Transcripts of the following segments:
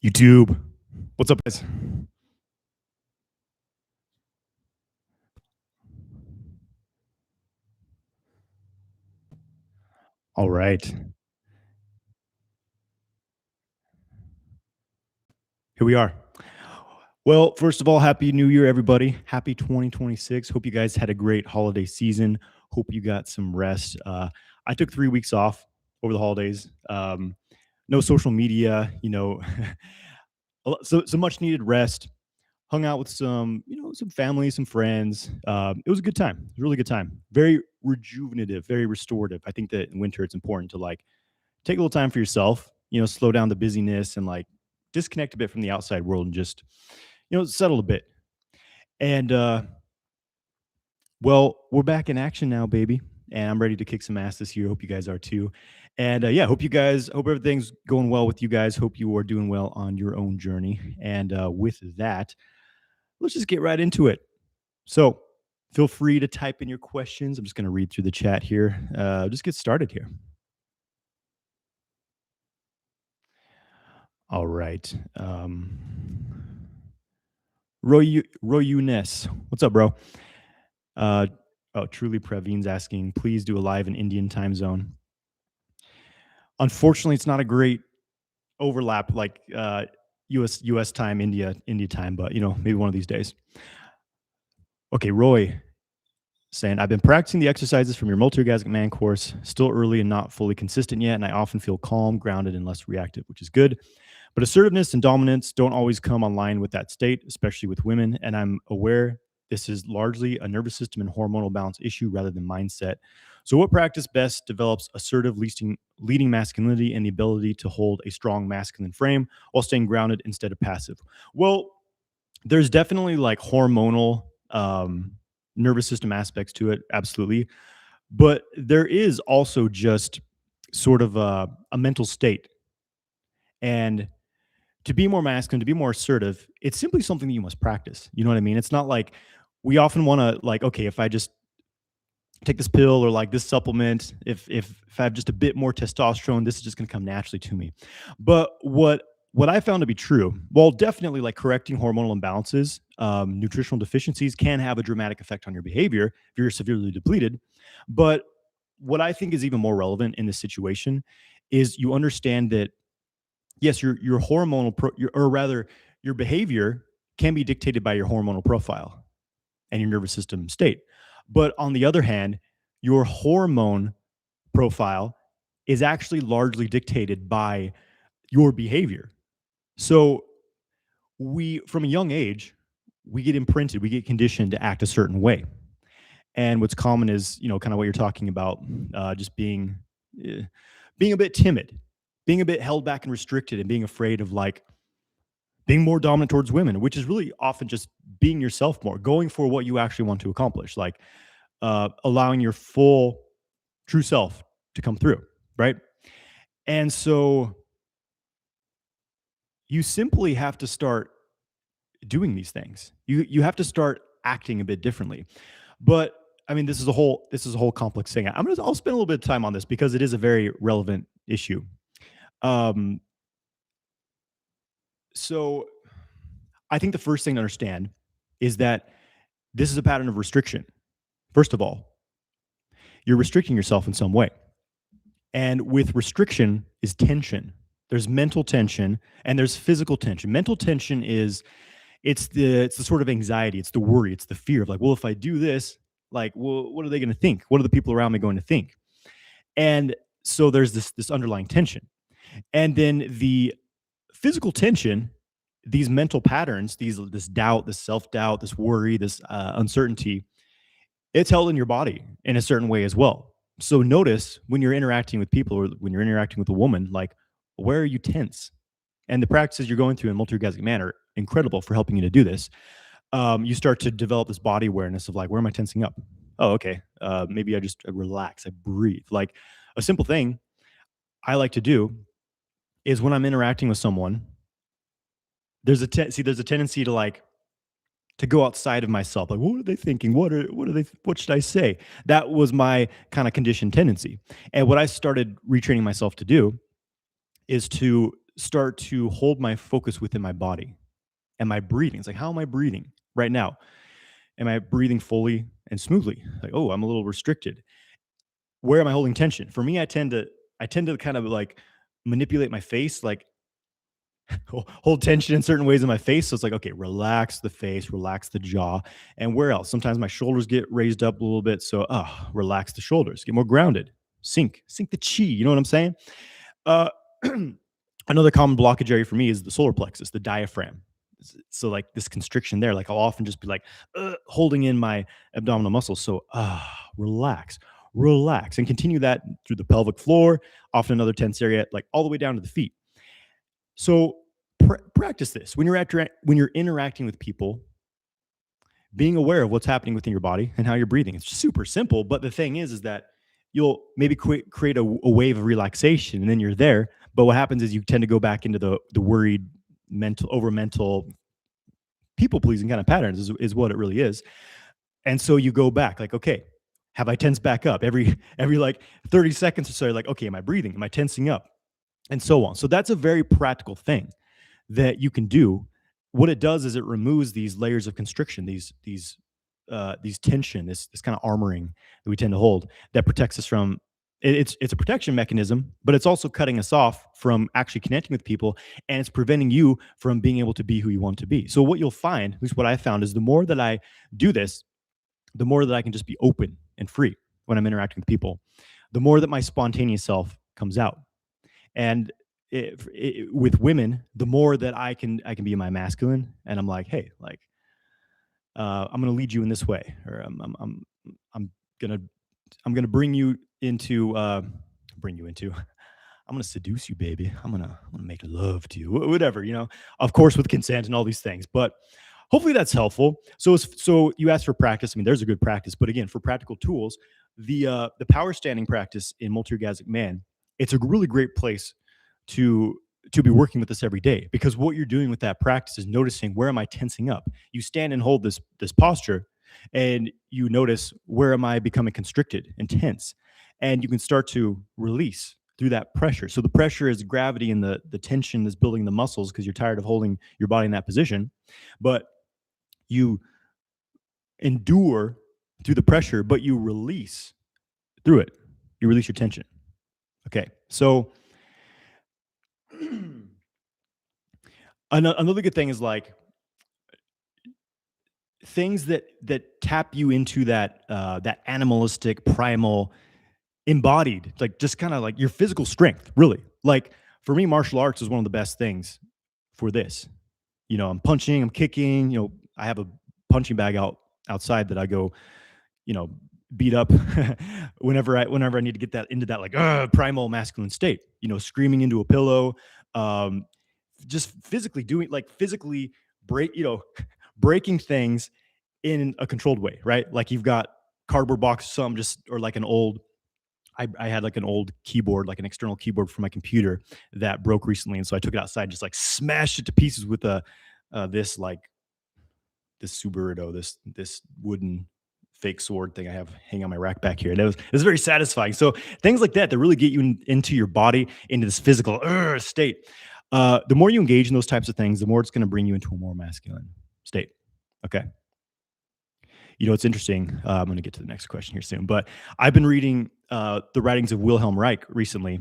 YouTube. What's up, guys? All right. Here we are. Well, first of all, happy new year, everybody. Happy 2026. Hope you guys had a great holiday season. Hope you got some rest. I took 3 weeks off over the holidays. No social media, so much needed rest. Hung out with some family, some friends. It was a good time. It was a really good time. Very rejuvenative, very restorative. I think that in winter it's important to like take a little time for yourself, slow down the busyness and like disconnect a bit from the outside world and just, settle a bit. And well, we're back in action now, baby. And I'm ready to kick some ass this year. Hope you guys are too. And yeah, hope everything's going well with you guys. Hope you are doing well on your own journey. And with that, let's just get right into it. So feel free to type in your questions. I'm just going to read through the chat here. Just get started here. All right. Roy Younes. What's up, bro? Truly Praveen's asking, please do a live in Indian time zone. Unfortunately, it's not a great overlap like US time, India time, but maybe one of these days. Okay, Roy saying, I've been practicing the exercises from your multi-orgasmic man course, still early and not fully consistent yet, and I often feel calm, grounded, and less reactive, which is good. But assertiveness and dominance don't always come online with that state, especially with women. And I'm aware this is largely a nervous system and hormonal balance issue rather than mindset. So, what practice best develops assertive leading masculinity and the ability to hold a strong masculine frame while staying grounded instead of passive? Well, there's definitely like hormonal nervous system aspects to it, absolutely. But there is also just sort of a mental state. And to be more masculine, to be more assertive, it's simply something that you must practice. You know what I mean? It's not like we often want to like, okay, if I just take this pill or like this supplement, if I have just a bit more testosterone, this is just going to come naturally to me. But what I found to be true, well, definitely like correcting hormonal imbalances, nutritional deficiencies can have a dramatic effect on your behavior if you're severely depleted. But what I think is even more relevant in this situation is you understand that yes, your hormonal or rather your behavior can be dictated by your hormonal profile and your nervous system state. But on the other hand, your hormone profile is actually largely dictated by your behavior. So we from a young age, we get imprinted, we get conditioned to act a certain way. And what's common is, kind of what you're talking about, just uh, being a bit timid, being a bit held back and restricted, and being afraid of like being more dominant towards women, which is really often just being yourself more, going for what you actually want to accomplish, like allowing your full true self to come through, right? And so you simply have to start doing these things. You have to start acting a bit differently. But I mean, this is a whole complex thing. I'll spend a little bit of time on this because it is a very relevant issue. Um, so I think the first thing to understand is that this is a pattern of restriction. First of all, you're restricting yourself in some way. And with restriction is tension. There's mental tension and there's physical tension. Mental tension is it's the sort of anxiety, it's the worry, it's the fear of like, well, if I do this, like, well, what are they going to think? What are the people around me going to think? And so there's this underlying tension. And then the physical tension, these mental patterns, this doubt, this self-doubt, this worry, this uncertainty, it's held in your body in a certain way as well. So notice when you're interacting with people or when you're interacting with a woman, like where are you tense? And the practices you're going through in multi-orgasmic manner are incredible for helping you to do this. You start to develop this body awareness of like, where am I tensing up? Oh, okay. Maybe I just relax, I breathe. Like a simple thing I like to do is when I'm interacting with someone, there's a tendency to like to go outside of myself. Like, what are they thinking? What should I say? That was my kind of conditioned tendency. And what I started retraining myself to do is to start to hold my focus within my body and my breathing. It's like, how am I breathing right now? Am I breathing fully and smoothly? Like, oh, I'm a little restricted. Where am I holding tension? For me, I tend to kind of like manipulate my face, like hold tension in certain ways in my face. So it's like, okay, relax the face, relax the jaw. And where else? Sometimes my shoulders get raised up a little bit. So relax the shoulders, get more grounded, sink the chi. You know what I'm saying? Uh Another common blockage area for me is the solar plexus, the diaphragm. So like this constriction there, like I'll often just be like holding in my abdominal muscles. So relax, relax, and continue that through the pelvic floor, often another tense area, like all the way down to the feet. So practice this when you're interacting with people, being aware of what's happening within your body and how you're breathing. It's super simple, but the thing is that you'll maybe create a wave of relaxation, and then you're there. But what happens is you tend to go back into the worried, mental people pleasing kind of patterns is what it really is. And so you go back, like, okay, have I tensed back up every like 30 seconds or so? You're like, okay, am I breathing? Am I tensing up? And so on. So that's a very practical thing that you can do. What it does is it removes these layers of constriction, these tension, this kind of armoring that we tend to hold that protects us from. It's a protection mechanism, but it's also cutting us off from actually connecting with people, and it's preventing you from being able to be who you want to be. So what you'll find, at least what I found, is the more that I do this, the more that I can just be open and free when I'm interacting with people, the more that my spontaneous self comes out. And with women, the more that I can be my masculine, and I'm like, hey, like I'm gonna lead you in this way, or I'm gonna I'm gonna bring you into I'm gonna seduce you, baby. I'm gonna make love to you, whatever, of course with consent and all these things. But hopefully that's helpful. So you asked for practice. I mean, there's a good practice, but again, for practical tools, the power standing practice in multi-orgasmic man, it's a really great place to be working with this every day, because what you're doing with that practice is noticing, where am I tensing up? You stand and hold this posture, and you notice, where am I becoming constricted and tense? And you can start to release through that pressure. So the pressure is gravity, and the tension is building the muscles because you're tired of holding your body in that position. But you endure through the pressure, but you release through it. You release your tension. Okay. So another good thing is like things that tap you into that animalistic, primal, embodied, like just kind of like your physical strength, really. Like for me, martial arts is one of the best things for this. I'm punching, I'm kicking, I have a punching bag outside that I go, you know, beat up whenever I need to get that into that like primal masculine state, screaming into a pillow, um, just physically break, breaking things in a controlled way, right? Like you've got cardboard box, some just, or like an old, I had like an old keyboard, like an external keyboard for my computer that broke recently. And so I took it outside, and just like smashed it to pieces with this like this Subaruto, this wooden fake sword thing I have hanging on my rack back here. And it was very satisfying. So things like that really get you into your body, into this physical state. The more you engage in those types of things, the more it's going to bring you into a more masculine state. Okay. It's interesting. I'm going to get to the next question here soon, but I've been reading the writings of Wilhelm Reich recently.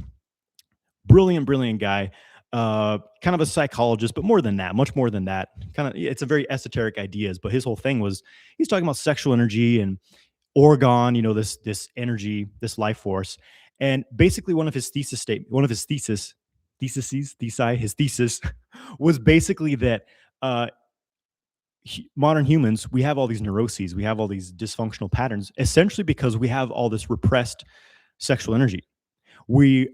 Brilliant guy. Kind of a psychologist, but more than that, much more than that. It's a very esoteric ideas, but his whole thing was, he's talking about sexual energy and organ, this energy, this life force. And basically his thesis was basically that modern humans, we have all these neuroses, we have all these dysfunctional patterns, essentially because we have all this repressed sexual energy. When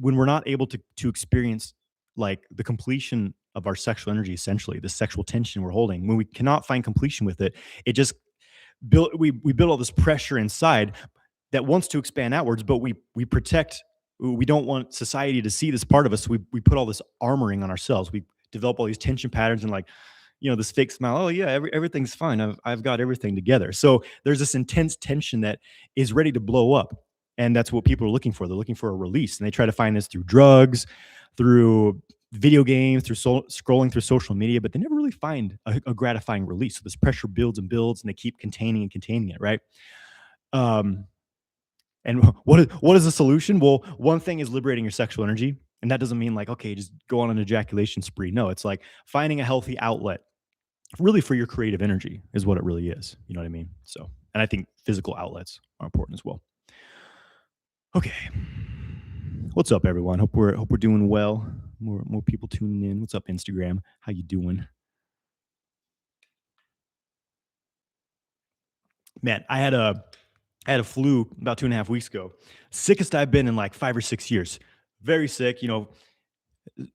we're not able to experience like the completion of our sexual energy, essentially the sexual tension we're holding, when we cannot find completion with it, it just we build all this pressure inside that wants to expand outwards, but we protect. We don't want society to see this part of us. So we put all this armoring on ourselves. We develop all these tension patterns, and like, this fake smile. Oh yeah, everything's fine. I've got everything together. So there's this intense tension that is ready to blow up. And that's what people are looking for. They're looking for a release, and they try to find this through drugs, through video games, through scrolling through social media, but they never really find a gratifying release. So this pressure builds and builds, and they keep containing and containing it, right? Um, and what is the solution? Well, one thing is liberating your sexual energy, and that doesn't mean like, okay, just go on an ejaculation spree. No, it's like finding a healthy outlet, really for your creative energy, is what it really is. You know what I mean? So, and I think physical outlets are important as well. Okay, what's up, everyone? Hope we're doing well. More people tuning in. What's up, Instagram? How you doing? Man, I had a flu about 2.5 weeks ago. Sickest I've been in like 5 or 6 years. Very sick,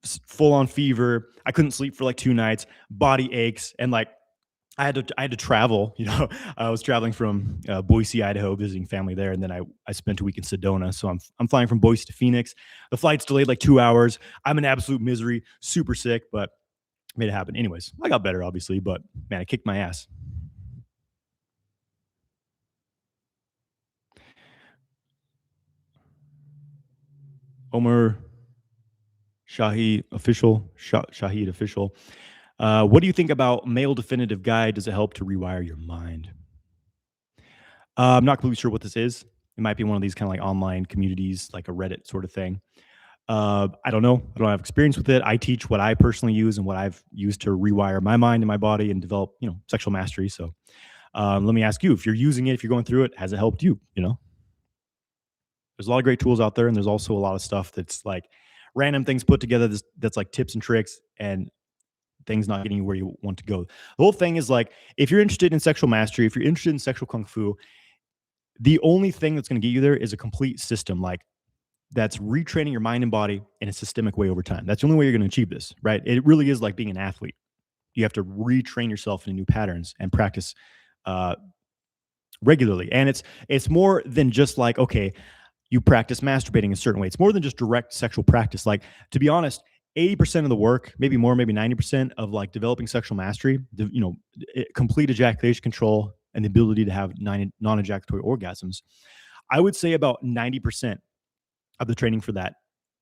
full on fever. I couldn't sleep for like 2 nights, body aches, and like I had to travel. I was traveling from Boise, Idaho, visiting family there, and then I spent a week in Sedona. So I'm flying from Boise to Phoenix. The flight's delayed like 2 hours. I'm in absolute misery, super sick, but made it happen. Anyways, I got better, obviously, but man, I kicked my ass. Omer Shahid official. What do you think about Male Definitive Guide? Does it help to rewire your mind? I'm not completely sure what this is. It might be one of these kind of like online communities, like a Reddit sort of thing. I don't know. I don't have experience with it. I teach what I personally use and what I've used to rewire my mind and my body and develop, sexual mastery. So let me ask you, if you're using it, if you're going through it, has it helped you? There's a lot of great tools out there, and there's also a lot of stuff that's like random things put together that's like tips and tricks and things not getting you where you want to go. The whole thing is like, if you're interested in sexual mastery, if you're interested in sexual kung fu, the only thing that's going to get you there is a complete system, like that's retraining your mind and body in a systemic way over time. That's the only way you're going to achieve this, right? It really is like being an athlete. You have to retrain yourself in new patterns and practice uh, regularly. And it's more than just like, okay, you practice masturbating a certain way. It's more than just direct sexual practice. Like, to be honest, 80% of the work, maybe more, maybe 90% of like developing sexual mastery, complete ejaculation control and the ability to have non-ejaculatory orgasms, I would say about 90% of the training for that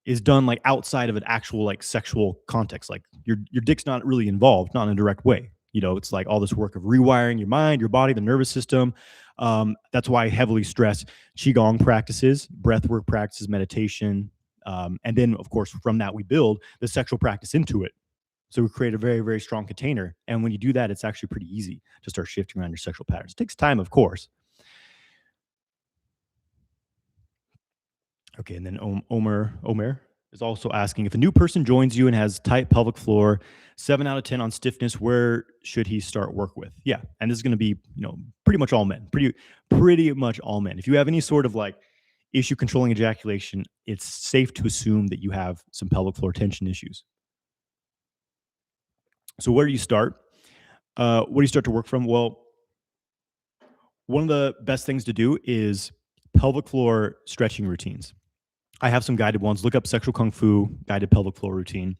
is done like outside of an actual like sexual context. Like your dick's not really involved, not in a direct way. It's like all this work of rewiring your mind, your body, the nervous system. That's why I heavily stress qigong practices, breath work practices, meditation, and then of course from that we build the sexual practice into it. So we create a very, very strong container. And when you do that, it's actually pretty easy to start shifting around your sexual patterns. It takes time, of course. Okay, and then Omer is also asking, if a new person joins you and has tight pelvic floor, 7 out of 10 on stiffness, where should he start work with? Yeah, and this is going to be pretty much all men, pretty much all men. If you have any sort of like issue controlling ejaculation, it's safe to assume that you have some pelvic floor tension issues. So where do you start? What do you start to work from? Well, one of the best things to do is pelvic floor stretching routines. I have some guided ones. Look up sexual kung fu guided pelvic floor routine.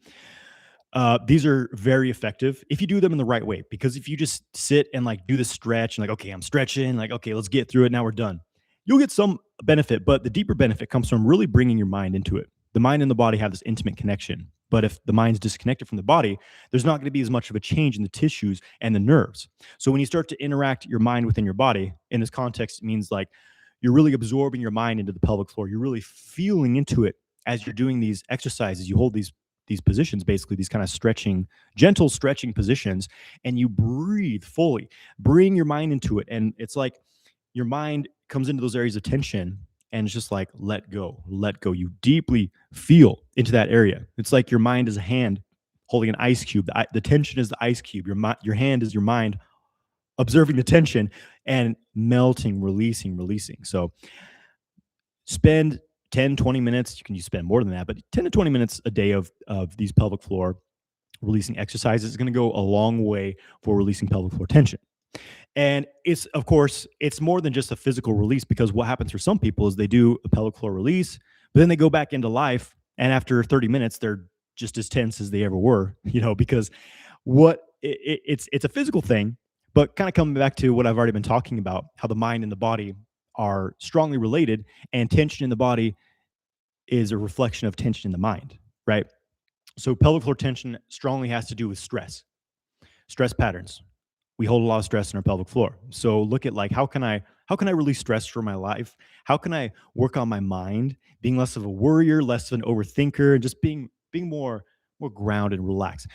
These are very effective if you do them in the right way. Because if you just sit and like do the stretch and like, okay, I'm stretching, like, okay, let's get through it. Now we're done. You'll get some benefit, but the deeper benefit comes from really bringing your mind into it. The mind and the body have this intimate connection. But if the mind's disconnected from the body, there's not going to be as much of a change in the tissues and the nerves. So when you start to interact your mind within your body, in this context, it means like you're really absorbing your mind into the pelvic floor. You're really feeling into it as you're doing these exercises. You hold these positions, basically these kind of stretching, gentle stretching positions, and you breathe fully. Bring your mind into it, and it's like your mind comes into those areas of tension, and it's just like let go, let go. You deeply feel into that area. It's like your mind is a hand holding an ice cube. The tension is the ice cube. Your hand is your mind observing the tension and melting, releasing. So spend 10, 20 minutes. You spend more than that, but 10 to 20 minutes a day of these pelvic floor releasing exercises is going to go a long way for releasing pelvic floor tension. And it's, of course, it's more than just a physical release, because what happens for some people is they do a pelvic floor release, but then they go back into life. And after 30 minutes, they're just as tense as they ever were, because it's a physical thing, but kind of coming back to what I've already been talking about, how the mind and the body are strongly related, and tension in the body is a reflection of tension in the mind, right? So pelvic floor tension strongly has to do with stress patterns. We hold a lot of stress in our pelvic floor. So look at like how can I release stress from my life? How can I work on my mind, being less of a worrier, less of an overthinker, and just being more grounded and relaxed.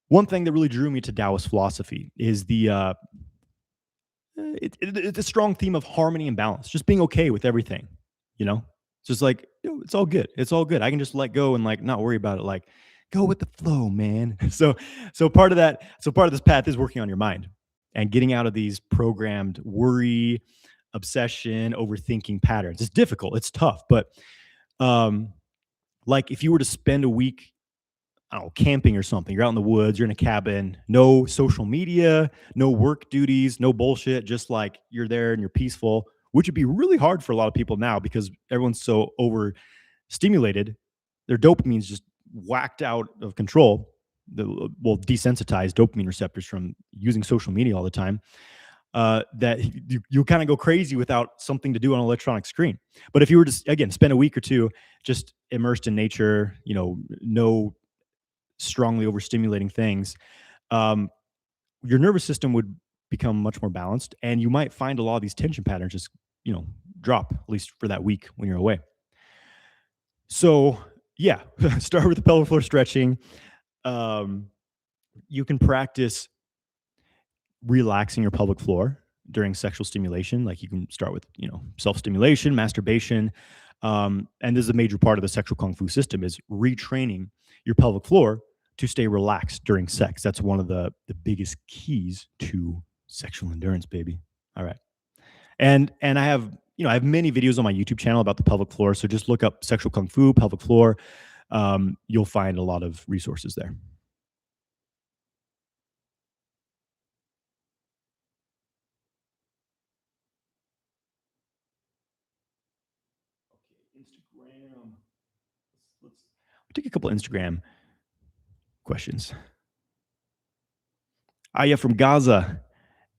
One thing that really drew me to Taoist philosophy is it's a strong theme of harmony and balance, just being okay with everything, you know? Just like, it's all good. It's all good. I can just let go and like not worry about it. Like, go with the flow, man. So part of this path is working on your mind and getting out of these programmed worry, obsession, overthinking patterns. It's difficult. It's tough, but um, like if you were to spend a week, I don't know, camping or something. You're out in the woods, you're in a cabin, no social media, no work duties, no bullshit, just like you're there and you're peaceful, which would be really hard for a lot of people now because everyone's so overstimulated. Their dopamine's just whacked out of control. Well, desensitized dopamine receptors from using social media all the time. That you kind of go crazy without something to do on an electronic screen. But if you were to again spend a week or two just immersed in nature, no strongly overstimulating things, um, your nervous system would become much more balanced, and you might find a lot of these tension patterns just drop at least for that week when you're away. So yeah, start with the pelvic floor stretching. Um, you can practice relaxing your pelvic floor during sexual stimulation. Like you can start with self stimulation, masturbation, and this is a major part of the sexual kung fu system is retraining your pelvic floor to stay relaxed during sex. That's one of the biggest keys to sexual endurance, baby. All right. And I have many videos on my YouTube channel about the pelvic floor. So just look up sexual kung fu, pelvic floor. You'll find a lot of resources there. Okay, Instagram. Let's take a couple Instagram questions. Ah, yeah, from Gaza.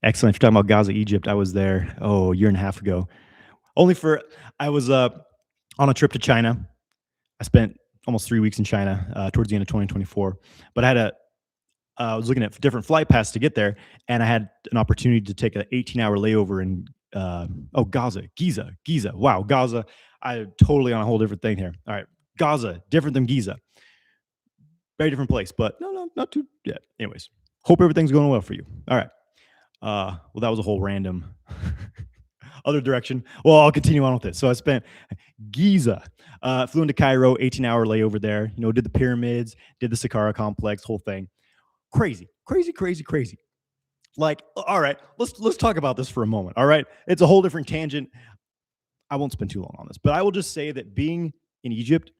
Excellent. If you're talking about Gaza, Egypt, I was there, a year and a half ago. Only for I was on a trip to China. I spent almost 3 weeks in China towards the end of 2024. But I was looking at different flight paths to get there, and I had an opportunity to take an 18-hour layover in Giza. Wow, Gaza. I totally on a whole different thing here. All right, Gaza, different than Giza, very different place, but no, not too. Yeah. Anyways, hope everything's going well for you. All right. Well, that was a whole random other direction. Well, I'll continue on with it. So I spent Giza, flew into Cairo, 18-hour layover there. Did the pyramids, did the Saqqara complex, whole thing. Crazy, crazy, crazy, crazy. Like, all right, let's talk about this for a moment. All right, it's a whole different tangent. I won't spend too long on this, but I will just say that being in Egypt,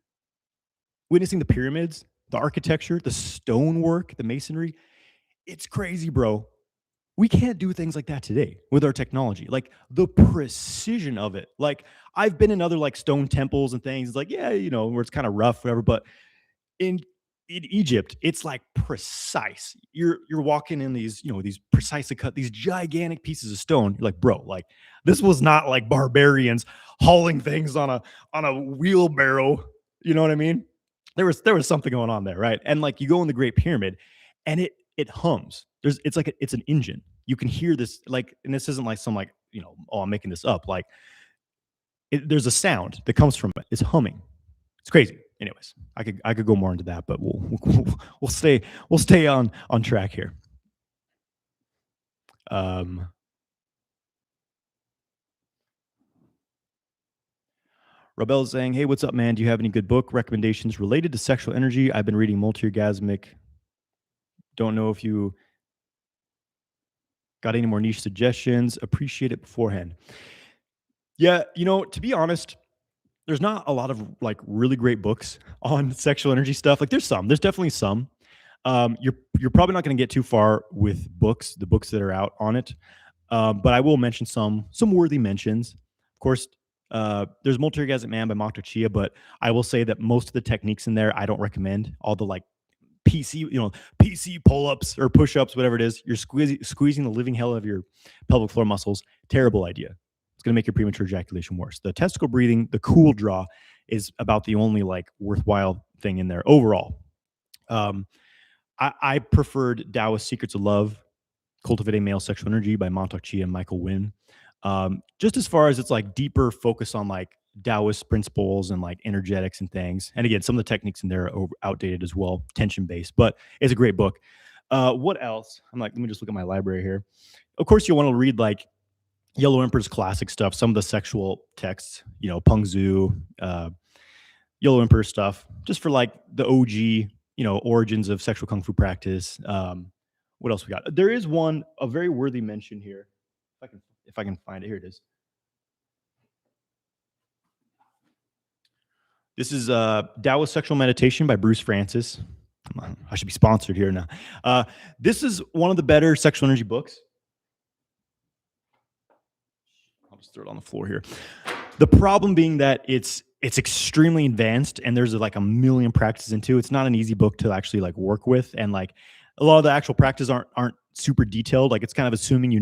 witnessing the pyramids, the architecture, the stonework, the masonry, it's crazy, bro. We can't do things like that today with our technology. Like the precision of it. Like I've been in other like stone temples and things. It's like, yeah, where it's kind of rough, whatever. But in in Egypt, it's like precise. You're walking in these precisely cut, these gigantic pieces of stone. You're like, bro, like this was not like barbarians hauling things on a wheelbarrow. You know what I mean? There was something going on there, right? And like you go in the Great Pyramid, and it hums. It's an engine. You can hear this like, and this isn't like some like oh, I'm making this up. Like there's a sound that comes from it. It's humming. It's crazy. Anyways, I could go more into that, but we'll stay on track here. Um, Rebel is saying, "Hey, what's up, man? Do you have any good book recommendations related to sexual energy? I've been reading Multi-Orgasmic. Don't know if you got any more niche suggestions. Appreciate it beforehand." Yeah, to be honest, there's not a lot of like really great books on sexual energy stuff. Like there's definitely some. You're probably not going to get too far with the books that are out on it. But I will mention some worthy mentions. Of course, there's Multi-Orgasmic Man by Makto Chia, but I will say that most of the techniques in there I don't recommend. All the like PC pull-ups or push-ups, whatever it is, you're squeezing the living hell out of your pelvic floor muscles. Terrible idea. It's going to make your premature ejaculation worse. The testicle breathing, the cool draw is about the only like worthwhile thing in there overall. Um, I preferred Taoist Secrets of Love, Cultivating Male Sexual Energy by Montauk Chia and Michael Wynn. Just as far as it's like deeper focus on like Taoist principles and like energetics and things. And again, some of the techniques in there are outdated as well, tension based, but it's a great book. What else? I'm like, let me just look at my library here. Of course, you'll want to read like Yellow Emperor's classic stuff, some of the sexual texts, Peng Zhu, Yellow Emperor stuff, just for like the OG, origins of sexual kung fu practice. What else we got? There is one, a very worthy mention here. If I can find it, here it is. This is Taoist Sexual Meditation by Bruce Francis. I should be sponsored here now. This is one of the better sexual energy books. I'll just throw it on the floor here. The problem being that it's extremely advanced and there's like a million practices into it. It's not an easy book to actually like work with, and like a lot of the actual practices aren't super detailed. Like it's kind of assuming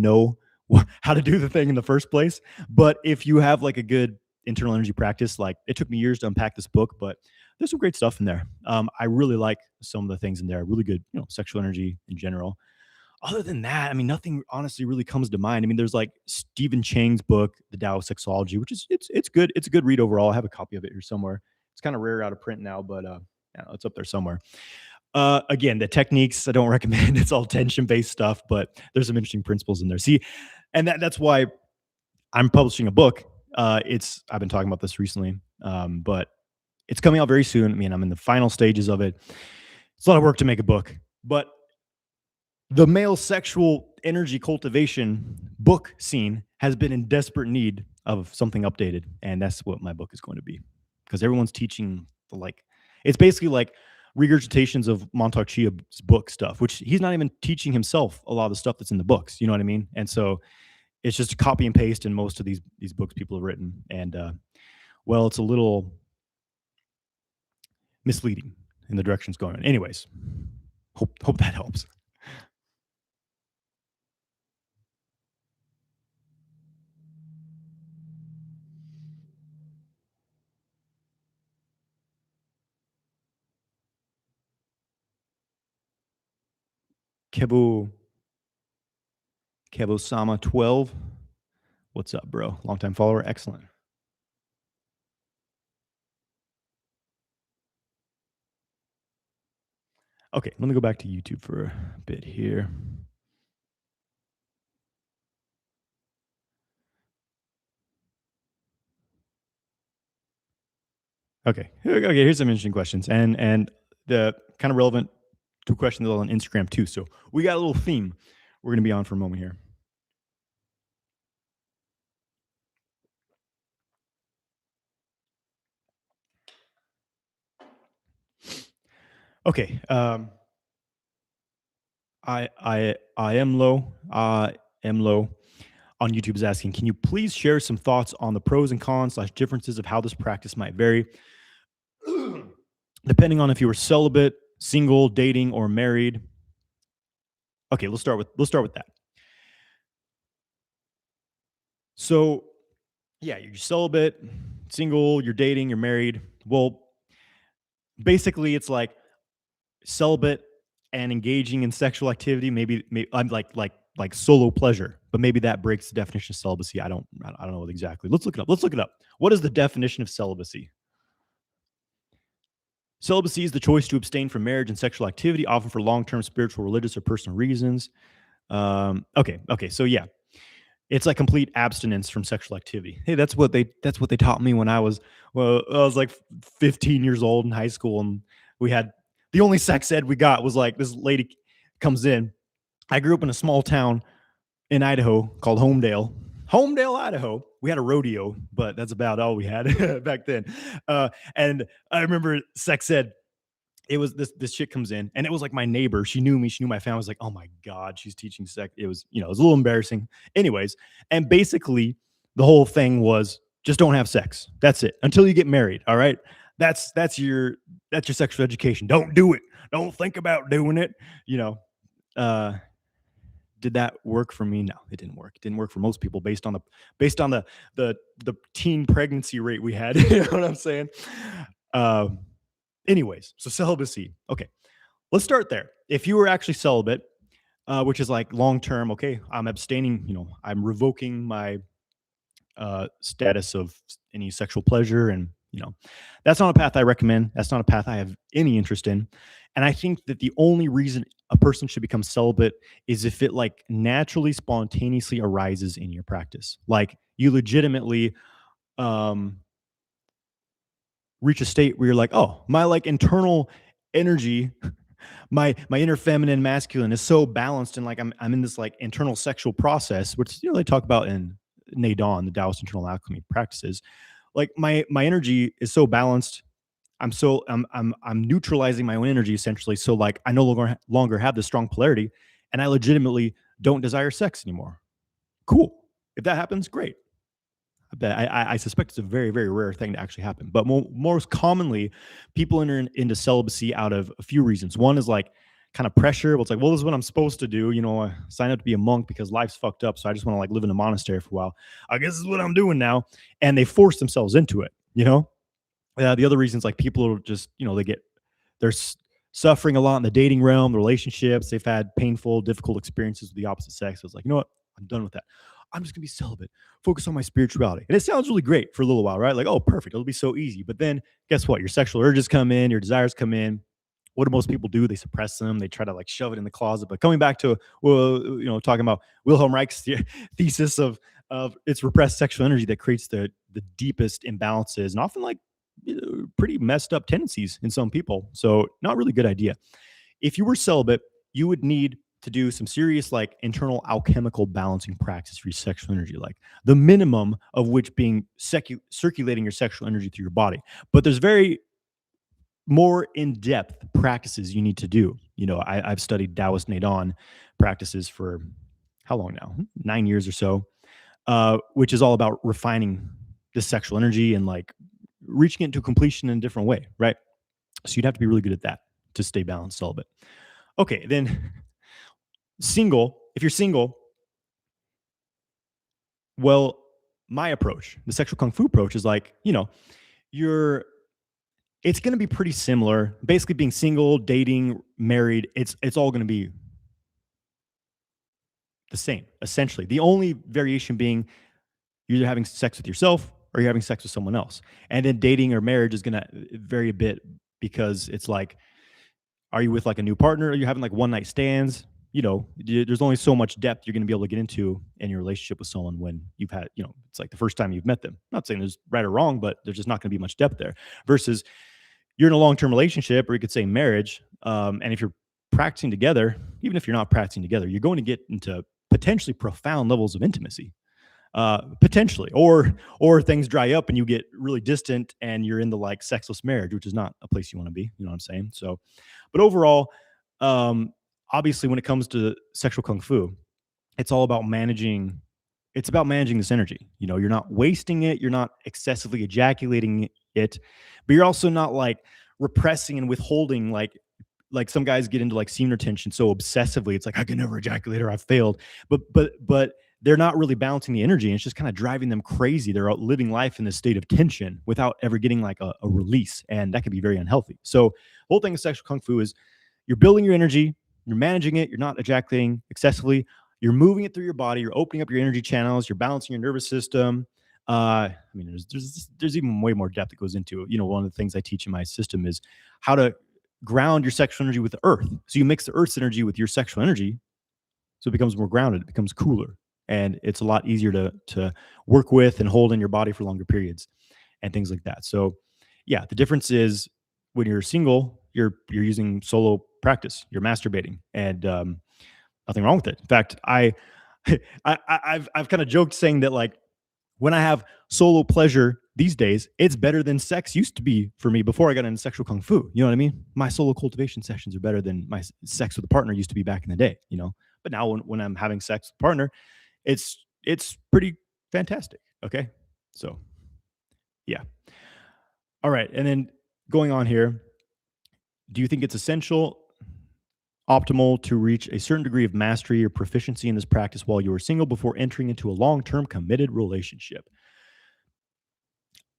how to do the thing in the first place. But if you have like a good internal energy practice, like it took me years to unpack this book, but there's some great stuff in there. I really like some of the things in there. Really good, sexual energy in general. Other than that, I mean, nothing honestly really comes to mind. I mean, there's like Stephen Chang's book, The Tao of Sexology, which is it's good. It's a good read overall. I have a copy of it here somewhere. It's kind of rare out of print now, but yeah, it's up there somewhere. Again, the techniques I don't recommend. It's all tension based stuff, but there's some interesting principles in there. See, and that's why I'm publishing a book. I've been talking about this recently, but it's coming out very soon. I mean, I'm in the final stages of it. It's a lot of work to make a book, but the male sexual energy cultivation book scene has been in desperate need of something updated, and that's what my book is going to be, because everyone's teaching it's basically like regurgitations of Montauk Chia's book stuff, which he's not even teaching himself a lot of the stuff that's in the books. You know what I mean? And so it's just copy and paste in most of these books people have written, and well, it's a little misleading in the direction it's going in. Anyways, hope that helps. Kevo Sama 12. What's up, bro? Longtime follower. Excellent. Okay, let me go back to YouTube for a bit here. Okay, here's some interesting questions, and the kind of relevant to questions on Instagram too. So we got a little theme we're going to be on for a moment here. Okay, I am low. On YouTube is asking, can you please share some thoughts on the pros and cons / differences of how this practice might vary, depending on if you were celibate, single, dating, or married? Okay, let's start with that. So, yeah, you're celibate, single, you're dating, you're married. Well, basically, it's like celibate and engaging in sexual activity. Maybe I'm like solo pleasure, but maybe that breaks the definition of celibacy. I don't know exactly. Let's look it up. What is the definition of celibacy? Celibacy is the choice to abstain from marriage and sexual activity, often for long-term spiritual, religious, or personal reasons. Okay. So yeah, it's like complete abstinence from sexual activity. Hey, that's what they taught me when I was like 15 years old in high school, and we had the only sex ed we got was like this lady comes in. I grew up in a small town in Idaho called Homedale, Idaho. We had a rodeo, but that's about all we had back then. And I remember sex ed. It was this chick comes in, and it was like my neighbor. She knew me. She knew my family. I was like, oh my God, she's teaching sex. It was, it was a little embarrassing. Anyways, and basically the whole thing was just don't have sex. That's it until you get married. All right. That's your sexual education. Don't do it. Don't think about doing it. Uh, did that work for me? No, it didn't work. It didn't work for most people based on the teen pregnancy rate we had. You know what I'm saying? Anyways, so celibacy. Okay. let's start there. If you were actually celibate, which is like long term, okay, I'm abstaining, I'm revoking my status of any sexual pleasure. And, that's not a path I recommend. That's not a path I have any interest in. And I think that the only reason a person should become celibate is if it like naturally, spontaneously arises in your practice. Like you legitimately um, reach a state where you're like, oh, my like internal energy, my inner feminine masculine is so balanced, and like I'm in this like internal sexual process, which they talk about in Nadon, the Taoist internal alchemy practices. Like my energy is so balanced. I'm neutralizing my own energy essentially. So like I no longer have this strong polarity, and I legitimately don't desire sex anymore. Cool. If that happens, great. I suspect it's a very, very rare thing to actually happen. But most commonly, people enter into celibacy out of a few reasons. One is like kind of pressure. Well, it's like, well, this is what I'm supposed to do. I sign up to be a monk because life's fucked up. So I just want to like live in a monastery for a while. I guess this is what I'm doing now. And they force themselves into it. The other reasons, like people are just, they're suffering a lot in the dating realm, the relationships. They've had painful, difficult experiences with the opposite sex. So it's like, you know what? I'm done with that. I'm just gonna be celibate, focus on my spirituality. And it sounds really great for a little while, right? Like, oh, perfect. It'll be so easy. But then guess what? Your sexual urges come in, your desires come in. What do most people do? They suppress them. They try to like shove it in the closet. But coming back to, well, talking about Wilhelm Reich's thesis of it's repressed sexual energy that creates the deepest imbalances and often like pretty messed up tendencies in some people. So not really good idea. If you were celibate, you would need to do some serious like internal alchemical balancing practice for your sexual energy, like the minimum of which being circulating your sexual energy through your body. But there's very more in-depth practices you need to do. I've studied Taoist Nadon practices for how long now? 9 years or so, which is all about refining the sexual energy and like reaching it to completion in a different way, right? So you'd have to be really good at that to stay balanced celibate. Okay, then single, if you're single, well, my approach, the sexual kung fu approach is like, you're it's going to be pretty similar. Basically being single, dating, married, it's all going to be the same, essentially. The only variation being you're either having sex with yourself or you're having sex with someone else. And then dating or marriage is going to vary a bit because it's like, are you with like a new partner? Are you having like one night stands? There's only so much depth you're going to be able to get into in your relationship with someone when you've had, it's like the first time you've met them. I'm not saying there's right or wrong, but there's just not going to be much depth there versus you're in a long-term relationship, or you could say marriage. And if you're practicing together, even if you're not practicing together, you're going to get into potentially profound levels of intimacy. Potentially, or things dry up and you get really distant and you're in the like sexless marriage, which is not a place you want to be. You know what I'm saying? So, but overall, obviously, when it comes to sexual kung fu, it's all about managing. It's about managing this energy. You're not wasting it. You're not excessively ejaculating it, but you're also not like repressing and withholding like some guys get into like semen retention so obsessively. It's like I can never ejaculate or I've failed. But they're not really balancing the energy, and it's just kind of driving them crazy. They're living life in this state of tension without ever getting like a release, and that can be very unhealthy. So the whole thing of sexual kung fu is you're building your energy, you're managing it, you're not ejaculating excessively, you're moving it through your body, you're opening up your energy channels, you're balancing your nervous system. There's even way more depth that goes into it. One of the things I teach in my system is how to ground your sexual energy with the earth. So you mix the earth's energy with your sexual energy, so it becomes more grounded, it becomes cooler, and it's a lot easier to work with and hold in your body for longer periods and things like that. So yeah, the difference is when you're single, you're using solo practice, you're masturbating, and nothing wrong with it. In fact, I've kind of joked saying that like when I have solo pleasure these days, it's better than sex used to be for me before I got into sexual kung fu. You know what I mean? My solo cultivation sessions are better than my sex with a partner used to be back in the day. But now when I'm having sex with a partner, it's pretty fantastic. Okay, so yeah. All right, and then going on here, do you think it's essential, optimal to reach a certain degree of mastery or proficiency in this practice while you are single before entering into a long-term committed relationship?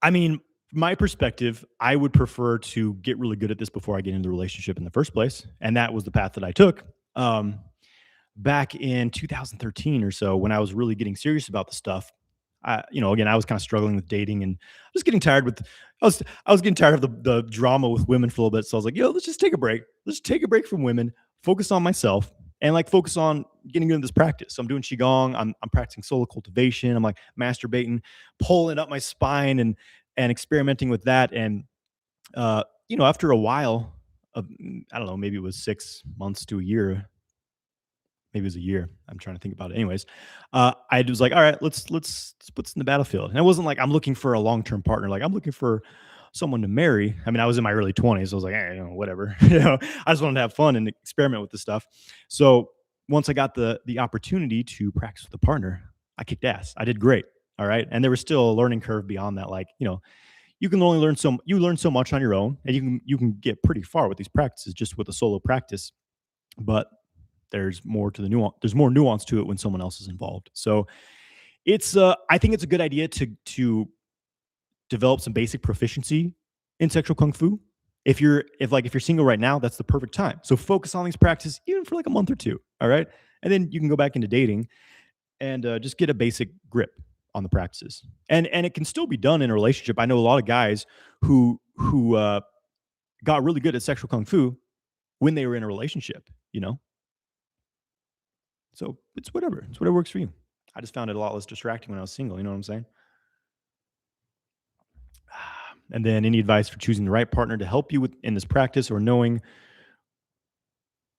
I mean, my perspective, I would prefer to get really good at this before I get into the relationship in the first place. And that was the path that I took. Um, Back in 2013 or so, when I was really getting serious about the stuff, again, I was kind of struggling with dating and just getting tired with, I was getting tired of the drama with women for a little bit. So I was like, let's just take a break. Let's take a break from women, focus on myself and like focus on getting into this practice. So I'm doing Qigong. I'm practicing solo cultivation. I'm like masturbating, pulling up my spine and experimenting with that. And after a while of, I don't know, maybe it was 6 months to a year, maybe it was a year. I'm trying to think about it. Anyways, I was like, all right, let's put this in the battlefield. And it wasn't like I'm looking for a long term partner. Like I'm looking for someone to marry. I mean, I was in my early 20s. So I was like, whatever. I just wanted to have fun and experiment with this stuff. So once I got the opportunity to practice with a partner, I kicked ass. I did great. All right. And there was still a learning curve beyond that. Like, you can only learn so much on your own, and you can get pretty far with these practices just with a solo practice. But there's more to the nuance. There's more nuance to it when someone else is involved. So I think it's a good idea to develop some basic proficiency in sexual kung fu. If you're single right now, that's the perfect time. So focus on these practices even for like a month or two. All right. And then you can go back into dating and just get a basic grip on the practices. And it can still be done in a relationship. I know a lot of guys who got really good at sexual kung fu when they were in a relationship, So it's whatever. It's whatever works for you. I just found it a lot less distracting when I was single. You know what I'm saying? And then any advice for choosing the right partner to help you in this practice, or knowing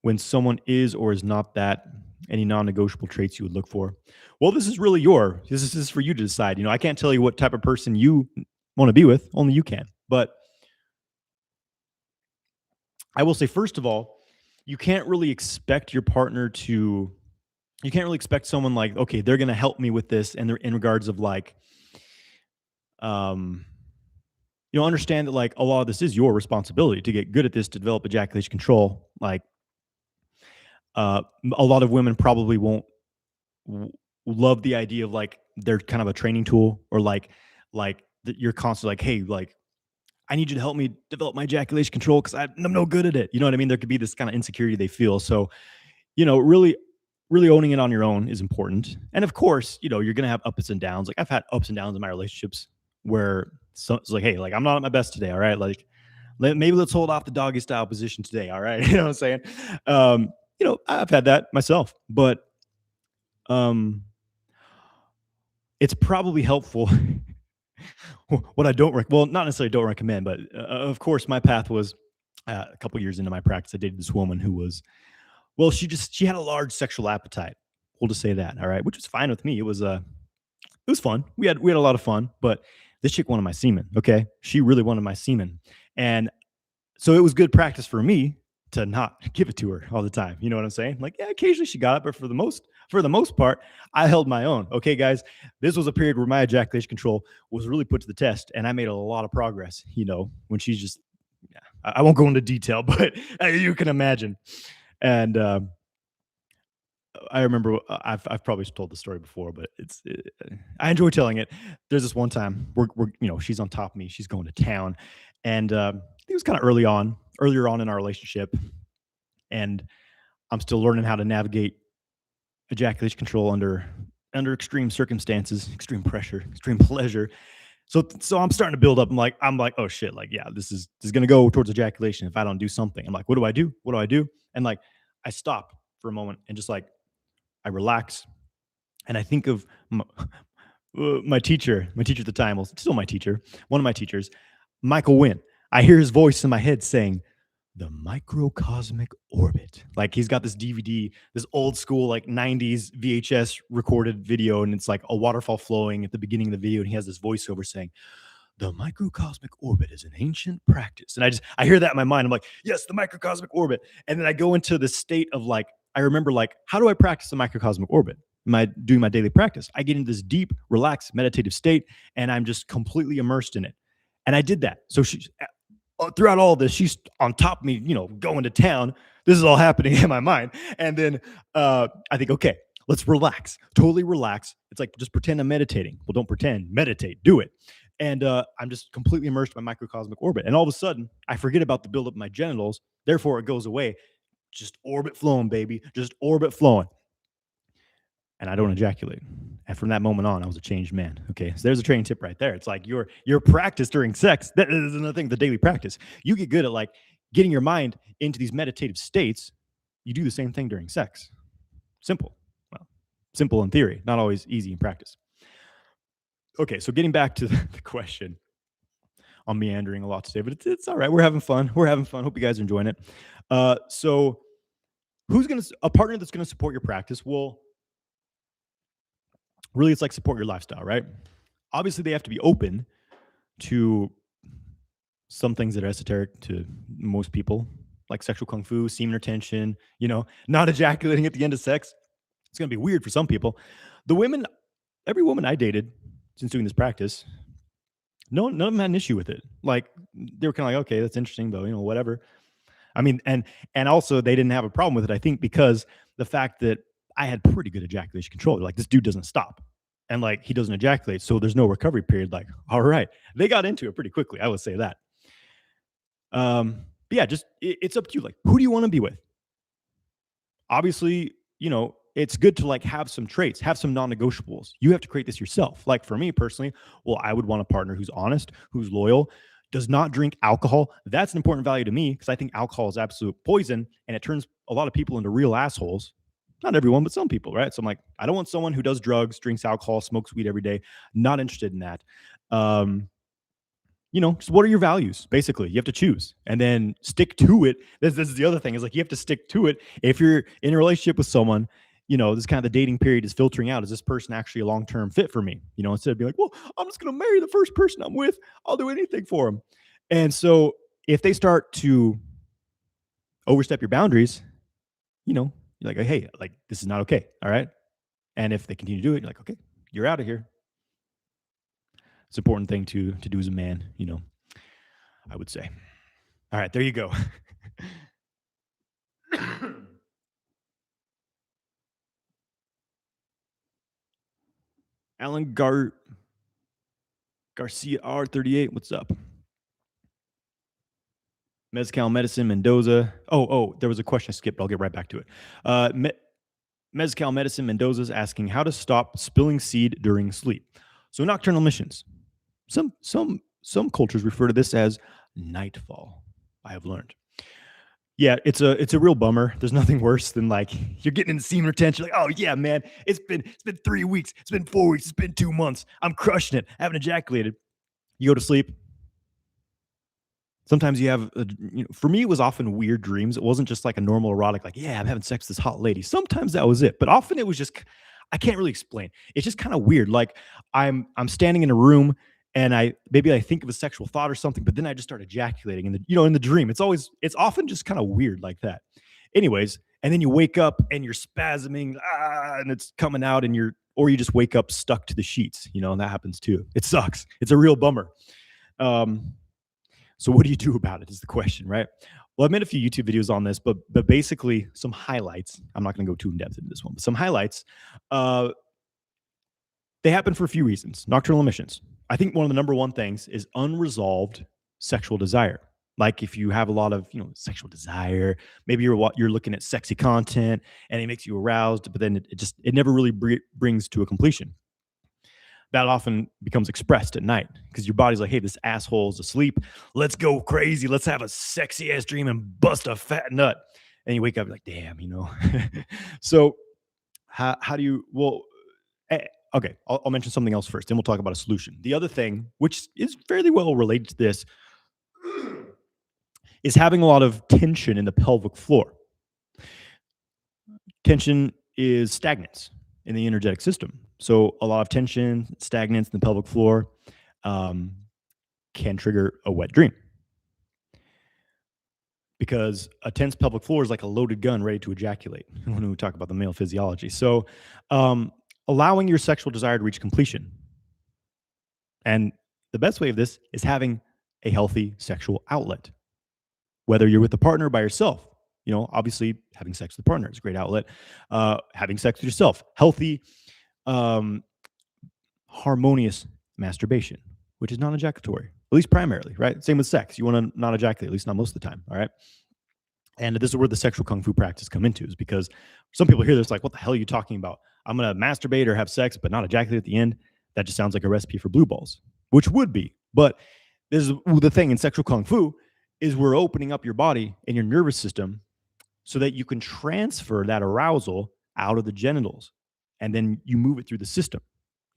when someone is or is not that, any non-negotiable traits you would look for? Well, this is really this is for you to decide. I can't tell you what type of person you want to be with. Only you can. But I will say, first of all, you can't really expect someone like, okay, they're going to help me with this. And they're in regards of like, understand that like a lot of this is your responsibility to get good at this, to develop ejaculation control. Like, a lot of women probably won't love the idea of like, they're kind of a training tool, or like you're constantly like, hey, like, I need you to help me develop my ejaculation control because I'm no good at it. You know what I mean? There could be this kind of insecurity they feel. So, really, really owning it on your own is important. And of course, you're going to have ups and downs. Like I've had ups and downs in my relationships where it's like, hey, like I'm not at my best today. All right. Like maybe let's hold off the doggy style position today. All right. You know what I'm saying? I've had that myself, but it's probably helpful. What I not necessarily don't recommend, but of course my path was a couple years into my practice. I dated this woman who was, she had a large sexual appetite. We'll just say that. All right. Which was fine with me. It was fun. We had a lot of fun, but this chick wanted my semen. Okay. She really wanted my semen. And so it was good practice for me to not give it to her all the time. You know what I'm saying? Like, yeah, occasionally she got it, but for the most part, I held my own. Okay, guys, this was a period where my ejaculation control was really put to the test, and I made a lot of progress. When she's just, I won't go into detail, but you can imagine. And I remember I've probably told the story before, but I enjoy telling it. There's this one time we're she's on top of me, she's going to town, and it was kind of earlier on in our relationship, and I'm still learning how to navigate ejaculation control under extreme circumstances, extreme pressure, extreme pleasure. So I'm starting to build up. I'm like, oh shit, like yeah, this is gonna go towards ejaculation if I don't do something. I'm like, what do I do? What do I do? And like I stop for a moment and just like I relax, and I think of my teacher at the time, well, still my teacher, one of my teachers, Michael Wynn. I hear his voice in my head saying, "The microcosmic orbit." Like he's got this DVD, this old school like 90s VHS recorded video, and it's like a waterfall flowing at the beginning of the video, and he has this voiceover saying, "The microcosmic orbit is an ancient practice." And I hear that in my mind. I'm like, yes, the microcosmic orbit. And then I go into the state of like, I remember like, how do I practice the microcosmic orbit? Am I doing my daily practice? I get into this deep, relaxed, meditative state, and I'm just completely immersed in it. And I did that. So throughout all of this, she's on top of me, going to town. This is all happening in my mind. And then I think, okay, let's relax, totally relax. It's like, just pretend I'm meditating. Well, don't pretend, meditate, do it. And I'm just completely immersed in my microcosmic orbit. And all of a sudden, I forget about the buildup of my genitals. Therefore, it goes away. Just orbit flowing, baby. Just orbit flowing. And I don't ejaculate. And from that moment on, I was a changed man. Okay, so there's a training tip right there. It's like your practice during sex. That is another thing. The daily practice. You get good at like getting your mind into these meditative states. You do the same thing during sex. Simple. Well, simple in theory, not always easy in practice. Okay, so getting back to the question, I'm meandering a lot today, but it's all right. We're having fun. We're having fun. Hope you guys are enjoying it. So, who's gonna a partner that's gonna support your practice? Well, really, it's like support your lifestyle, right? Obviously, they have to be open to some things that are esoteric to most people, like sexual kung fu, semen retention. Not ejaculating at the end of sex. It's gonna be weird for some people. The women, every woman I dated since doing this practice, none of them had an issue with it. Like they were kind of like, okay, that's interesting, but whatever. I mean, and also they didn't have a problem with it. I think because the fact that I had pretty good ejaculation control. They're like, this dude doesn't stop, and like he doesn't ejaculate, so there's no recovery period. Like, all right, they got into it pretty quickly. I would say that. But yeah, just it's up to you. Like, who do you want to be with? Obviously, it's good to like have some traits, have some non-negotiables. You have to create this yourself. Like for me personally, well, I would want a partner who's honest, who's loyal, does not drink alcohol. That's an important value to me because I think alcohol is absolute poison and it turns a lot of people into real assholes. Not everyone, but some people, right? So I'm like, I don't want someone who does drugs, drinks alcohol, smokes weed every day. Not interested in that. Just what are your values? Basically, you have to choose and then stick to it. This is the other thing is like you have to stick to it. If you're in a relationship with someone, this kind of the dating period is filtering out. Is this person actually a long-term fit for me? Instead of being like, well, I'm just going to marry the first person I'm with. I'll do anything for them. And so if they start to overstep your boundaries, you're like, hey, like this is not okay. All right. And if they continue to do it, you're like, okay, you're out of here. It's an important thing to do as a man, I would say. All right, there you go. Alan Garcia R38, what's up? Mezcal Medicine Mendoza. Oh, there was a question I skipped. I'll get right back to it. Mezcal Medicine Mendoza's asking how to stop spilling seed during sleep. So nocturnal emissions. Some cultures refer to this as nightfall. I have learned. Yeah, it's a real bummer. There's nothing worse than like you're getting in semen retention. Like, oh yeah, man, it's been 3 weeks, it's been 4 weeks, it's been 2 months. I'm crushing it. I haven't ejaculated. You go to sleep. Sometimes you have, for me, it was often weird dreams. It wasn't just like a normal erotic, like, yeah, I'm having sex with this hot lady. Sometimes that was it, but often it was just, I can't really explain. It's just kind of weird. Like I'm standing in a room and I think of a sexual thought or something, but then I just start ejaculating in the dream. It's often just kind of weird like that. Anyways, and then you wake up and you're spasming, and it's coming out, or you just wake up stuck to the sheets, and that happens too. It sucks. It's a real bummer. So what do you do about it is the question, right? Well, I've made a few YouTube videos on this, but basically some highlights. I'm not going to go too in depth into this one, but some highlights. They happen for a few reasons. Nocturnal emissions. I think one of the number one things is unresolved sexual desire. Like if you have a lot of sexual desire, maybe you're looking at sexy content and it makes you aroused, but then it never really brings to a completion. That often becomes expressed at night because your body's like, hey, this asshole's asleep. Let's go crazy. Let's have a sexy ass dream and bust a fat nut. And you wake up like, damn, So how do you, okay, I'll mention something else first. Then we'll talk about a solution. The other thing, which is fairly well related to this, is having a lot of tension in the pelvic floor. Tension is stagnance in the energetic system. So a lot of tension, stagnance in the pelvic floor can trigger a wet dream. Because a tense pelvic floor is like a loaded gun ready to ejaculate when we talk about the male physiology. So allowing your sexual desire to reach completion. And the best way of this is having a healthy sexual outlet. Whether you're with a partner or by yourself, obviously having sex with a partner is a great outlet. Having sex with yourself, healthy, harmonious masturbation which is non-ejaculatory, at least primarily, right? Same with sex. You want to not ejaculate, at least not most of the time, all right? And this is where the sexual kung fu practice come into, is because some people hear this like, what the hell are you talking about? I'm going to masturbate or have sex, but not ejaculate at the end. That just sounds like a recipe for blue balls, which would be. But this is the thing in sexual kung fu is we're opening up your body and your nervous system so that you can transfer that arousal out of the genitals. And then you move it through the system.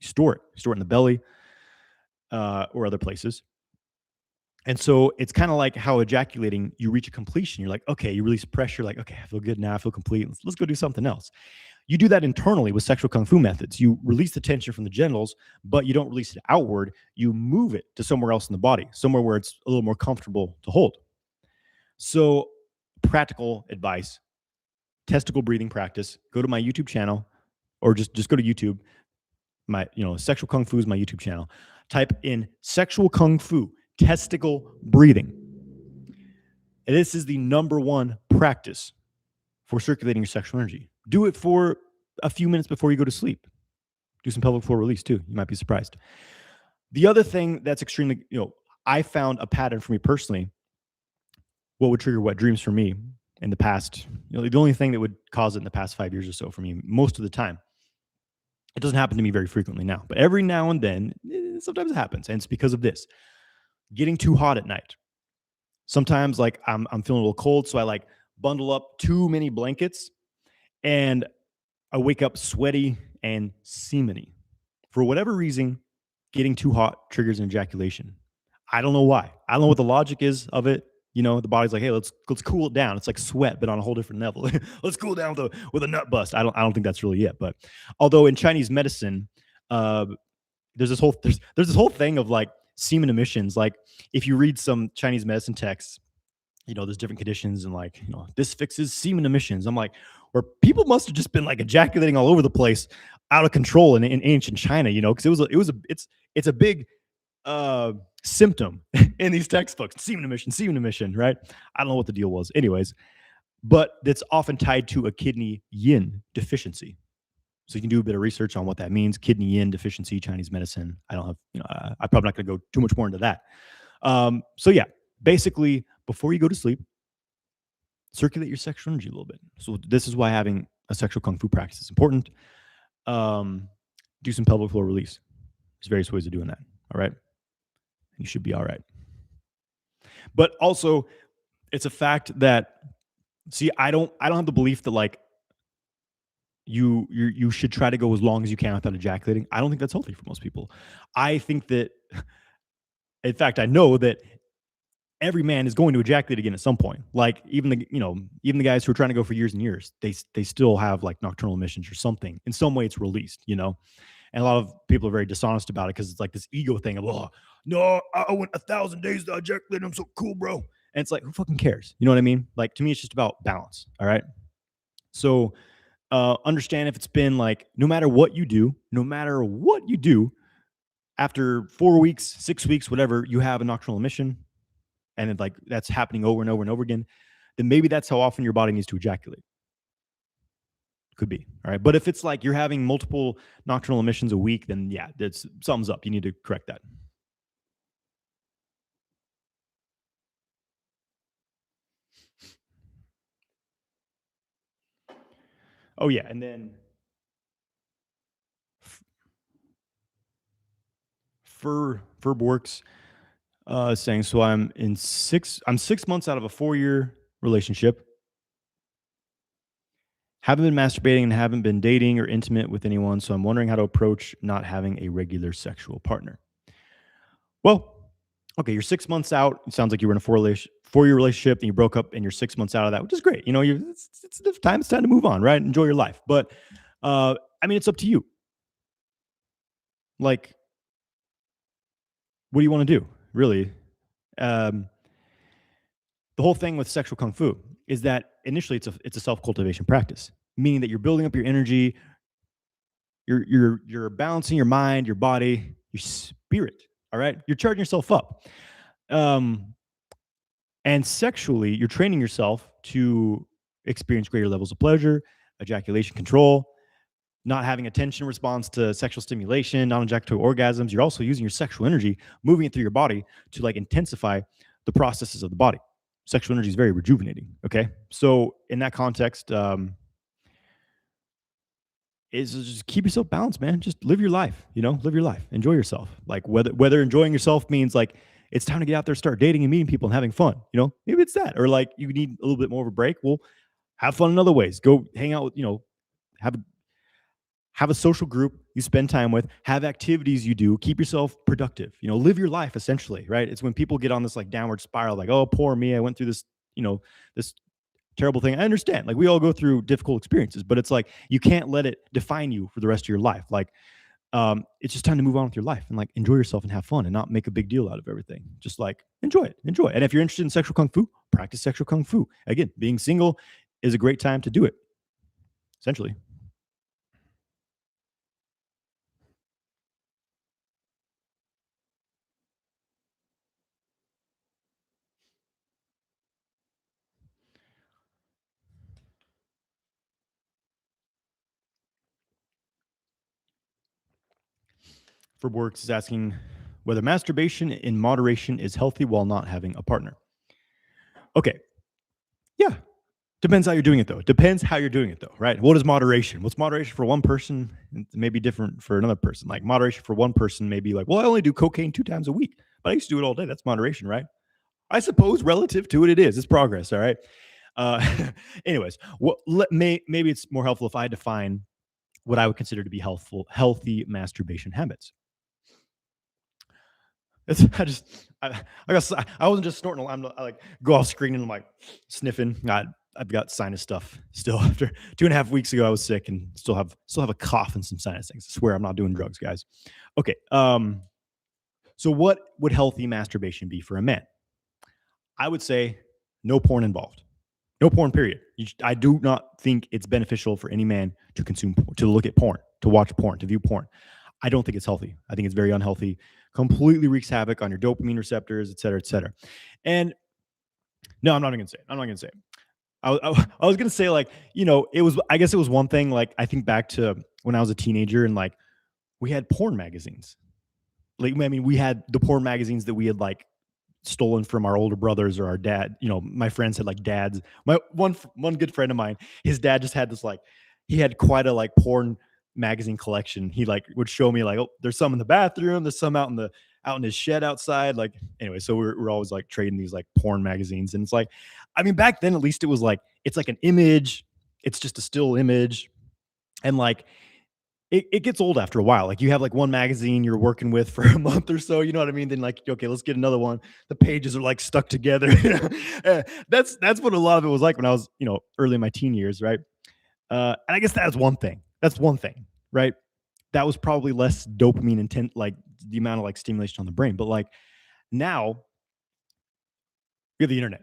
You store it in the belly or other places. And so it's kind of like how ejaculating, you reach a completion. You're like, okay, you release pressure, like, okay, I feel good now, I feel complete. Let's go do something else. You do that internally with sexual kung fu methods. You release the tension from the genitals, but you don't release it outward. You move it to somewhere else in the body, somewhere where it's a little more comfortable to hold. So, practical advice: testicle breathing practice. Go to my YouTube channel, or just go to YouTube. Sexual Kung Fu is my YouTube channel. Type in sexual kung fu testicle breathing. And this is the number one practice for circulating your sexual energy. Do it for a few minutes before you go to sleep. Do some pelvic floor release too. You might be surprised. The other thing that's extremely, I found a pattern for me personally. What would trigger wet dreams for me in the past? The only thing that would cause it in the past 5 years or so for me, most of the time. It doesn't happen to me very frequently now, but every now and then, sometimes it happens, and it's because of this: getting too hot at night. Sometimes, like I'm feeling a little cold, so I like bundle up too many blankets, and I wake up sweaty and semeny. For whatever reason, getting too hot triggers an ejaculation. I don't know why. I don't know what the logic is of it. The body's like, hey, let's cool it down. It's like sweat, but on a whole different level. Let's cool down with a nut bust. I don't think that's really it. But although in Chinese medicine, there's this whole thing of like semen emissions. Like if you read some Chinese medicine texts, there's different conditions and like, this fixes semen emissions. I'm like, where people must have just been like ejaculating all over the place, out of control in ancient China, because it's a big symptom in these textbooks: semen emission, right? I don't know what the deal was, anyways, but that's often tied to a kidney yin deficiency. So you can do a bit of research on what that means. Kidney yin deficiency, Chinese medicine. I don't have, I'm probably not going to go too much more into that. So yeah, basically, before you go to sleep, circulate your sexual energy a little bit. So this is why having a sexual kung fu practice is important. Do some pelvic floor release. There's various ways of doing that. All right. You should be all right. But also, it's a fact that, see, I don't have the belief that like you should try to go as long as you can without ejaculating. I don't think that's healthy for most people. I think that, in fact, I know that every man is going to ejaculate again at some point. Like even the guys who are trying to go for years and years, they still have like nocturnal emissions or something. In some way, it's released. And a lot of people are very dishonest about it because it's like this ego thing of, oh, no, I went 1,000 days to ejaculate. I'm so cool, bro. And it's like, who fucking cares? You know what I mean? Like, to me, it's just about balance. All right. So understand, if it's been like, no matter what you do, after 4 weeks, 6 weeks, whatever, you have a nocturnal emission, and then like that's happening over and over and over again, then maybe that's how often your body needs to ejaculate. Could be. All right. But if it's like you're having multiple nocturnal emissions a week, then yeah, that's something's up. You need to correct that. Oh yeah. And then Ferb Works saying, so I'm 6 months out of a 4-year relationship. Haven't been masturbating and haven't been dating or intimate with anyone, so I'm wondering how to approach not having a regular sexual partner. Well, okay, you're 6 months out. It sounds like you were in a 4-year relationship and you broke up and you're 6 months out of that, which is great. It's time to move on, right? Enjoy your life. But I mean, it's up to you. Like, what do you want to do, really? The whole thing with sexual kung fu is that initially it's a self-cultivation practice, meaning that you're building up your energy, you're balancing your mind, your body, your spirit. All right, you're charging yourself up, and sexually, you're training yourself to experience greater levels of pleasure, ejaculation control, not having attention response to sexual stimulation, non-ejaculatory orgasms. You're also using your sexual energy, moving it through your body to like intensify the processes of the body. Sexual energy is very rejuvenating. Okay. So in that context, is just keep yourself balanced, man. Just live your life, live your life, enjoy yourself. Like whether enjoying yourself means like it's time to get out there, start dating and meeting people and having fun, maybe it's that, or like you need a little bit more of a break. Well, have fun in other ways. Go hang out with, have have a social group you spend time with, have activities you do, keep yourself productive, live your life essentially, right? It's when people get on this like downward spiral, like, oh, poor me, I went through this, this terrible thing. I understand. Like we all go through difficult experiences, but it's like you can't let it define you for the rest of your life. Like it's just time to move on with your life and like enjoy yourself and have fun and not make a big deal out of everything. Just like enjoy it, enjoy it. And if you're interested in sexual kung fu, practice sexual kung fu. Again, being single is a great time to do it. Essentially. For Works is asking whether masturbation in moderation is healthy while not having a partner. Okay. Yeah. Depends how you're doing it, though. Depends how you're doing it, though, right? What is moderation? What's moderation for one person? It may be different for another person. Like moderation for one person may be like, well, I only do cocaine 2 times a week, but I used to do it all day. That's moderation, right? I suppose relative to it is. It's progress, all right? Anyways, maybe it's more helpful if I define what I would consider to be healthy masturbation habits. It's, I wasn't just snorting. I like go off screen and I'm like sniffing. I've got sinus stuff still. After 2.5 weeks ago, I was sick and still have a cough and some sinus things. I swear I'm not doing drugs, guys. Okay. So what would healthy masturbation be for a man? I would say no porn involved. No porn, period. I do not think it's beneficial for any man to look at porn, to watch porn, to view porn. I don't think it's healthy. I think it's very unhealthy, completely wreaks havoc on your dopamine receptors, et cetera, et cetera. And no, I'm not going to say it. I'm not going to say it. I was going to say like, I guess it was one thing. Like I think back to when I was a teenager and like we had porn magazines. Like, I mean, we had the porn magazines that we had like stolen from our older brothers or our dad. My friends had like dads. My one good friend of mine, his dad just had this like, he had quite a like porn magazine collection. He like would show me like, oh, there's some in the bathroom, there's some out in his shed outside. Like anyway, so we're always like trading these like porn magazines. And it's like, I mean, back then at least it was like, it's like an image, it's just a still image. And like it gets old after a while. Like you have like one magazine you're working with for a month or so, you know what I mean? Then like, okay, let's get another one. The pages are like stuck together. That's what a lot of it was like when I was, early in my teen years, right? And I guess that's one thing. That's one thing, right? That was probably less dopamine intent, like the amount of like stimulation on the brain. But like now, you have the internet.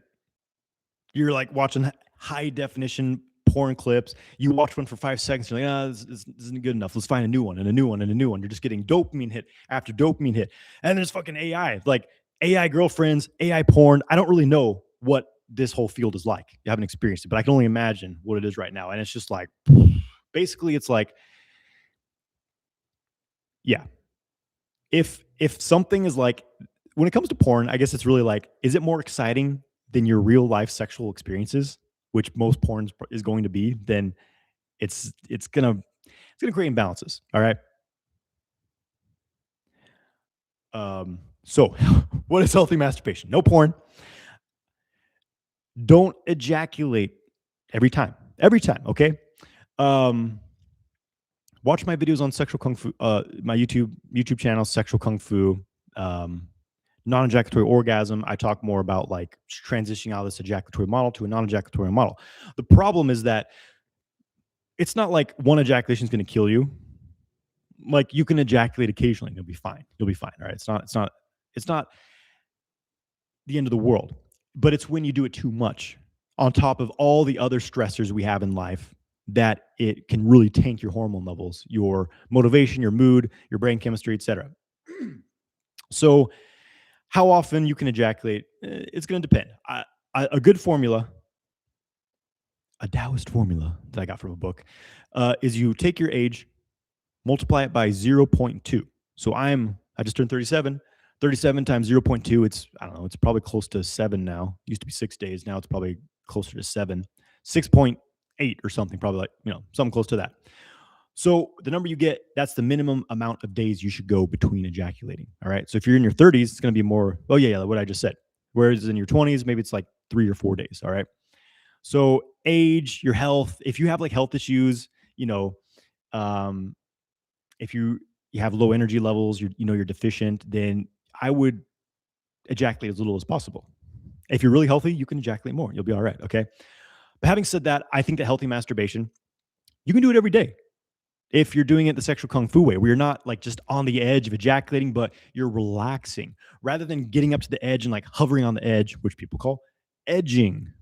You're like watching high definition porn clips. You watch one for 5 seconds. You're like, this isn't good enough. Let's find a new one and a new one and a new one. You're just getting dopamine hit after dopamine hit. And there's fucking AI, like AI girlfriends, AI porn. I don't really know what this whole field is like. You haven't experienced it, but I can only imagine what it is right now. And it's just like, basically, it's like, yeah. If something is like, when it comes to porn, I guess it's really like, is it more exciting than your real life sexual experiences, which most porn is going to be? Then it's gonna create imbalances. All right. So what is healthy masturbation? No porn. Don't ejaculate every time. Every time. Okay. Watch my videos on sexual kung fu. My YouTube channel, Sexual Kung Fu. Non-ejaculatory orgasm. I talk more about like transitioning out of this ejaculatory model to a non-ejaculatory model. The problem is that it's not like one ejaculation is going to kill you. Like you can ejaculate occasionally and you'll be fine. You'll be fine. All right. It's not the end of the world, but it's when you do it too much on top of all the other stressors we have in life that it can really tank your hormone levels, your motivation, your mood, your brain chemistry, etc. So how often you can ejaculate, it's going to depend. A good formula, a Taoist formula that I got from a book, is you take your age multiply it by 0.2. So I just turned 37. 37 times 0.2, it's, I don't know, it's probably close to 7 now. It used to be 6 days. Now it's probably closer to 7. 6.8 or something, probably, like, something close to that. So the number you get, that's the minimum amount of days you should go between ejaculating. All right. So if you're in your 30s, it's going to be more, oh, yeah, what I just said. Whereas in your 20s, maybe it's like 3 or 4 days. All right. So age, your health, if you have like health issues, um, if you have low energy levels, you're deficient, then I would ejaculate as little as possible. If you're really healthy, you can ejaculate more. You'll be all right. Okay. But having said that, I think that healthy masturbation, you can do it every day. If you're doing it the sexual kung fu way, where you're not like just on the edge of ejaculating, but you're relaxing rather than getting up to the edge and like hovering on the edge, which people call edging.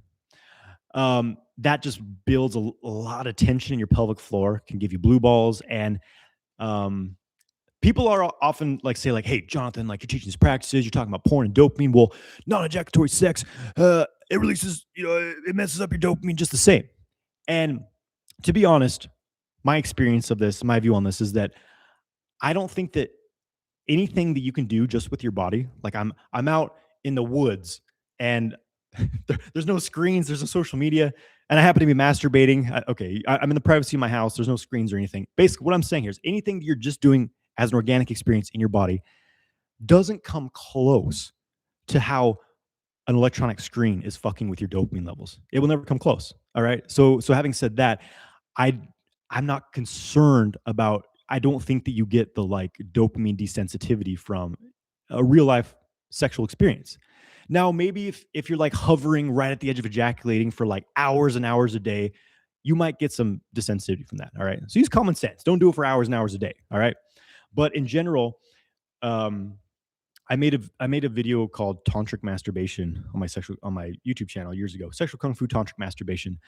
That just builds a lot of tension in your pelvic floor, can give you blue balls. And people are often like say like, hey, Jonathan, like you're teaching these practices, you're talking about porn and dopamine. Well, non-ejaculatory sex, it releases, it messes up your dopamine just the same. And to be honest, my experience of this, my view on this is that I don't think that anything that you can do just with your body, like I'm out in the woods and there's no screens, there's no social media, and I happen to be masturbating. I'm in the privacy of my house. There's no screens or anything. Basically, what I'm saying here is anything that you're just doing as an organic experience in your body doesn't come close to how an electronic screen is fucking with your dopamine levels. It will never come close. All right. So having said that, I'm not concerned about, I don't think that you get the like dopamine desensitivity from a real life sexual experience. Now, maybe if you're like hovering right at the edge of ejaculating for like hours and hours a day, you might get some desensitivity from that. All right. So use common sense. Don't do it for hours and hours a day. All right. But in general, I made a video called Tantric Masturbation on my YouTube channel years ago, Sexual Kung Fu Tantric Masturbation,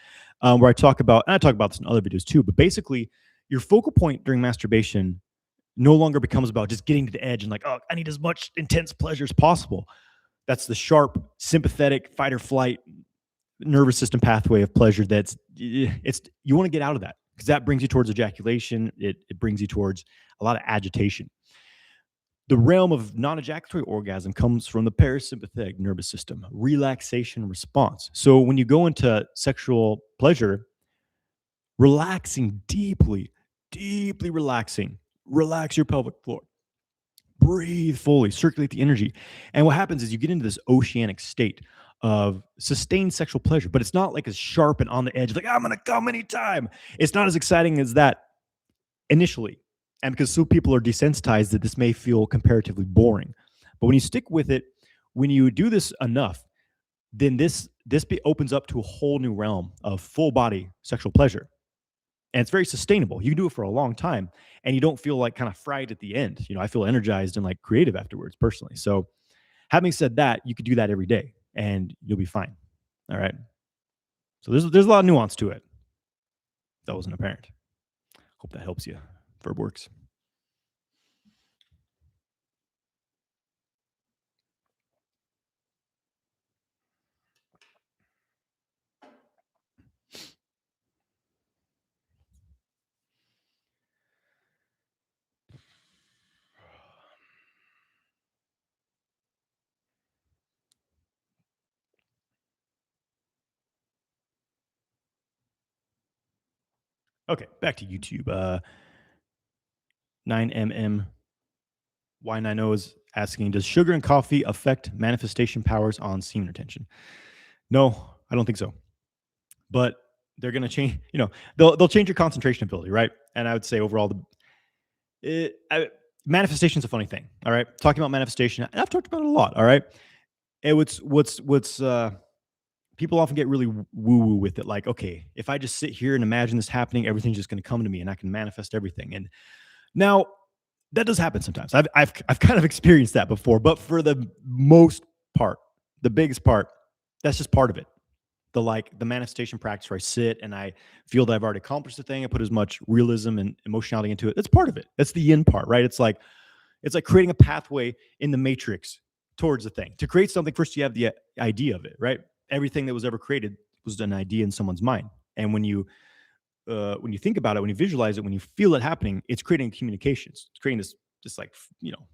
where I talk about this in other videos too, but basically your focal point during masturbation no longer becomes about just getting to the edge and like, oh, I need as much intense pleasure as possible. That's the sharp, sympathetic, fight or flight nervous system pathway of pleasure. You want to get out of that because that brings you towards ejaculation. It brings you towards a lot of agitation. The realm of non-ejaculatory orgasm comes from the parasympathetic nervous system, relaxation response. So when you go into sexual pleasure, relaxing deeply, deeply relaxing, relax your pelvic floor, breathe fully, circulate the energy. And what happens is you get into this oceanic state of sustained sexual pleasure, but it's not like as sharp and on the edge, like I'm going to come anytime. It's not as exciting as that initially. And because so people are desensitized that this may feel comparatively boring. But when you stick with it, when you do this enough, then this opens up to a whole new realm of full body sexual pleasure. And it's very sustainable. You can do it for a long time and you don't feel like kind of fried at the end. I feel energized and like creative afterwards personally. So having said that, you could do that every day and you'll be fine. All right. So there's a lot of nuance to it. That wasn't apparent. Hope that helps you. Verb works. Okay, back to YouTube. 9mm Y90 is asking, does sugar and coffee affect manifestation powers on semen retention? No, I don't think so. But they're going to change, they'll change your concentration ability, right? And I would say overall, manifestation is a funny thing, all right? Talking about manifestation, and I've talked about it a lot, all right? And what's people often get really woo-woo with it, like, okay, if I just sit here and imagine this happening, everything's just going to come to me and I can manifest everything. And now that does happen sometimes. I've kind of experienced that before, but for the most part, the biggest part, that's just part of it. The manifestation practice where I sit and I feel that I've already accomplished the thing. I put as much realism and emotionality into it. That's part of it. That's the yin part, right? It's like creating a pathway in the matrix towards the thing. To create something, first you have the idea of it, right? Everything that was ever created was an idea in someone's mind. And when you when you think about it, when you visualize it, when you feel it happening, it's creating communications. It's creating this like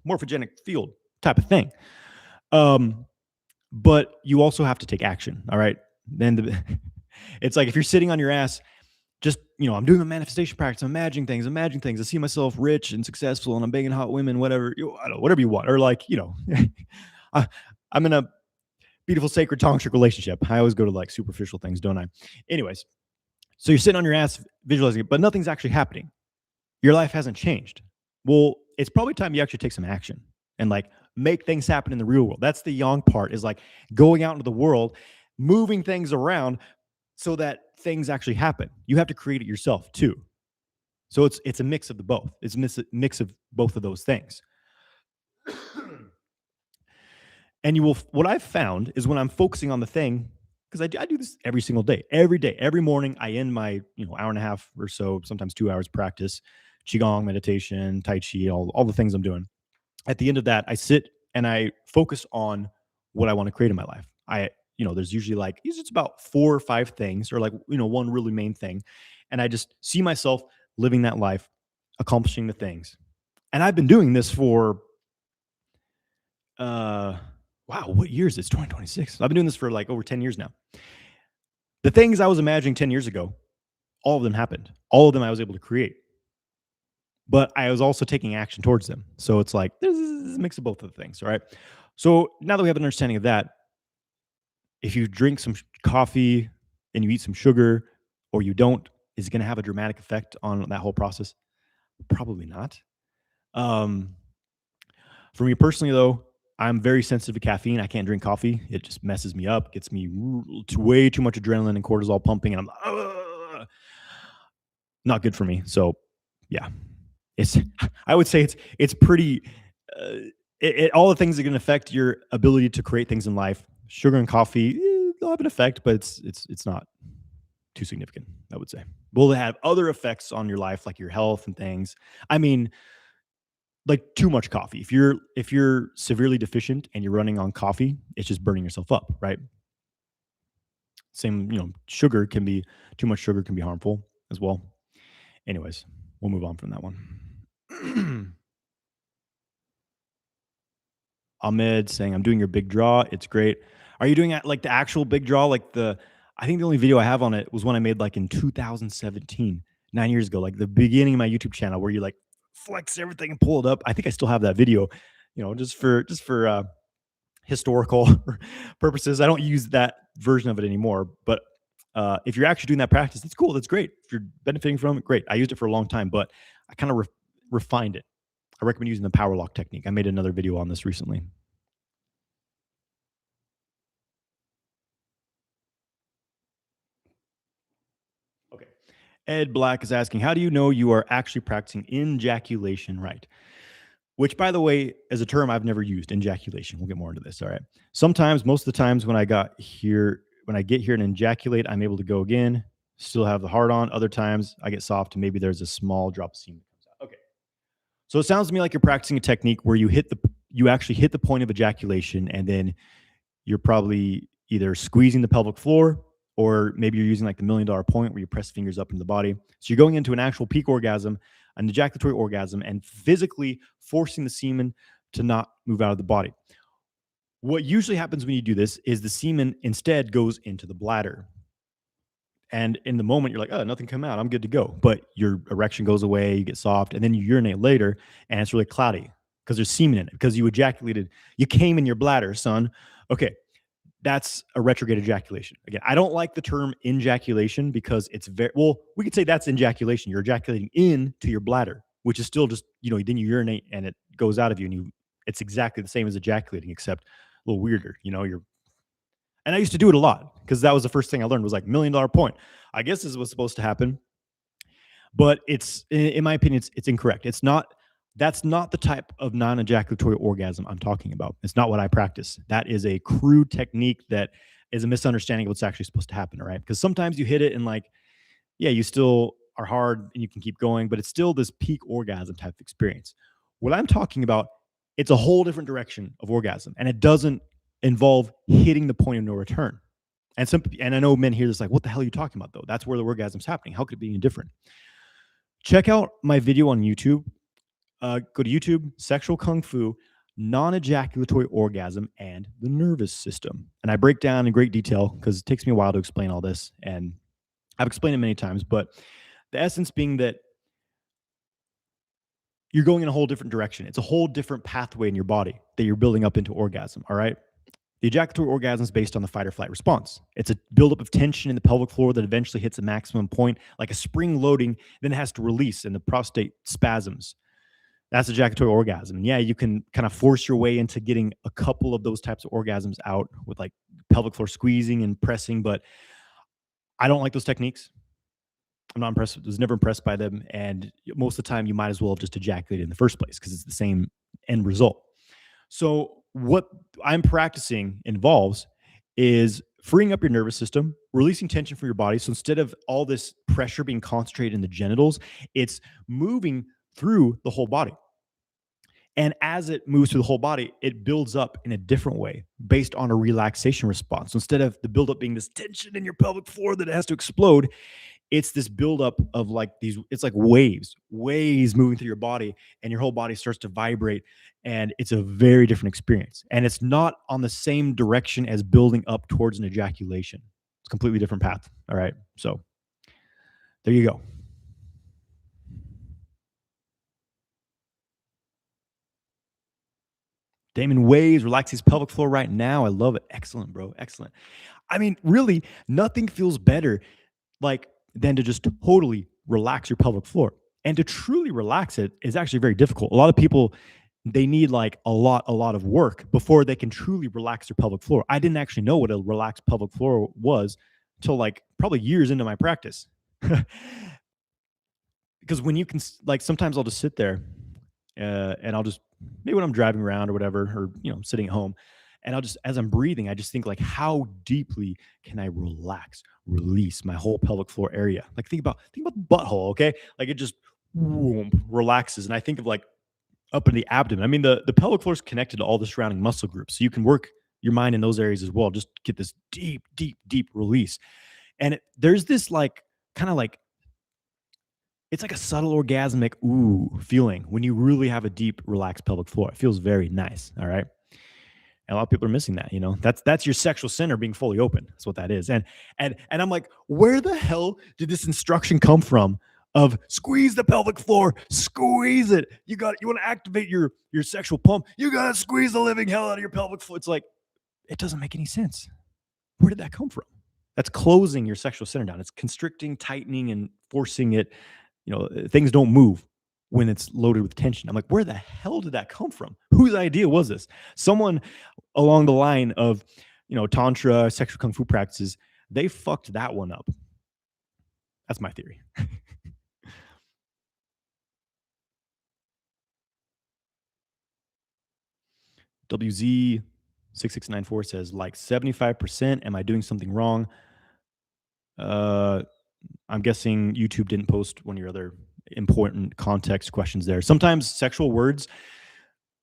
morphogenic field type of thing. Um, but you also have to take action. All right. It's like if you're sitting on your ass, just I'm doing a manifestation practice. I'm imagining things. I see myself rich and successful, and I'm banging hot women, whatever. I don't know, whatever you want, or like I, I'm in a beautiful sacred tantric relationship. I always go to like superficial things, don't I? Anyways, so you're sitting on your ass visualizing it, but nothing's actually happening. Your life hasn't changed. Well, it's probably time you actually take some action and like make things happen in the real world. That's the yang part, is like going out into the world, moving things around so that things actually happen. You have to create it yourself too. So it's a mix of the both. It's a mix of both of those things. And what I've found is when I'm focusing on the thing, because I do this every single day, every morning, I end my hour and a half or so, sometimes 2 hours practice, qigong, meditation, tai chi, all the things I'm doing. At the end of that, I sit and I focus on what I want to create in my life. There's usually like it's about 4 or 5 things, or like one really main thing, and I just see myself living that life, accomplishing the things. And I've been doing this for wow, what year is this? 2026. I've been doing this for like over 10 years now. The things I was imagining 10 years ago, all of them happened. All of them I was able to create. But I was also taking action towards them. So it's like, this is a mix of both of the things, all right? So now that we have an understanding of that, if you drink some coffee and you eat some sugar, or you don't, is it going to have a dramatic effect on that whole process? Probably not. For me personally, though, I'm very sensitive to caffeine. I can't drink coffee. It just messes me up, gets me way too much adrenaline and cortisol pumping, and I'm not good for me. So, yeah, I would say it's pretty. All the things that can affect your ability to create things in life, sugar and coffee, they'll have an effect, but it's not too significant, I would say. Will it have other effects on your life, like your health and things? I mean, like too much coffee. If you're severely deficient and you're running on coffee, it's just burning yourself up, right? Same, sugar can be too much sugar can be harmful as well. Anyways, we'll move on from that one. Ahmed saying, I'm doing your big draw. It's great. Are you doing like the actual big draw? I think the only video I have on it was one I made like in 2017, 9 years ago, like the beginning of my YouTube channel, where you like flex everything and pull it up. I think I still have that video, just for historical purposes. I don't use that version of it anymore, but if you're actually doing that practice, that's cool. That's great. If you're benefiting from it, great. I used it for a long time, but I kind of refined it. I recommend using the power lock technique. I made another video on this recently. Okay. Ed Black is asking, how do you know you are actually practicing ejaculation right? Which, by the way, is a term I've never used, ejaculation. We'll get more into this. All right. Sometimes, most of the times when I get here and ejaculate, I'm able to go again, still have the hard on. Other times I get soft and maybe there's a small drop of semen that comes out. Okay. So it sounds to me like you're practicing a technique where you actually hit the point of ejaculation, and then you're probably either squeezing the pelvic floor, or maybe you're using like the $1 million point where you press fingers up into the body. So you're going into an actual peak orgasm, an ejaculatory orgasm, and physically forcing the semen to not move out of the body. What usually happens when you do this is the semen instead goes into the bladder. And in the moment, you're like, oh, nothing come out. I'm good to go. But your erection goes away, you get soft, and then you urinate later, and it's really cloudy because there's semen in it, because you ejaculated. You came in your bladder, son. Okay, that's a retrograde ejaculation. Again, I don't like the term ejaculation because it's we could say that's ejaculation. You're ejaculating into your bladder, which is still just, then you urinate and it goes out of you, and it's exactly the same as ejaculating, except a little weirder. And I used to do it a lot because that was the first thing I learned, was like $1 million point. I guess this was supposed to happen, but it's, in my opinion, it's incorrect. That's not the type of non-ejaculatory orgasm I'm talking about. It's not what I practice. That is a crude technique that is a misunderstanding of what's actually supposed to happen, right? Because sometimes you hit it and like, yeah, you still are hard and you can keep going, but it's still this peak orgasm type of experience. What I'm talking about, it's a whole different direction of orgasm, and it doesn't involve hitting the point of no return. And I know men hear this like, what the hell are you talking about though? That's where the orgasm's happening. How could it be any different? Check out my video on YouTube. Go to YouTube, Sexual Kung Fu, non-ejaculatory orgasm, and the nervous system. And I break down in great detail because it takes me a while to explain all this. And I've explained it many times, but the essence being that you're going in a whole different direction. It's a whole different pathway in your body that you're building up into orgasm. All right. The ejaculatory orgasm is based on the fight or flight response. It's a buildup of tension in the pelvic floor that eventually hits a maximum point, like a spring loading, then it has to release and the prostate spasms. That's ejaculatory orgasm. And yeah, you can kind of force your way into getting a couple of those types of orgasms out with like pelvic floor squeezing and pressing, but I don't like those techniques. I'm not impressed. I was never impressed by them. And most of the time, you might as well have just ejaculated in the first place because it's the same end result. So, what I'm practicing involves is freeing up your nervous system, releasing tension from your body. So, instead of all this pressure being concentrated in the genitals, it's moving through the whole body. And as it moves through the whole body, it builds up in a different way based on a relaxation response. So instead of the buildup being this tension in your pelvic floor that it has to explode, it's this buildup of like these, it's like waves moving through your body, and your whole body starts to vibrate. And it's a very different experience. And it's not on the same direction as building up towards an ejaculation. It's a completely different path. All right. So there you go. Damon Waves, relax his pelvic floor right now. I love it. Excellent, bro. Excellent. I mean, really, nothing feels better like than to just totally relax your pelvic floor. And to truly relax it is actually very difficult. A lot of people, they need like a lot of work before they can truly relax their pelvic floor. I didn't actually know what a relaxed pelvic floor was until like probably years into my practice. Because when you can, like, sometimes I'll just sit there and I'll just, maybe when I'm driving around or whatever, or sitting at home, and I'll just, as I'm breathing, I just think like, how deeply can I relax, release my whole pelvic floor area? Like think about the butthole, okay? Like it just relaxes, and I think of like up in the abdomen. I mean, the pelvic floor is connected to all the surrounding muscle groups, so you can work your mind in those areas as well. Just get this deep release, and there's this like kind of like, it's like a subtle orgasmic feeling when you really have a deep, relaxed pelvic floor. It feels very nice. All right. And a lot of people are missing that. That's your sexual center being fully open. That's what that is. And I'm like, where the hell did this instruction come from? Of squeeze the pelvic floor, squeeze it. You want to activate your sexual pump. You got to squeeze the living hell out of your pelvic floor. It's like, it doesn't make any sense. Where did that come from? That's closing your sexual center down. It's constricting, tightening, and forcing it. Things don't move when it's loaded with tension. I'm like, where the hell did that come from? Whose idea was this? Someone along the line of, Tantra, sexual Kung Fu practices, they fucked that one up. That's my theory. WZ6694 says, like 75%. Am I doing something wrong? I'm guessing YouTube didn't post one of your other important context questions there. Sometimes sexual words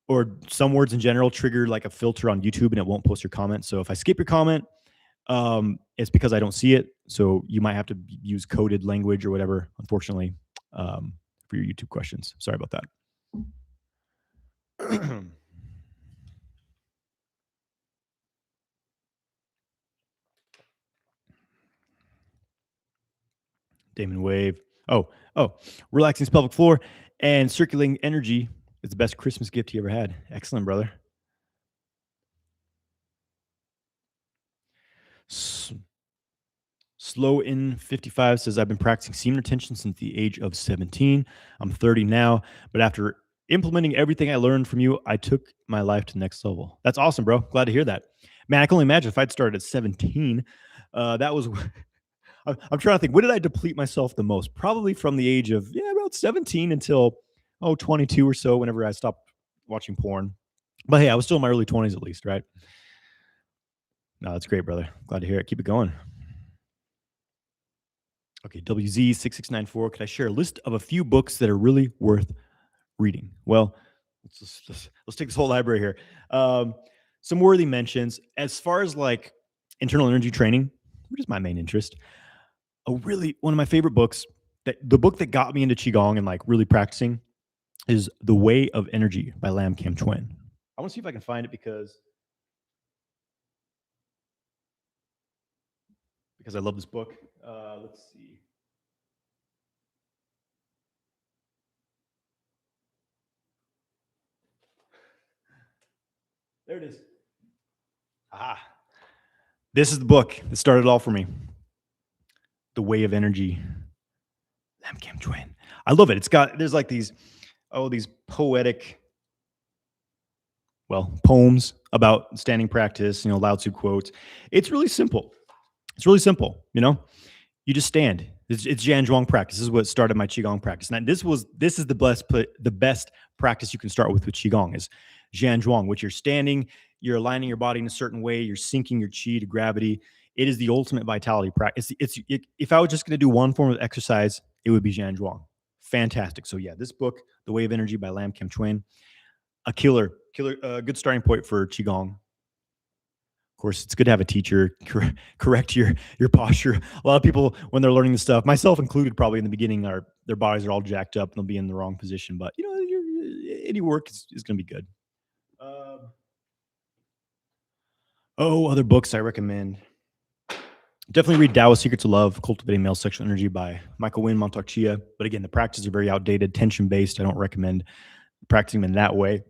or some words in general trigger like a filter on YouTube and it won't post your comment. So if I skip your comment, it's because I don't see it. So you might have to use coded language or whatever, unfortunately, for your YouTube questions. Sorry about that. Damon Wave. Oh, relaxing his pelvic floor and circulating energy is the best Christmas gift he ever had. Excellent, brother. Slow in 55 says, I've been practicing semen retention since the age of 17. I'm 30 now, but after implementing everything I learned from you, I took my life to the next level. That's awesome, bro. Glad to hear that. Man, I can only imagine if I'd started at 17. That was, I'm trying to think, when did I deplete myself the most? Probably from the age of, about 17 until, 22 or so, whenever I stopped watching porn. But hey, I was still in my early 20s at least, right? No, that's great, brother. Glad to hear it. Keep it going. Okay, WZ6694. Could I share a list of a few books that are really worth reading? Well, let's take this whole library here. Some worthy mentions. As far as like internal energy training, which is my main interest. One of my favorite books, the book that got me into qigong and like really practicing, is The Way of Energy by Lam Kim Twin. I want to see if I can find it because I love this book. Let's see. There it is. Ah, this is the book that started it all for me. The Way of Energy, Lam Kim Twin. I love it. There's like these poetic, poems about standing practice, Lao Tzu quotes. It's really simple. It's really simple. You just stand. It's Jan Zhuang practice. This is what started my qigong practice. And this is the best practice you can start with qigong is Jan Zhuang, which you're standing, you're aligning your body in a certain way, you're syncing your qi to gravity. It is the ultimate vitality practice. If I was just going to do one form of exercise, it would be Jan Zhuang. Fantastic. So yeah, this book, The Way of Energy by Lam Kim Twin, a killer, good starting point for qigong. Of course, it's good to have a teacher correct your posture. A lot of people, when they're learning this stuff, myself included, probably in the beginning, their bodies are all jacked up and they'll be in the wrong position. But any work is going to be good. Other books I recommend. Definitely read Taoist Secrets of Love, Cultivating Male Sexual Energy by Michael Wynn Montauk Chia. But again, the practices are very outdated, tension-based. I don't recommend practicing them in that way.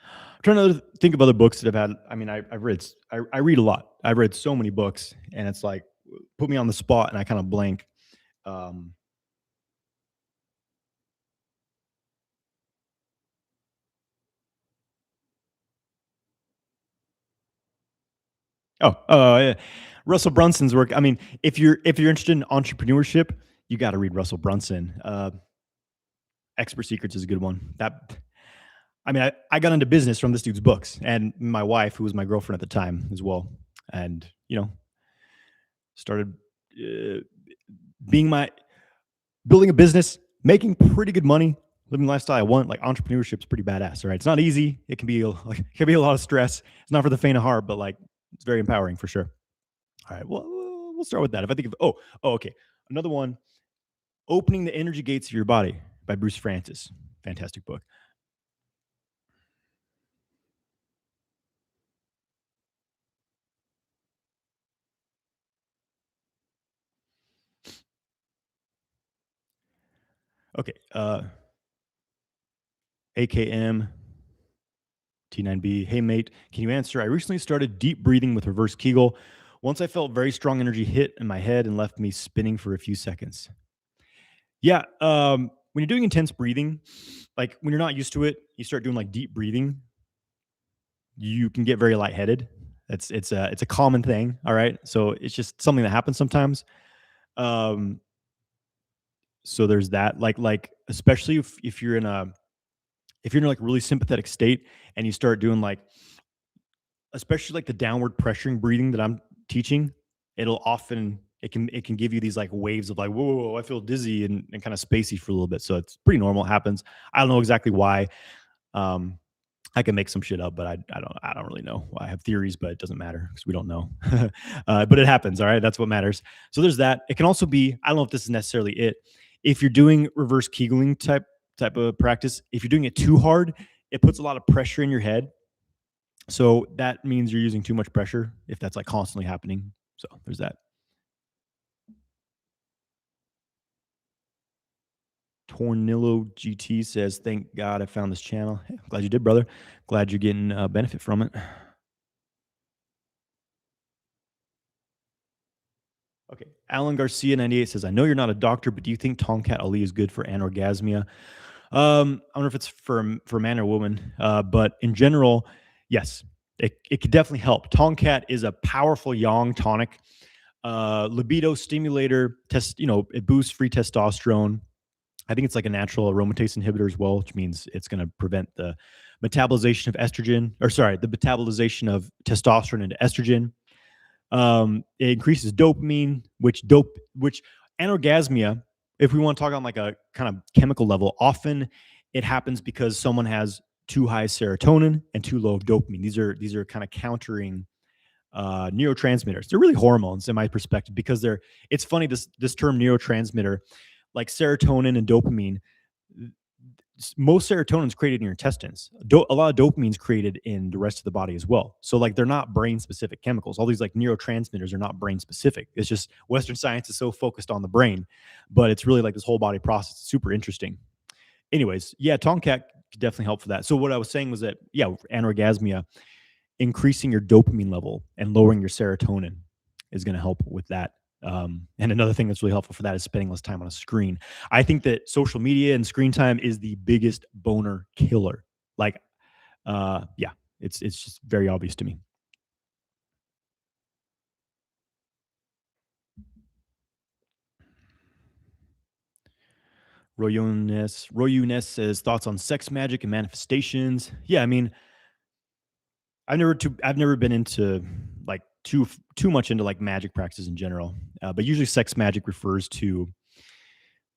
I'm trying to think of other books that have had. I mean, I read a lot. I've read so many books, and it's like put me on the spot, and I kind of blank. Yeah. Russell Brunson's work. I mean, if you're interested in entrepreneurship, you got to read Russell Brunson. Expert Secrets is a good one. I got into business from this dude's books, and my wife, who was my girlfriend at the time as well, and started building a business, making pretty good money, living the lifestyle I want. Like entrepreneurship's pretty badass. All right, it's not easy. It can be a lot of stress. It's not for the faint of heart, but like it's very empowering for sure. All right, well, we'll start with that. If I think of okay, another one, Opening the Energy Gates of Your Body by Bruce Francis. Fantastic book. Okay, AKM T9B. Hey mate, can you answer? I recently started deep breathing with reverse Kegel. Once I felt very strong energy hit in my head and left me spinning for a few seconds. Yeah, when you're doing intense breathing, like when you're not used to it, you start doing like deep breathing, you can get very lightheaded. It's a common thing. All right, so it's just something that happens sometimes. So there's that. Like especially if you're in like really sympathetic state and you start doing like, especially like the downward pressuring breathing that I'm teaching, it can give you these like waves of like, whoa, I feel dizzy and kind of spacey for a little bit. So it's pretty normal. It happens. I don't know exactly why. I can make some shit up, but I don't really know. I have theories, but it doesn't matter because we don't know. But it happens. All right. That's what matters. So there's that. It can also be, I don't know if this is necessarily it. If you're doing reverse Kegeling type of practice, if you're doing it too hard, it puts a lot of pressure in your head. So that means you're using too much pressure if that's like constantly happening. So there's that. Tornillo GT says, thank God I found this channel. Hey, I'm glad you did, brother. Glad you're getting benefit from it. Okay. Alan Garcia 98 says, I know you're not a doctor, but do you think Tongkat Ali is good for anorgasmia? I don't know if it's for man or woman, but in general, yes, it could definitely help. Tongkat is a powerful yang tonic, libido stimulator. It boosts free testosterone. I think it's like a natural aromatase inhibitor as well, which means it's going to prevent the metabolization of the metabolization of testosterone into estrogen. It increases dopamine, which anorgasmia, if we want to talk on like a kind of chemical level, often it happens because someone has too high serotonin and too low of dopamine. These are kind of countering neurotransmitters. They're really hormones in my perspective because it's funny, this term neurotransmitter, like serotonin and dopamine. Most serotonin is created in your intestines. A lot of dopamine is created in the rest of the body as well. So like they're not brain specific chemicals. All these like neurotransmitters are not brain specific. It's just Western science is so focused on the brain, but it's really like this whole body process. It's super interesting. Anyways, yeah, Tomcat could definitely help for that. So what I was saying was that, yeah, anorgasmia, increasing your dopamine level and lowering your serotonin is going to help with that. And another thing that's really helpful for that is spending less time on a screen. I think that social media and screen time is the biggest boner killer. Like, yeah, it's just very obvious to me. Royunes says thoughts on sex magic and manifestations. Yeah, I mean, I've never been into like too much into like magic practices in general. But usually sex magic refers to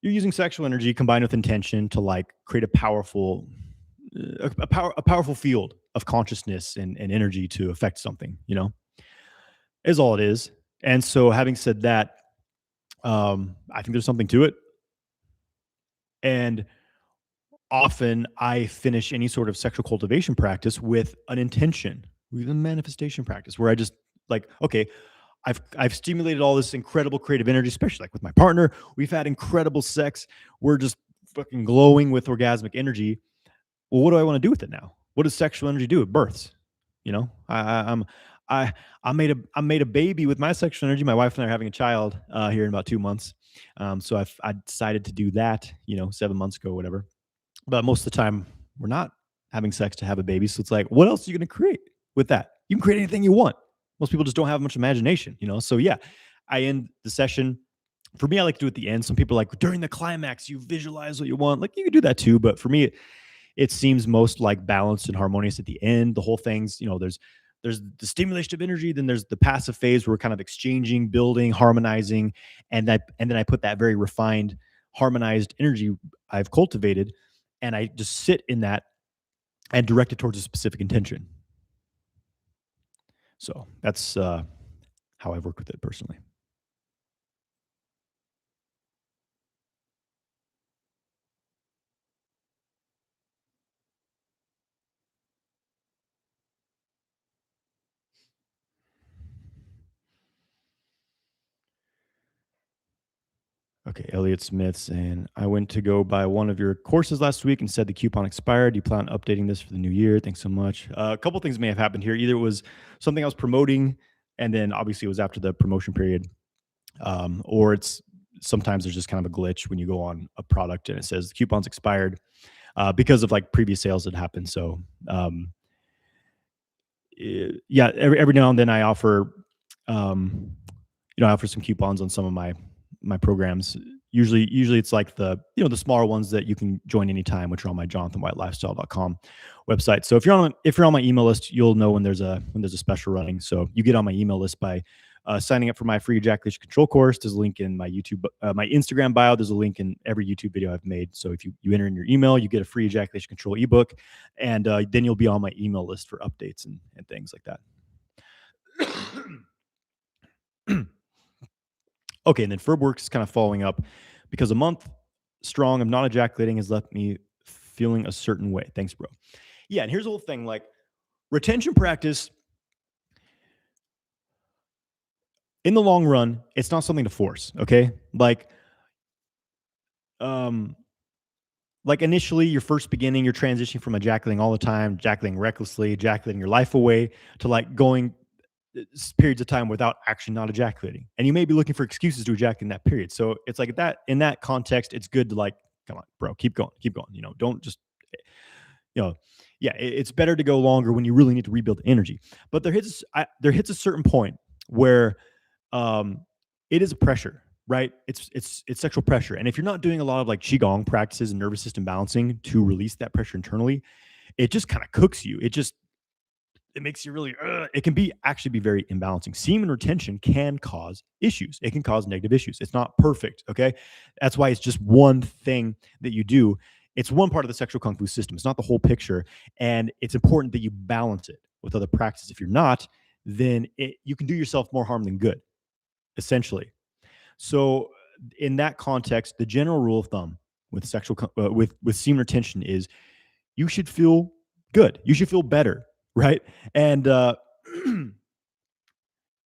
you're using sexual energy combined with intention to like create a powerful a powerful field of consciousness and energy to affect something, is all it is. And so having said that, I think there's something to it. And often I finish any sort of sexual cultivation practice with an intention, with a manifestation practice where I just like, okay, I've stimulated all this incredible creative energy, especially like with my partner. We've had incredible sex. We're just fucking glowing with orgasmic energy. Well, what do I want to do with it now? What does sexual energy do? It births. I'm I made a baby with my sexual energy. My wife and I are having a child here in about 2 months. So I decided to do that, 7 months ago, whatever. But most of the time, we're not having sex to have a baby. So it's like, what else are you going to create with that? You can create anything you want. Most people just don't have much imagination, So yeah, I end the session. For me, I like to do it at the end. Some people are like during the climax, you visualize what you want. Like you can do that too, but for me, it seems most like balanced and harmonious at the end. The whole thing's, there's the stimulation of energy, then there's the passive phase where we're kind of exchanging, building, harmonizing, and then I put that very refined, harmonized energy I've cultivated, and I just sit in that and direct it towards a specific intention. So that's how I've worked with it personally. Okay, Elliot Smith saying, I went to go buy one of your courses last week and said the coupon expired. You plan on updating this for the new year? Thanks so much. A couple things may have happened here. Either it was something I was promoting, and then obviously it was after the promotion period, or it's sometimes there's just kind of a glitch when you go on a product and it says the coupon's expired because of like previous sales that happened. So yeah, every now and then I offer, I offer some coupons on some of my programs. Usually it's like the smaller ones that you can join anytime, which are on my jonathanwhitelifestyle.com website. So if you're on my email list, you'll know when there's a special running. So you get on my email list by signing up for my free ejaculation control course. There's a link in my my Instagram bio. There's a link in every YouTube video I've made. So if you enter in your email, you get a free ejaculation control ebook, and then you'll be on my email list for updates and things like that. Okay, and then Ferbworks is kind of following up because a month strong of not ejaculating has left me feeling a certain way. Thanks, bro. Yeah, and here's the whole thing: like retention practice, in the long run, it's not something to force. Okay, like initially, your first beginning, you're transitioning from ejaculating all the time, ejaculating recklessly, ejaculating your life away, to like going periods of time without actually not ejaculating. And you may be looking for excuses to ejaculate in that period. So it's like that in that context, it's good to like, come on, bro, keep going. Don't just, yeah, it's better to go longer when you really need to rebuild energy. But there hits a certain point where it is a pressure, right? It's sexual pressure. And if you're not doing a lot of like qigong practices and nervous system balancing to release that pressure internally, it just kind of cooks you. It makes you really, it can actually be very imbalancing. Semen retention can cause issues. It can cause negative issues. It's not perfect. Okay. That's why it's just one thing that you do. It's one part of the sexual kung fu system. It's not the whole picture. And it's important that you balance it with other practices. If you're not, then you can do yourself more harm than good, essentially. So, in that context, the general rule of thumb with with semen retention is you should feel good. You should feel better, right? And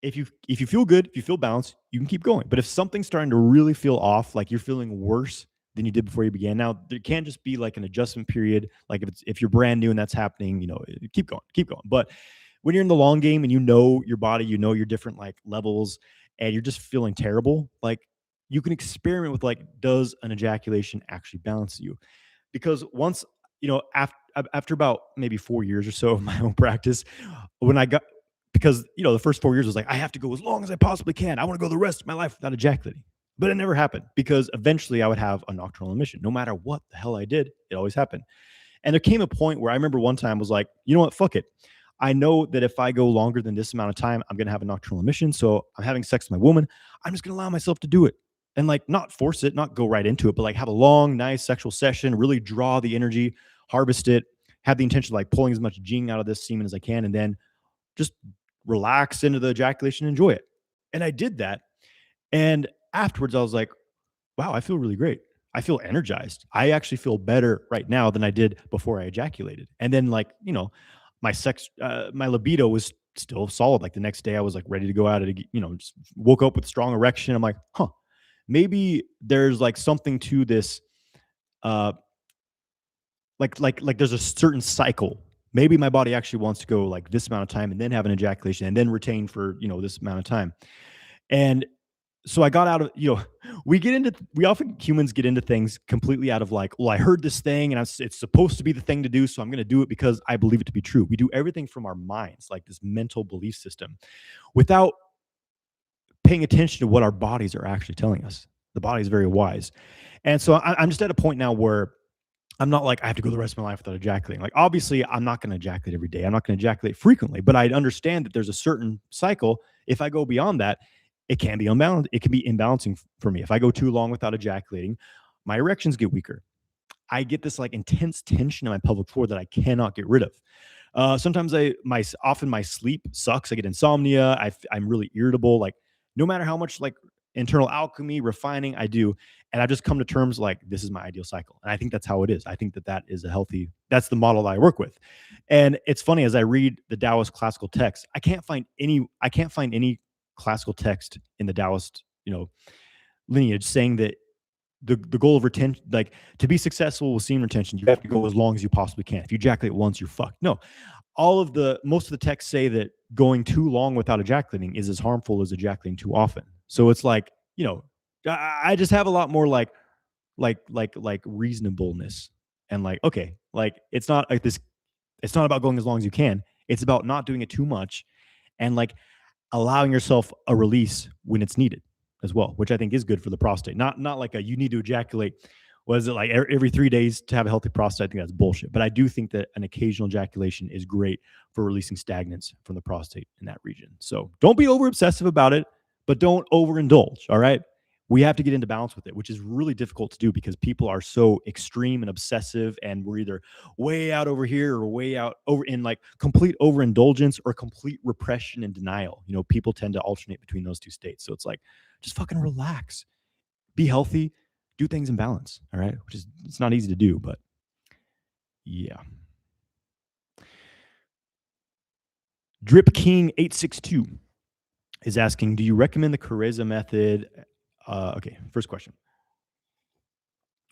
if you feel good, if you feel balanced, you can keep going. But if something's starting to really feel off, like you're feeling worse than you did before you began, now there can't just be like an adjustment period. Like if you're brand new and that's happening, keep going, keep going. But when you're in the long game and you know your body, you know your different like levels, and you're just feeling terrible, like you can experiment with like, does an ejaculation actually balance you? Because once after about maybe 4 years or so of my own practice, when I got because the first 4 years was like, I have to go as long as I possibly can. I want to go the rest of my life without ejaculating. But it never happened because eventually I would have a nocturnal emission. No matter what the hell I did, it always happened. And there came a point where I remember one time was like, you know what, fuck it. I know that if I go longer than this amount of time, I'm going to have a nocturnal emission. So I'm having sex with my woman. I'm just going to allow myself to do it and like not force it, not go right into it, but like have a long, nice sexual session, really draw the energy, harvest it, have the intention of like pulling as much gene out of this semen as I can, and then just relax into the ejaculation, enjoy it. And I did that. And afterwards, I was like, wow, I feel really great. I feel energized. I actually feel better right now than I did before I ejaculated. And then, like, my libido was still solid. Like the next day, I was like ready to go out. Just woke up with strong erection. I'm like, huh, maybe there's like something to this. Like there's a certain cycle. Maybe my body actually wants to go like this amount of time and then have an ejaculation and then retain for this amount of time. And so I got out of, we often humans get into things completely out of like, well, I heard this thing and it's supposed to be the thing to do. So I'm going to do it because I believe it to be true. We do everything from our minds, like this mental belief system, without paying attention to what our bodies are actually telling us. The body is very wise. And so I'm just at a point now where I'm not like, I have to go the rest of my life without ejaculating. Like, obviously, I'm not going to ejaculate every day. I'm not going to ejaculate frequently, but I understand that there's a certain cycle. If I go beyond that, it can be unbalanced. It can be imbalancing for me. If I go too long without ejaculating, my erections get weaker. I get this like intense tension in my pelvic floor that I cannot get rid of. Sometimes often my sleep sucks. I get insomnia. I'm really irritable. Like no matter how much like internal alchemy refining I do, and I've just come to terms like this is my ideal cycle, and I think that's how it is. I think that is that's the model that I work with. And it's funny, as I read the Taoist classical text, I can't find any classical text in the Taoist lineage saying that the goal of retention, like to be successful with semen retention, you have to go as long as you possibly can. If you ejaculate once, you're fucked. No, most of the texts say that going too long without ejaculating is as harmful as ejaculating too often. So it's like, I just have a lot more like reasonableness, and like, okay, like it's not like this. It's not about going as long as you can. It's about not doing it too much, and like allowing yourself a release when it's needed as well, which I think is good for the prostate. Not like you need to ejaculate. Was it like every 3 days to have a healthy prostate? I think that's bullshit. But I do think that an occasional ejaculation is great for releasing stagnance from the prostate in that region. So don't be over obsessive about it, but don't overindulge. All right. We have to get into balance with it, which is really difficult to do because people are so extreme and obsessive, and we're either way out over here or way out over in like complete overindulgence or complete repression and denial. People tend to alternate between those two states. So it's like, just fucking relax, be healthy, do things in balance. All right. It's not easy to do, but yeah. Drip King 862 is asking, do you recommend the Careza method? Okay, first question.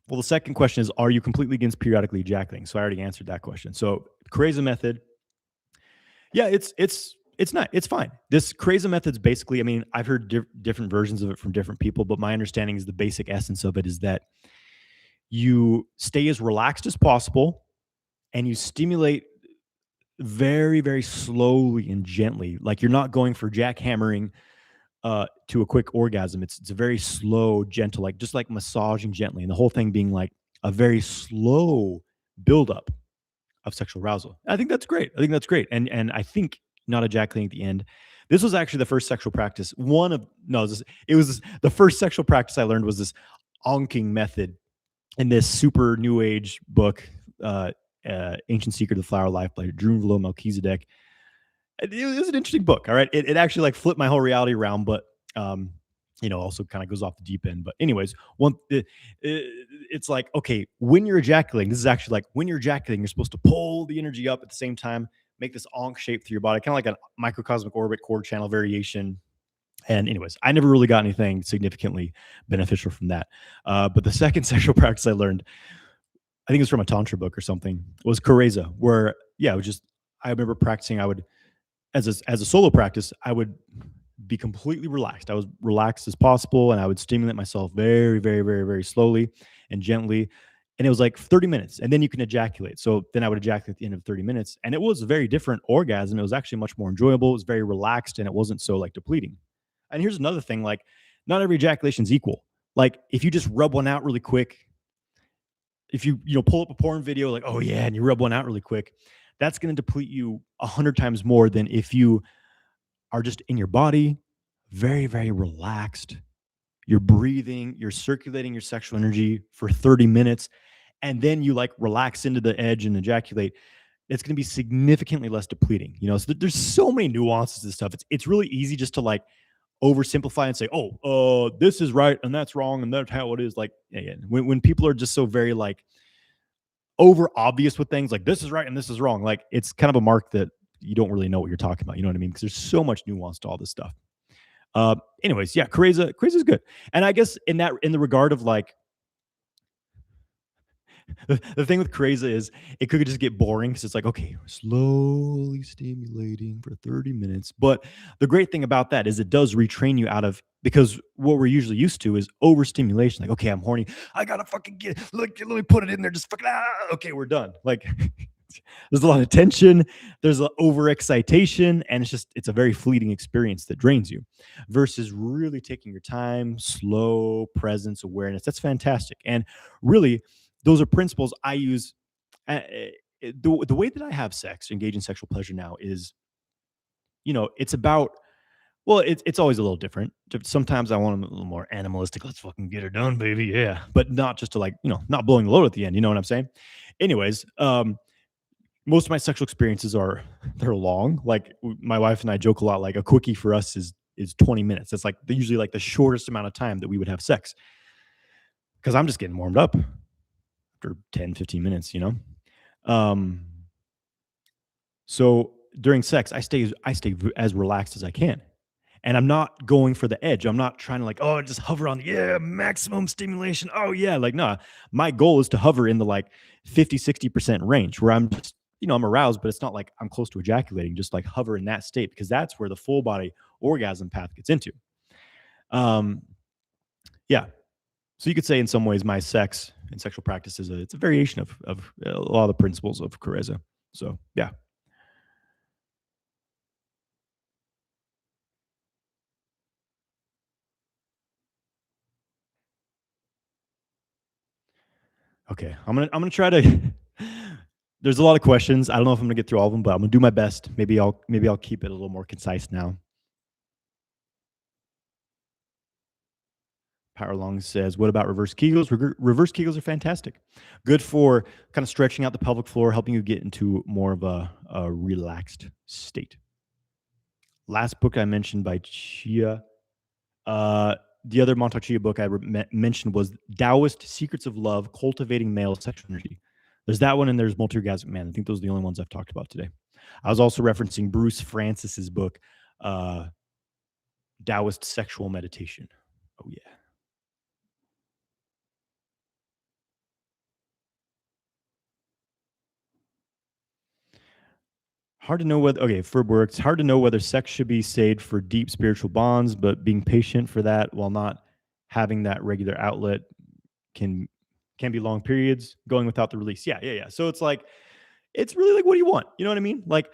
Well, the second question is, are you completely against periodically ejaculating? So I already answered that question. So Careza method, yeah, it's not, it's fine. This Careza method's basically, I mean, I've heard different versions of it from different people, but my understanding is the basic essence of it is that you stay as relaxed as possible and you stimulate very, very slowly and gently. Like you're not going for jackhammering to a quick orgasm. It's a very slow, gentle, like just like massaging gently, and the whole thing being like a very slow buildup of sexual arousal. I think that's great. And I think not ejaculating at the end. This was actually the first sexual practice. It was the first sexual practice I learned was this onking method in this super new age book, Ancient Secret of the Flower Life by Drew Melchizedek. It was an interesting book. All right, it actually like flipped my whole reality around, but um, also kind of goes off the deep end. But anyways, it's like okay, when you're ejaculating, this is actually like when you're ejaculating, you're supposed to pull the energy up at the same time, make this onk shape through your body, kind of like a microcosmic orbit core channel variation. And anyways, I never really got anything significantly beneficial from that. But the second sexual practice I learned, I think it was from a tantra book or something, was kareza, where yeah, it was just I remember practicing. I would as a solo practice, I would be completely relaxed. I was relaxed as possible, and I would stimulate myself very, very, very, very slowly and gently. And it was like 30 minutes, and then you can ejaculate. So then I would ejaculate at the end of 30 minutes, and it was a very different orgasm. It was actually much more enjoyable. It was very relaxed, and it wasn't so like depleting. And here's another thing: like, not every ejaculation is equal. Like, if you just rub one out really quick, if you pull up a porn video, like, oh yeah, and you rub one out really quick, that's going to deplete you 100 times more than if you are just in your body, very, very relaxed. You're breathing, you're circulating your sexual energy for 30 minutes, and then you like relax into the edge and ejaculate. It's going to be significantly less depleting. So there's so many nuances to stuff. It's really easy just to like oversimplify and say, oh, this is right and that's wrong and that's how it is. Like, yeah. When people are just so very like over obvious with things like this is right and this is wrong, like it's kind of a mark that you don't really know what you're talking about. You know what I mean? Because there's so much nuance to all this stuff. Anyways, yeah, Kareza is good. And I guess in the regard of like the thing with Kareza is it could just get boring because it's like, okay, we're slowly stimulating for 30 minutes. But the great thing about that is it does retrain you out of because what we're usually used to is overstimulation. Like, okay, I'm horny. I gotta fucking get look, let me put it in there. Just fucking okay, we're done. Like there's a lot of tension, there's an overexcitation, and it's a very fleeting experience that drains you. Versus really taking your time, slow presence, awareness. That's fantastic. And really, those are principles I use. The way that I have sex, engage in sexual pleasure now is, it's about well, it's always a little different. Sometimes I want them a little more animalistic. Let's fucking get her done, baby. Yeah. But not just to like, not blowing the load at the end. You know what I'm saying? Anyways, most of my sexual experiences they're long. Like my wife and I joke a lot. Like a quickie for us is 20 minutes. That's like usually like the shortest amount of time that we would have sex because I'm just getting warmed up after 10, 15 minutes. Um, so during sex, I stay as relaxed as I can. And I'm not going for the edge. I'm not trying to like, oh, just hover on, yeah, maximum stimulation. Oh, yeah. Like, no, my goal is to hover in the like 50, 60% range where I'm just, I'm aroused, but it's not like I'm close to ejaculating, just like hover in that state because that's where the full body orgasm path gets into. Yeah. So you could say in some ways my sex and sexual practice it's a variation of a lot of the principles of Kareza. So, yeah. Okay, I'm gonna try to. There's a lot of questions. I don't know if I'm gonna get through all of them, but I'm gonna do my best. Maybe I'll keep it a little more concise now. Power Long says, "What about reverse Kegels? Reverse Kegels are fantastic. Good for kind of stretching out the pelvic floor, helping you get into more of a relaxed state." Last book I mentioned by Chia. The other Montauk Chia book I mentioned was Taoist Secrets of Love: Cultivating Male Sexual Energy. There's that one, and there's Multi-Orgasmic Man. I think those are the only ones I've talked about today. I was also referencing Bruce Francis's book, uh, Taoist Sexual Meditation. Oh yeah. Hard to know whether for work, it's hard to know whether sex should be saved for deep spiritual bonds, but being patient for that while not having that regular outlet can can be long periods going without the release. Yeah, yeah, yeah. So it's like it's really like what do you want? You know what I mean? Like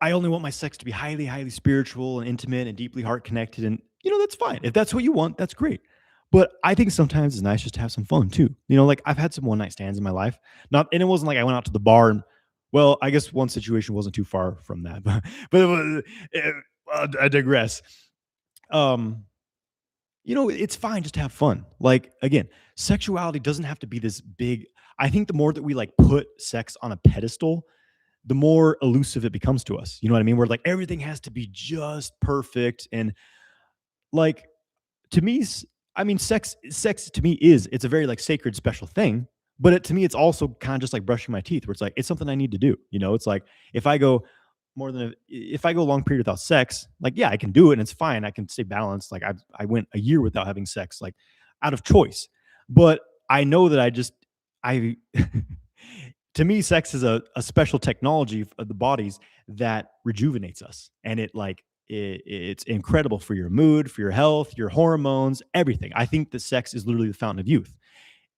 I only want my sex to be highly, highly spiritual and intimate and deeply heart connected. And that's fine. If that's what you want, that's great. But I think sometimes it's nice just to have some fun too. Like I've had some one night stands in my life. And it wasn't like I went out to the bar and well, I guess one situation wasn't too far from that, but it was, I digress. Um, it's fine just to have fun. Like again, sexuality doesn't have to be this big. I think the more that we like put sex on a pedestal, the more elusive it becomes to us. You know what I mean? Where like everything has to be just perfect. And like to me, I mean, sex to me is it's a very like sacred, special thing. But to me, it's also kind of just like brushing my teeth, where it's like it's something I need to do. You know, it's like if I go if I go a long period without sex, like yeah, I can do it and it's fine. I can stay balanced. Like I went a year without having sex, like out of choice. But I know that I to me, sex is a special technology of the bodies that rejuvenates us, and it's incredible for your mood, for your health, your hormones, everything. I think that sex is literally the fountain of youth,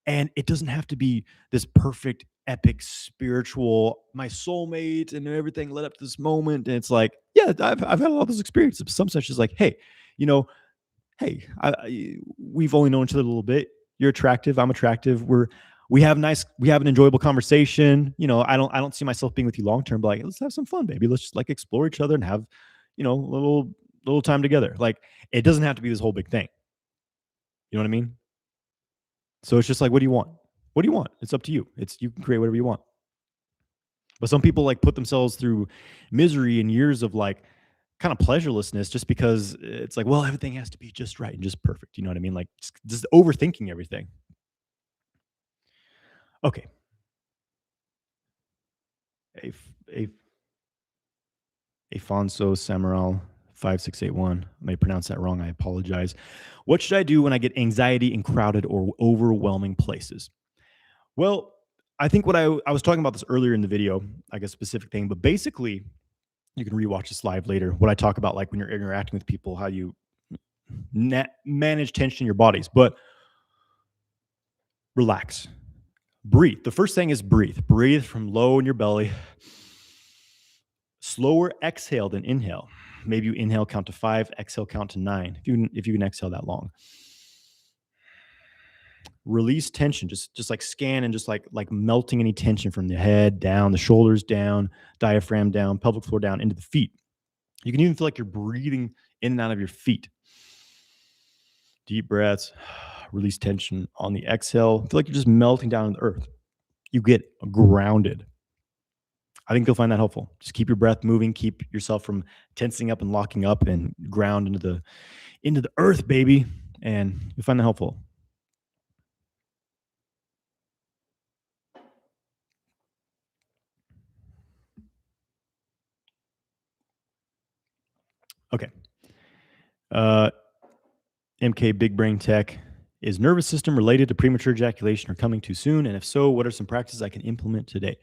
and it doesn't have to be this perfect, epic, spiritual, my soulmate, and everything led up to this moment. And it's like, yeah, I've had all those experiences. Some such as like, hey, you know, hey, we've only known each other a little bit. You're attractive. I'm attractive. We have an enjoyable conversation. You know, I don't see myself being with you long term, but like, let's have some fun, baby. Let's just like explore each other and have, you know, a little time together. Like, it doesn't have to be this whole big thing. You know what I mean? So it's just like, what do you want? What do you want? It's up to you. You can create whatever you want. But some people like put themselves through misery and years of like kind of pleasurelessness just because it's like, well, everything has to be just right and just perfect. You know what I mean? Like just overthinking everything. Okay. A, a, Afonso Samaral 5681. I may pronounce that wrong. I apologize. What should I do when I get anxiety in crowded or overwhelming places? Well, I think what I was talking about this earlier in the video, like a specific thing, but basically, you can rewatch this live later. What I talk about, like when you're interacting with people, how you manage tension in your bodies. But relax, breathe. The first thing is breathe. Breathe from low in your belly. Slower exhale than inhale. Maybe you inhale, count to 5, exhale, count to 9. If you can exhale that long. Release tension. Just like scan and just like melting any tension from the head down, the shoulders down, diaphragm down, pelvic floor down into the feet. You can even feel like you're breathing in and out of your feet. Deep breaths. Release tension on the exhale. Feel like you're just melting down on the earth. You get grounded. I think you'll find that helpful. Just keep your breath moving. Keep yourself from tensing up and locking up, and ground into the earth, baby. And you'll find that helpful. Okay. MK Big Brain Tech. Is nervous system related to premature ejaculation or coming too soon? And if so, what are some practices I can implement today?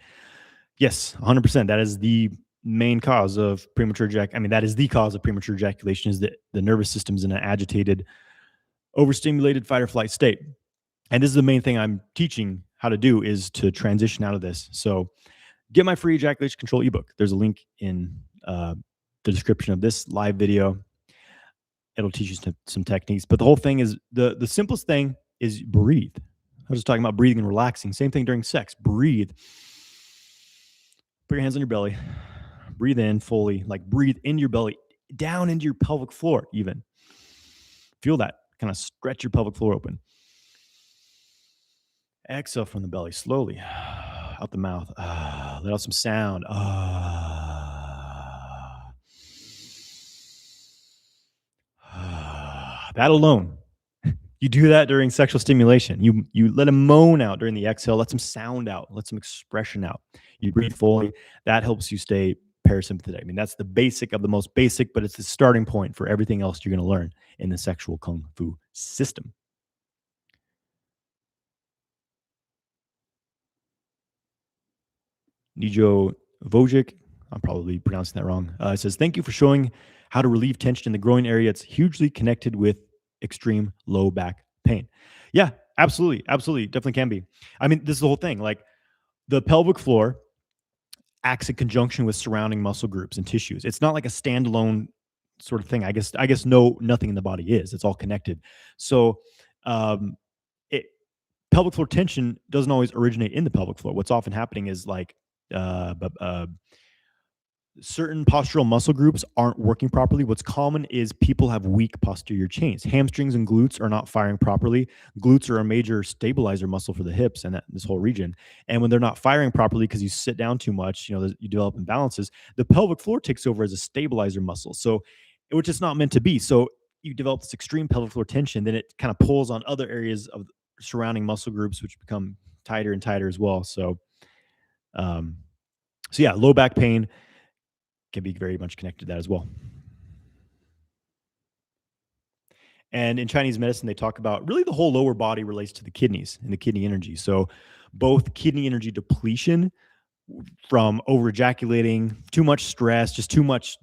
Yes, 100%. That is the main cause of premature ejaculation. I mean, that is the cause of premature ejaculation, is that the nervous system is in an agitated, overstimulated fight or flight state. And this is the main thing I'm teaching how to do, is to transition out of this. So get my free ejaculation control ebook. There's a link in the description of this live video. It'll teach you some techniques. But the whole thing is, the simplest thing is breathe. I was just talking about breathing and relaxing. Same thing during sex. Breathe. Put your hands on your belly. Breathe in fully. Like breathe into your belly, down into your pelvic floor even. Feel that. Kind of stretch your pelvic floor open. Exhale from the belly slowly. Out the mouth. Let out some sound. That alone, you do that during sexual stimulation. You let them moan out during the exhale, let some sound out, let some expression out. You breathe fully. That helps you stay parasympathetic. I mean, that's the basic of the most basic, but it's the starting point for everything else you're going to learn in the sexual kung fu system. Nijo Vojic, I'm probably pronouncing that wrong. It says, thank you for showing how to relieve tension in the groin area. It's hugely connected with extreme low back pain. Yeah, absolutely. Absolutely. Definitely can be. I mean, this is the whole thing. Like, the pelvic floor acts in conjunction with surrounding muscle groups and tissues. It's not like a standalone sort of thing. I guess nothing in the body is. It's all connected. So pelvic floor tension doesn't always originate in the pelvic floor. What's often happening is like certain postural muscle groups aren't working properly. What's common is people have weak posterior chains. Hamstrings and glutes are not firing properly. Glutes are a major stabilizer muscle for the hips and this whole region. And when they're not firing properly because you sit down too much, you develop imbalances. The pelvic floor takes over as a stabilizer muscle. So, which it's not meant to be. So you develop this extreme pelvic floor tension, then it kind of pulls on other areas of surrounding muscle groups, which become tighter and tighter as well. Um, so yeah, low back pain can be very much connected to that as well. And in Chinese medicine, they talk about really the whole lower body relates to the kidneys and the kidney energy. So both kidney energy depletion from over ejaculating, too much stress, just too much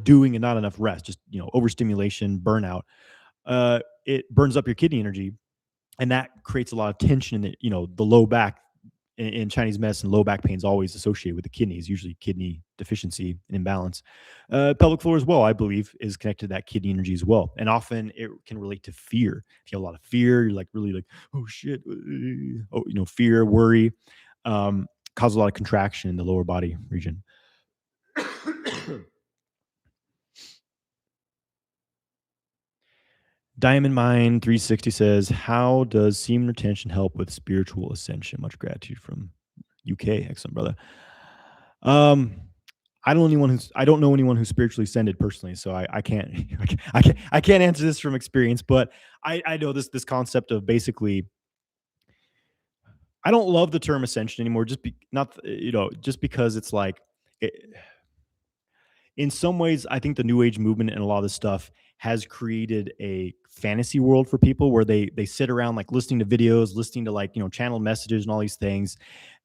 doing and not enough rest, just overstimulation, burnout. It burns up your kidney energy, and that creates a lot of tension in the low back. In Chinese medicine, low back pain is always associated with the kidneys, usually kidney deficiency and imbalance. Pelvic floor as well, I believe, is connected to that kidney energy as well. And often it can relate to fear. If you have a lot of fear, you're like really like, oh shit, fear, worry, cause a lot of contraction in the lower body region. Diamond Mine 360 says, how does semen retention help with spiritual ascension? Much gratitude from UK. Excellent, brother. I don't know anyone who's spiritually ascended personally, so I can't I can't answer this from experience, but I know this concept of basically. I don't love the term ascension anymore, just because it's like it, in some ways, I think the new age movement and a lot of this stuff has created a fantasy world for people where they sit around like listening to videos, listening to like channel messages and all these things,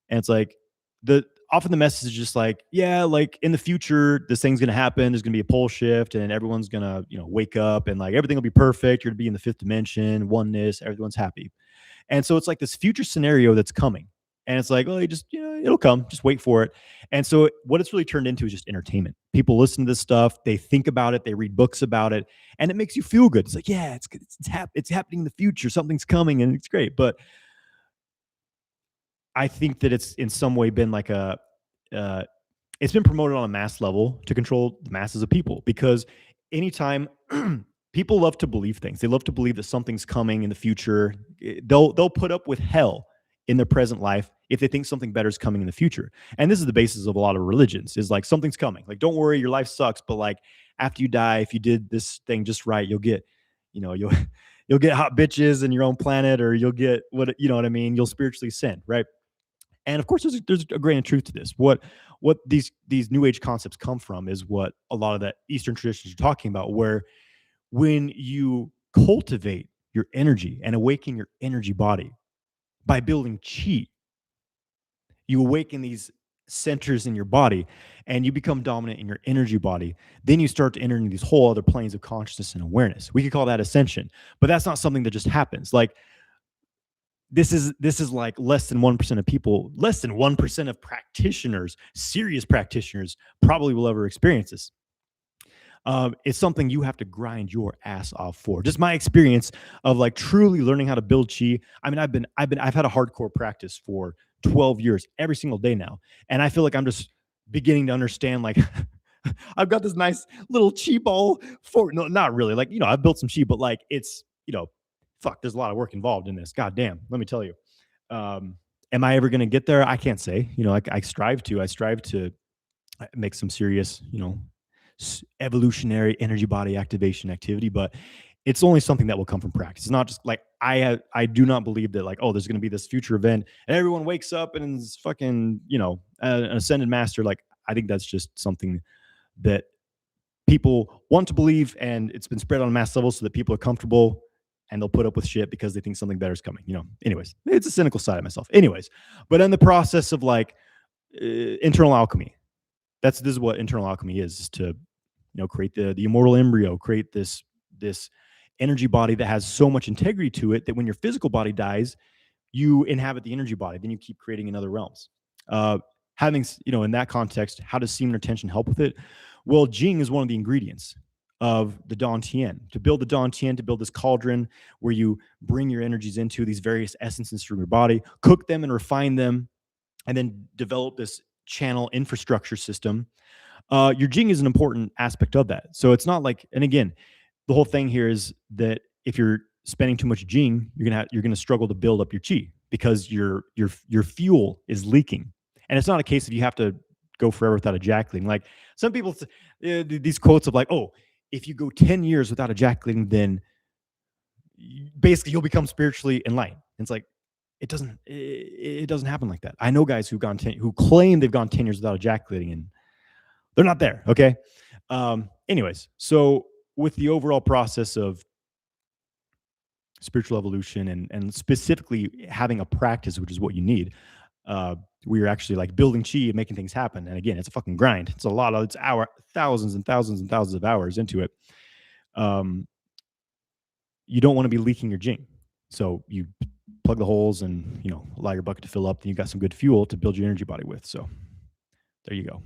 and it's like the often the message is just like, yeah, like in the future this thing's gonna happen. There's gonna be a pole shift, and everyone's gonna wake up, and like everything will be perfect. You're gonna be in the fifth dimension, oneness. Everyone's happy. And so it's like this future scenario that's coming. And it's like, oh, you just, it'll come. Just wait for it. And so what it's really turned into is just entertainment. People listen to this stuff, they think about it, they read books about it, and it makes you feel good. It's like, yeah, it's happening in the future. Something's coming, and it's great. But I think that it's in some way been like uh, it's been promoted on a mass level to control the masses of people, because anytime people love to believe things, they love to believe that something's coming in the future. They'll put up with hell in their present life if they think something better is coming in the future. And this is the basis of a lot of religions, is like something's coming. Like, don't worry, your life sucks, but like after you die, if you did this thing just right, you'll get, you'll you'll get hot bitches in your own planet, or you'll get what I mean. You'll spiritually ascend, right? And of course, there's a grain of truth to this. What these new age concepts come from is what a lot of that Eastern traditions are talking about, where when you cultivate your energy and awaken your energy body by building chi, you awaken these centers in your body and you become dominant in your energy body. Then you start to enter into these whole other planes of consciousness and awareness. We could call that ascension, but that's not something that just happens. Like, this is like less than 1% of people, less than 1% of practitioners, serious practitioners, probably will ever experience this. It's something you have to grind your ass off for. Just my experience of like truly learning how to build chi. I mean, I've had a hardcore practice for 12 years every single day now, and I feel like I'm just beginning to understand, like, I've got this nice little chi ball for, no, not really, like, I've built some chi, but like it's, fuck, there's a lot of work involved in this. God damn, let me tell you. Um, am I ever going to get there? I can't say. I strive to. I strive to make some serious, evolutionary energy body activation activity, but it's only something that will come from practice. It's not just like I do not believe that, like, oh, there's going to be this future event and everyone wakes up and is fucking, an ascended master. Like, I think that's just something that people want to believe, and it's been spread on a mass level so that people are comfortable and they'll put up with shit because they think something better is coming. Anyways, it's a cynical side of myself. Anyways, but in the process of like internal alchemy, this is what internal alchemy is to create the immortal embryo, create this energy body that has so much integrity to it that when your physical body dies, you inhabit the energy body. Then you keep creating in other realms. Having in that context, how does semen retention help with it? Well, Jing is one of the ingredients of the Dantian. To build the Dantian, to build this cauldron where you bring your energies into these various essences from your body, cook them and refine them, and then develop this channel infrastructure system. Your jing is an important aspect of that. So it's not like, and again, the whole thing here is that if you're spending too much jing, you're gonna struggle to build up your chi because your fuel is leaking. And it's not a case of you have to go forever without ejaculating. Like some people, these quotes of like, oh, if you go 10 years without ejaculating, then basically you'll become spiritually enlightened. And it's like it doesn't happen like that. I know guys who claim they've gone 10 years without ejaculating, and they're not there. Okay. Anyways, so with the overall process of spiritual evolution and specifically having a practice, which is what you need, we are actually like building chi and making things happen. And again, it's a fucking grind. It's a lot of thousands and thousands and thousands of hours into it. You don't want to be leaking your jing. So you plug the holes and, allow your bucket to fill up. Then you got some good fuel to build your energy body with. So there you go.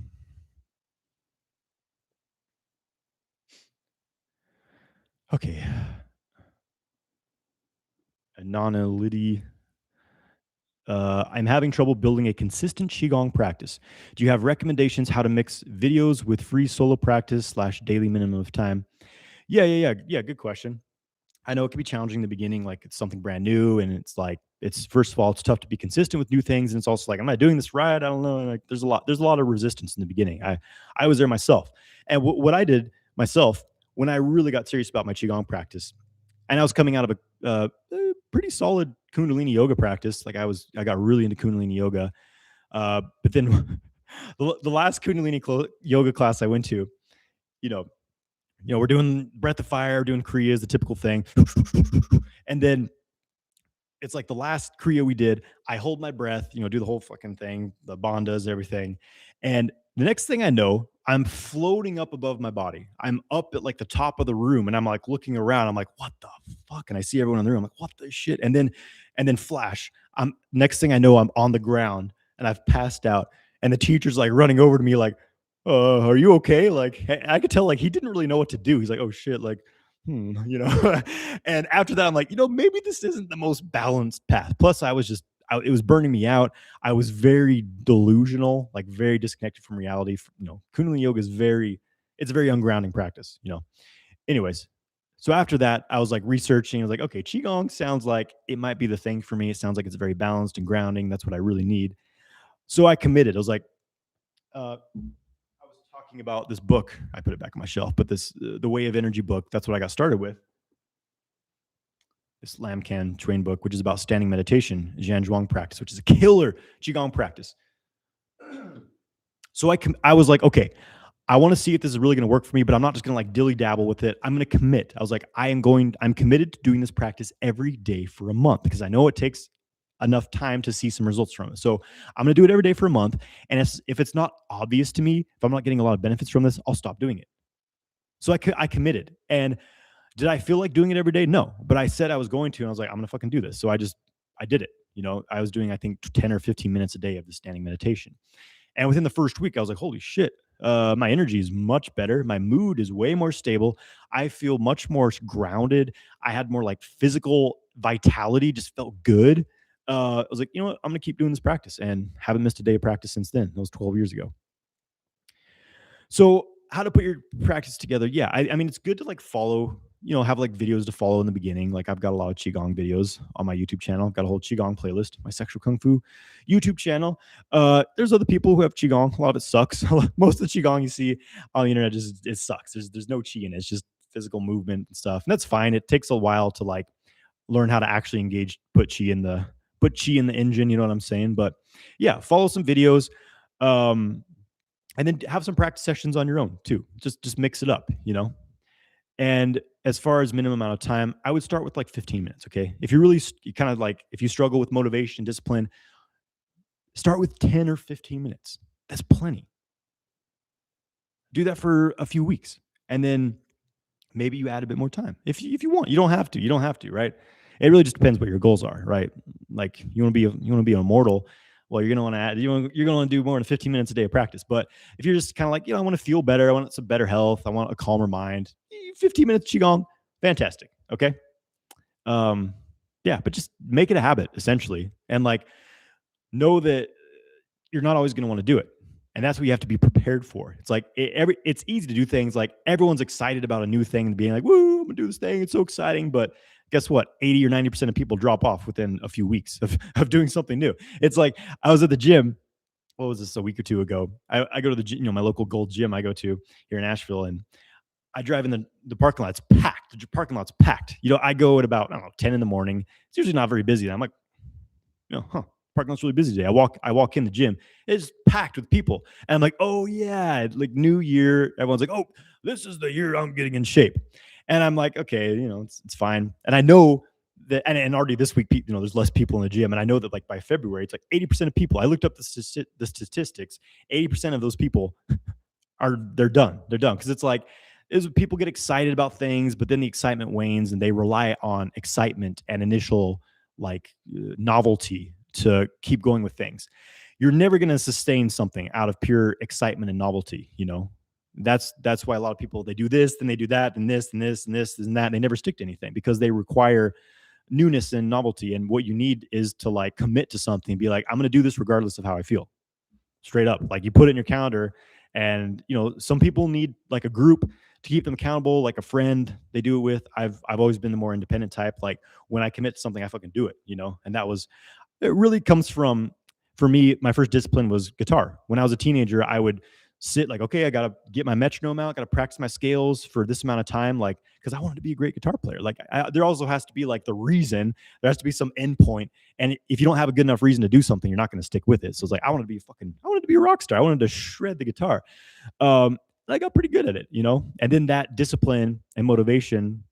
Okay. Anonality. I'm having trouble building a consistent Qigong practice. Do you have recommendations how to mix videos with free solo practice / daily minimum of time? Yeah. Good question. I know it can be challenging in the beginning, like it's something brand new, and it's like it's first of all, it's tough to be consistent with new things, and it's also like, am I doing this right? I don't know. Like there's a lot of resistance in the beginning. I was there myself, and what I did myself when I really got serious about my qigong practice, and I was coming out of a pretty solid Kundalini yoga practice. Like I got really into Kundalini yoga, but then the last Kundalini yoga class I went to, you know, we're doing breath of fire, doing kriyas, the typical thing. And then it's like the last kriya we did, I hold my breath, do the whole fucking thing, the bandhas, everything. And the next thing I know, I'm floating up above my body. I'm up at like the top of the room and I'm like looking around. I'm like, what the fuck? And I see everyone in the room. I'm like, what the shit? And then flash. Next thing I know, I'm on the ground and I've passed out. And the teacher's like running over to me, like, are you okay? Like, I could tell, like, he didn't really know what to do. He's like, oh shit, like, and after that, I'm like, maybe this isn't the most balanced path. Plus, it was burning me out. I was very delusional, like very disconnected from reality. Kundalini yoga it's a very ungrounding practice, Anyways, so after that, I was like researching. I was like, okay, Qigong sounds like it might be the thing for me. It sounds like it's very balanced and grounding. That's what I really need. So I committed. I was like, I was talking about this book. I put it back on my shelf, but The Way of Energy book. That's what I got started with. This Lam Can Train book, which is about standing meditation, Zhan Zhuang practice, which is a killer qigong practice. So I was like, okay, I want to see if this is really going to work for me, but I'm not just going to like dilly dabble with it. I'm going to commit. I was like, I'm committed to doing this practice every day for a month because I know it takes enough time to see some results from it. So I'm going to do it every day for a month. And if it's not obvious to me, if I'm not getting a lot of benefits from this, I'll stop doing it. So I committed. And did I feel like doing it every day? No, but I said I was going to, and I was like, I'm going to fucking do this. So I did it. I was doing, I think 10 or 15 minutes a day of the standing meditation. And within the first week, I was like, holy shit, my energy is much better. My mood is way more stable. I feel much more grounded. I had more like physical vitality, just felt good. I was like, you know what? I'm going to keep doing this practice and haven't missed a day of practice since then. That was 12 years ago. So how to put your practice together? Yeah, I mean, it's good to like follow, have like videos to follow in the beginning. Like I've got a lot of qigong videos on my YouTube channel. I've got a whole qigong playlist, my sexual kung fu YouTube channel. There's other people who have qigong. A lot of it sucks. Most of the qigong you see on the internet it sucks. There's no chi in it. It's just physical movement and stuff, and that's fine. It takes a while to like learn how to actually engage, put chi in the engine. You know what I'm saying? But yeah, follow some videos. And then have some practice sessions on your own too. Just mix it up, And as far as minimum amount of time, I would start with like 15 minutes. Okay. If you really kind of like, if you struggle with motivation, discipline, start with 10 or 15 minutes. That's plenty. Do that for a few weeks. And then maybe you add a bit more time if you want. You don't have to, right? It really just depends what your goals are, right? Like you want to be immortal. Well, you're going to want to you're going to want to do more than 15 minutes a day of practice. But if you're just kind of like, I want to feel better. I want some better health. I want a calmer mind. 15 minutes qigong, fantastic. Okay. Yeah, but just make it a habit essentially. And like, know that you're not always going to want to do it. And that's what you have to be prepared for. It's like it's easy to do things like everyone's excited about a new thing and being like, woo, I'm gonna do this thing. It's so exciting. But guess what? 80 or 90% of people drop off within a few weeks of doing something new. It's like I was at the gym. What was this, a week or two ago? I go to the gym, my local Gold Gym I go to here in Asheville, and I drive in the parking lot's packed. The parking lot's packed. I go at about, I don't know, 10 in the morning. It's usually not very busy. And I'm like, parking lot's really busy today. I walk in the gym. It's packed with people. And I'm like, oh yeah, like new year. Everyone's like, oh, this is the year I'm getting in shape. And I'm like, okay, it's fine. And I know that, and already this week, there's less people in the gym. And I know that like by February, it's like 80% of people. I looked up the statistics. 80% of those people they're done. They're done. Cause it's like, is people get excited about things, but then the excitement wanes and they rely on excitement and initial like novelty to keep going with things. You're never going to sustain something out of pure excitement and novelty. That's why a lot of people, they do this, then they do that, and this, and this, and this, and that. And they never stick to anything because they require newness and novelty. And what you need is to like commit to something and be like, I'm going to do this regardless of how I feel. Straight up. Like you put it in your calendar, and some people need like a group to keep them accountable, like a friend they do it with. I've always been the more independent type. Like when I commit to something, I fucking do it, and it really comes from, for me, my first discipline was guitar. When I was a teenager, I would sit like, okay, I got to get my metronome out, got to practice my scales for this amount of time, like, because I wanted to be a great guitar player. Like, there also has to be like the reason, there has to be some end point. And if you don't have a good enough reason to do something, you're not going to stick with it. So it's like, I wanted to be a rock star. I wanted to shred the guitar. I got pretty good at it, and then that discipline and motivation,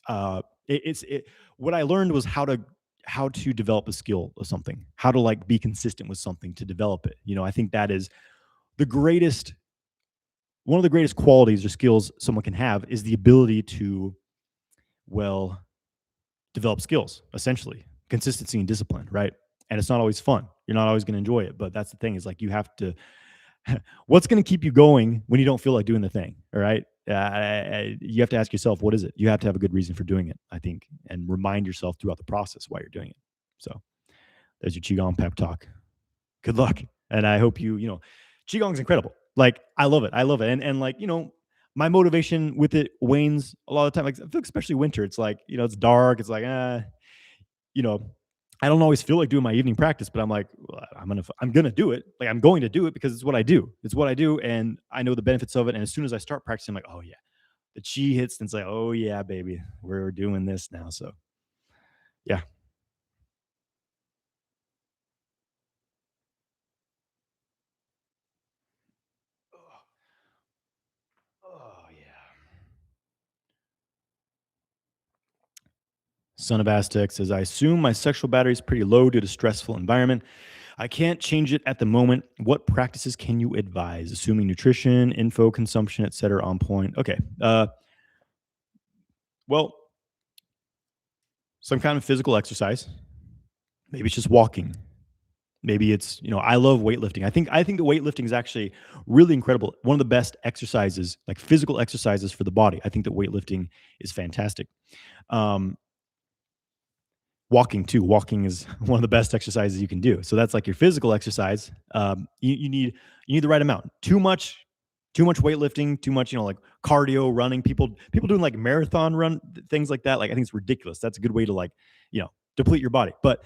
what I learned was how to develop a skill of something, how to like be consistent with something to develop it. I think that is one of the greatest qualities or skills someone can have is the ability to, well, develop skills, essentially consistency and discipline, right? And it's not always fun. You're not always going to enjoy it, but that's the thing, is like you have to, what's going to keep you going when you don't feel like doing the thing? All right. You have to ask yourself, what is it? You have to have a good reason for doing it, I think, and remind yourself throughout the process why you're doing it. So there's your Qigong pep talk. Good luck. And I hope Qigong's incredible. Like, I love it. And like, my motivation with it wanes a lot of the time. Like, I feel especially winter. It's like, it's dark. It's like, I don't always feel like doing my evening practice, but I'm like, well, I'm gonna do it. Like, I'm going to do it because it's what I do. It's what I do, and I know the benefits of it. And as soon as I start practicing, I'm like, oh yeah, the chi hits, and it's like, oh yeah, baby, we're doing this now. So yeah. Oh yeah. Son of Aztec says, I assume my sexual battery is pretty low due to stressful environment. I can't change it at the moment. What practices can you advise? Assuming nutrition, info consumption, etc. on point. Okay. Well, some kind of physical exercise. Maybe it's just walking. Maybe it's, I love weightlifting. I think the weightlifting is actually really incredible. One of the best exercises, like physical exercises for the body. I think that weightlifting is fantastic. Um, Walking too. Walking is one of the best exercises you can do. So that's like your physical exercise. You need the right amount. Too much weightlifting, too much, like cardio, running. People doing like marathon run things like that. Like, I think it's ridiculous. That's a good way to like, deplete your body. But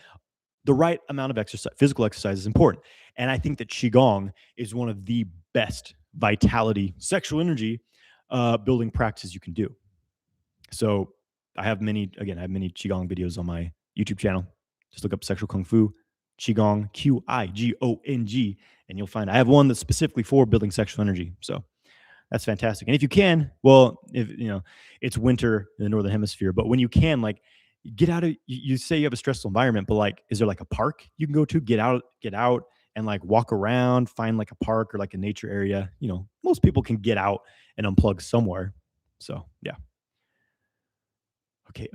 the right amount of exercise, physical exercise, is important. And I think that qigong is one of the best vitality, sexual energy building practices you can do. So I have many qigong videos on my YouTube channel. Just look up sexual kung fu, qigong, Qigong, and you'll find I have one that's specifically for building sexual energy. So that's fantastic. And if you can, well, if it's winter in the northern hemisphere, but when you can, like, get out of, you say you have a stressful environment, but like, is there like a park you can go to, get out and like walk around, find like a park or like a nature area. Most people can get out and unplug somewhere. So yeah. Okay.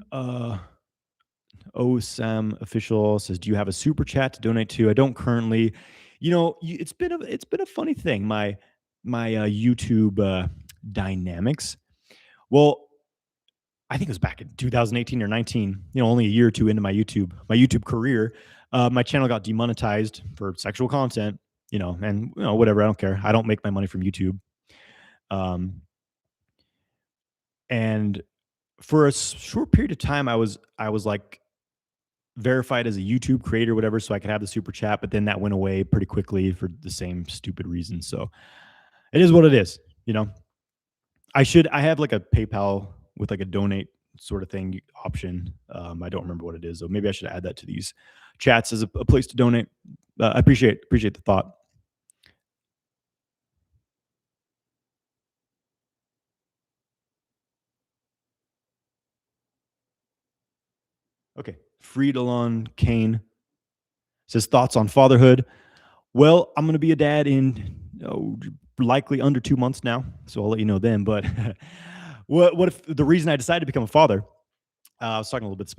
OSAM official says, do you have a super chat to donate to? I don't currently. It's been a funny thing. My YouTube dynamics. Well, I think it was back in 2018 or 19. Only a year or two into my YouTube career, my channel got demonetized for sexual content. and whatever. I don't care. I don't make my money from YouTube. Um, and for a short period of time, I was like verified as a YouTube creator, whatever, so I could have the super chat. But then that went away pretty quickly for the same stupid reason. So it is what it is. You know, I have like a PayPal with like a donate sort of thing option. I don't remember what it is, though. Maybe I should add that to these chats as a place to donate. I appreciate the thought. Okay, Friedalon Kane says thoughts on fatherhood. Well, I'm going to be a dad in likely under 2 months now, so I'll let you know then. But what if the reason I decided to become a father? I was talking a little bit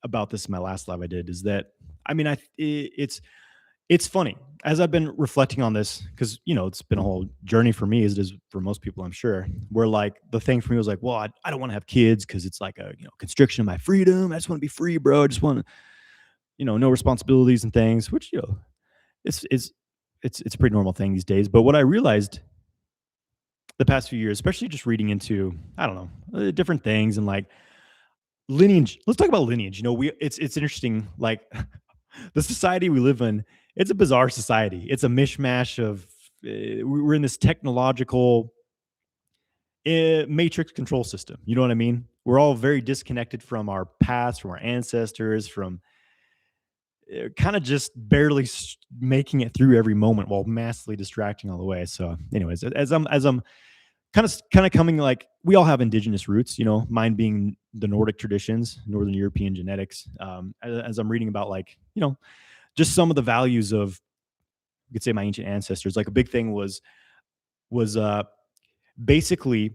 about this in my last live I did. Is that I mean, it's funny as I've been reflecting on this because it's been a whole journey for me as it is for most people, I'm sure. Where like the thing for me was like, well, I don't want to have kids because it's like a constriction of my freedom. I just want to be free, bro. I just want no responsibilities and things, which it's it's it's a pretty normal thing these days. But what I realized the past few years, especially just reading into I don't know different things and like lineage. Let's talk about lineage. It's interesting. Like the society we live in, it's a bizarre society. It's a mishmash of we're in this technological matrix control system. You know what I mean? We're all very disconnected from our past, from our ancestors, from kind of just barely making it through every moment while massively distracting all the way. So, anyways, as I'm kind of coming like we all have indigenous roots, mine being the Nordic traditions, Northern European genetics. As I'm reading about like just some of the values of you could say my ancient ancestors. Like a big thing was basically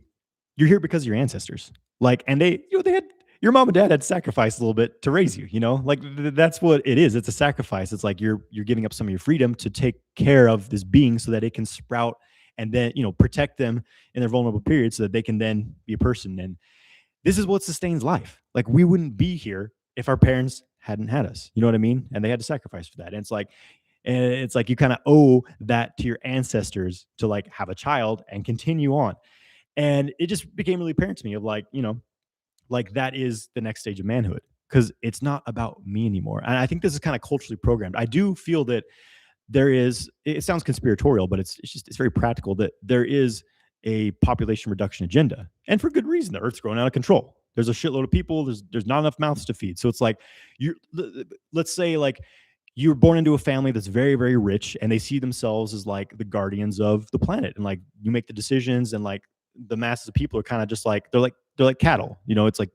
you're here because of your ancestors. Like, and they had your mom and dad had sacrificed a little bit to raise you. Like that's what it is. It's a sacrifice. It's like you're giving up some of your freedom to take care of this being so that it can sprout and then protect them in their vulnerable periods so that they can then be a person. And this is what sustains life. Like we wouldn't be here if our parents hadn't had us. You know what I mean? And they had to sacrifice for that. And it's like you kind of owe that to your ancestors to like have a child and continue on. And it just became really apparent to me of like, like that is the next stage of manhood because it's not about me anymore. And I think this is kind of culturally programmed. I do feel that there is, it sounds conspiratorial, but it's very practical that there is a population reduction agenda. And for good reason. The earth's growing out of control. There's a shitload of people. There's not enough mouths to feed. So it's like you let's say like you're born into a family that's very, very rich and they see themselves as like the guardians of the planet. And like you make the decisions and like the masses of people are kind of just like they're like cattle. It's like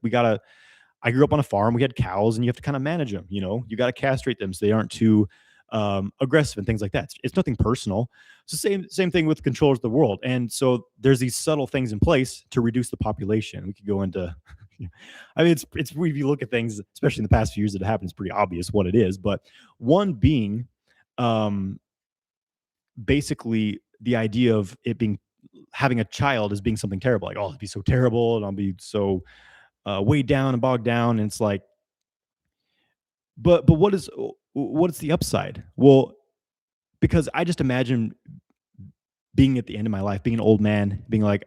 I grew up on a farm. We had cows, and you have to kind of manage them. You got to castrate them so they aren't too aggressive and things like that. It's nothing personal. It's the same thing with controllers of the world. And so there's these subtle things in place to reduce the population. We could go into. I mean, it's if you look at things, especially in the past few years that it happened, it's pretty obvious what it is. But one being, um, basically the idea of it being having a child as being something terrible. Like, oh, it'd be so terrible, and I'll be so weighed down and bogged down. And it's like, but what is the upside? Well, because I just imagine being at the end of my life, being an old man, being like,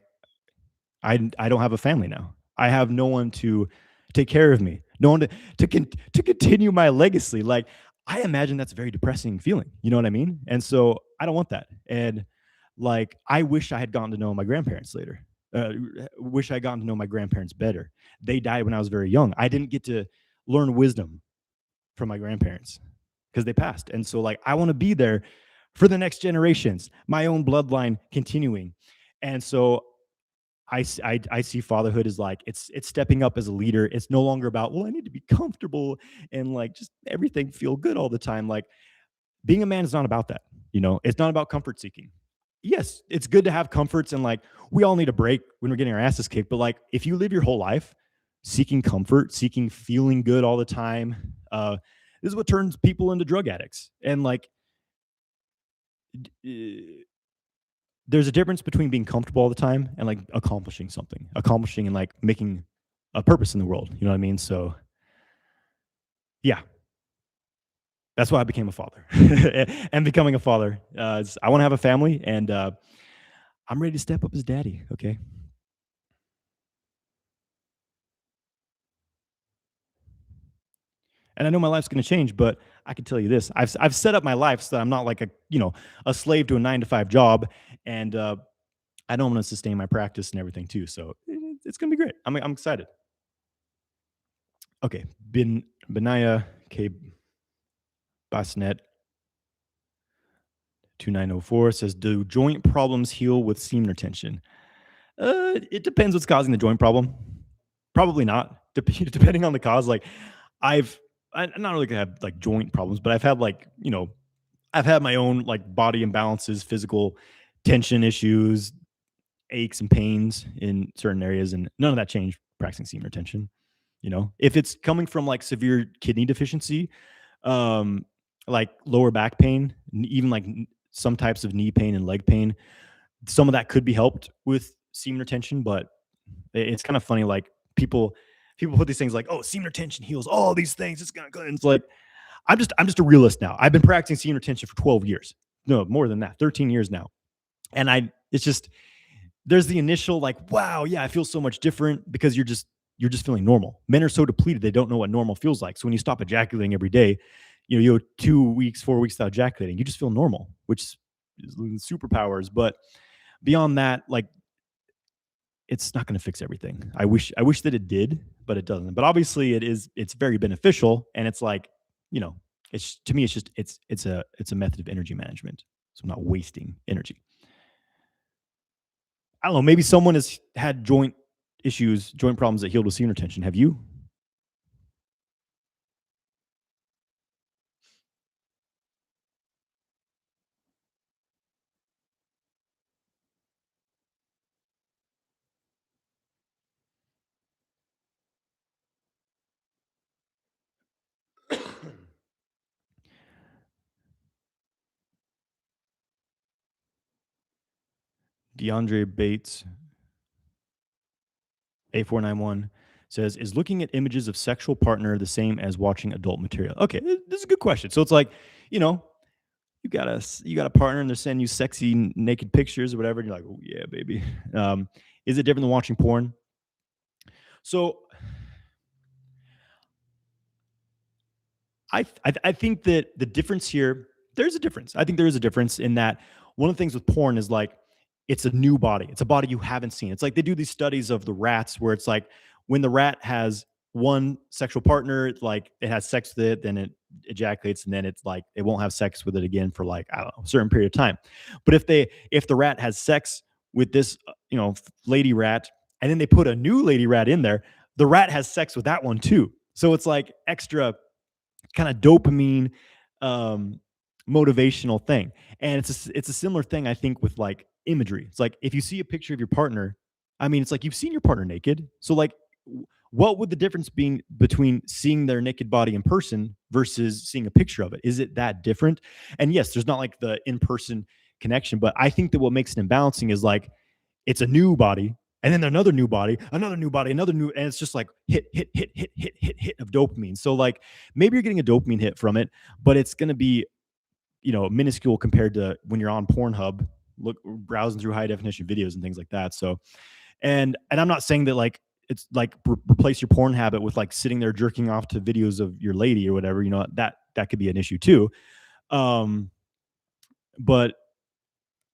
I don't have a family now. I have no one to take care of me, no one to continue my legacy. Like I imagine that's a very depressing feeling. You know what I mean? And so I don't want that. And like I wish I had gotten to know my grandparents later. Wish I had gotten to know my grandparents better. They died when I was very young. I didn't get to learn wisdom from my grandparents because they passed. And so like I want to be there for the next generations, my own bloodline continuing. And so I see fatherhood as like it's stepping up as a leader. It's no longer about, well, I need to be comfortable and like just everything feel good all the time. Like being a man is not about that. It's not about comfort seeking. Yes, it's good to have comforts and like we all need a break when we're getting our asses kicked. But like if you live your whole life seeking comfort, seeking feeling good all the time, this is what turns people into drug addicts. And like there's a difference between being comfortable all the time and like accomplishing and like making a purpose in the world. You know what I mean? So yeah. That's why I became a father. And becoming a father, I want to have a family, and I'm ready to step up as daddy. Okay, and I know my life's going to change, but I can tell you this: I've set up my life so that I'm not like a slave to a 9 to 5 job, and I know I'm going to sustain my practice and everything too. So it's going to be great. I'm excited. Okay, Benaya K Basnet 2904 says, "Do joint problems heal with semen retention?" It depends what's causing the joint problem. Probably not, depending on the cause. Like I'm not really gonna have like joint problems, but I've had like I've had my own like body imbalances, physical tension issues, aches and pains in certain areas, and none of that changed practicing semen retention. If it's coming from like severe kidney deficiency, um, like lower back pain, even like some types of knee pain and leg pain, some of that could be helped with semen retention, but it's kind of funny. Like people put these things like, "Oh, semen retention heals all these things. It's gonna go." And it's like I'm just a realist now. I've been practicing semen retention for 12 years. No, more than that, 13 years now. And it's just there's the initial like, wow, yeah, I feel so much different because you're just feeling normal. Men are so depleted they don't know what normal feels like. So when you stop ejaculating every day, you go 2 weeks, 4 weeks without ejaculating, you just feel normal, which is superpowers. But beyond that, like it's not going to fix everything. I wish that it did, but it doesn't. But obviously it's very beneficial, and it's like, you know, it's to me it's just it's a method of energy management. So I'm not wasting energy. I don't know, maybe someone has had joint problems that healed with semen retention. Have you? DeAndre Bates, A491 says, "Is looking at images of sexual partner the same as watching adult material?" Okay, this is a good question. So it's like, you know, you got a partner and they're sending you sexy naked pictures or whatever, and you're like, "Oh yeah, baby." Um, is it different than watching porn? So I think that the difference here, there's a difference. I think there is a difference in that one of the things with porn is like it's a new body. It's a body you haven't seen. It's like they do these studies of the rats where it's like when the rat has one sexual partner, it's like it has sex with it, then it ejaculates, and then it's like it won't have sex with it again for like I don't know a certain period of time. But if the rat has sex with this lady rat, and then they put a new lady rat in there, the rat has sex with that one too. So it's like extra kind of dopamine um, motivational thing. And it's a similar thing I think with like imagery. It's like if you see a picture of your partner, I mean, it's like you've seen your partner naked. So like, what would the difference be between seeing their naked body in person versus seeing a picture of it? Is it that different? And yes, there's not like the in person connection, but I think that what makes it imbalancing is like it's a new body and then another new body, another new body, another new, and it's just like hit, hit, hit, hit, hit, hit, hit of dopamine. So like maybe you're getting a dopamine hit from it, but it's going to be minuscule compared to when you're on Pornhub, browsing through high definition videos and things like that. So and I'm not saying that like it's like replace your porn habit with like sitting there jerking off to videos of your lady or whatever. That could be an issue too. Um, but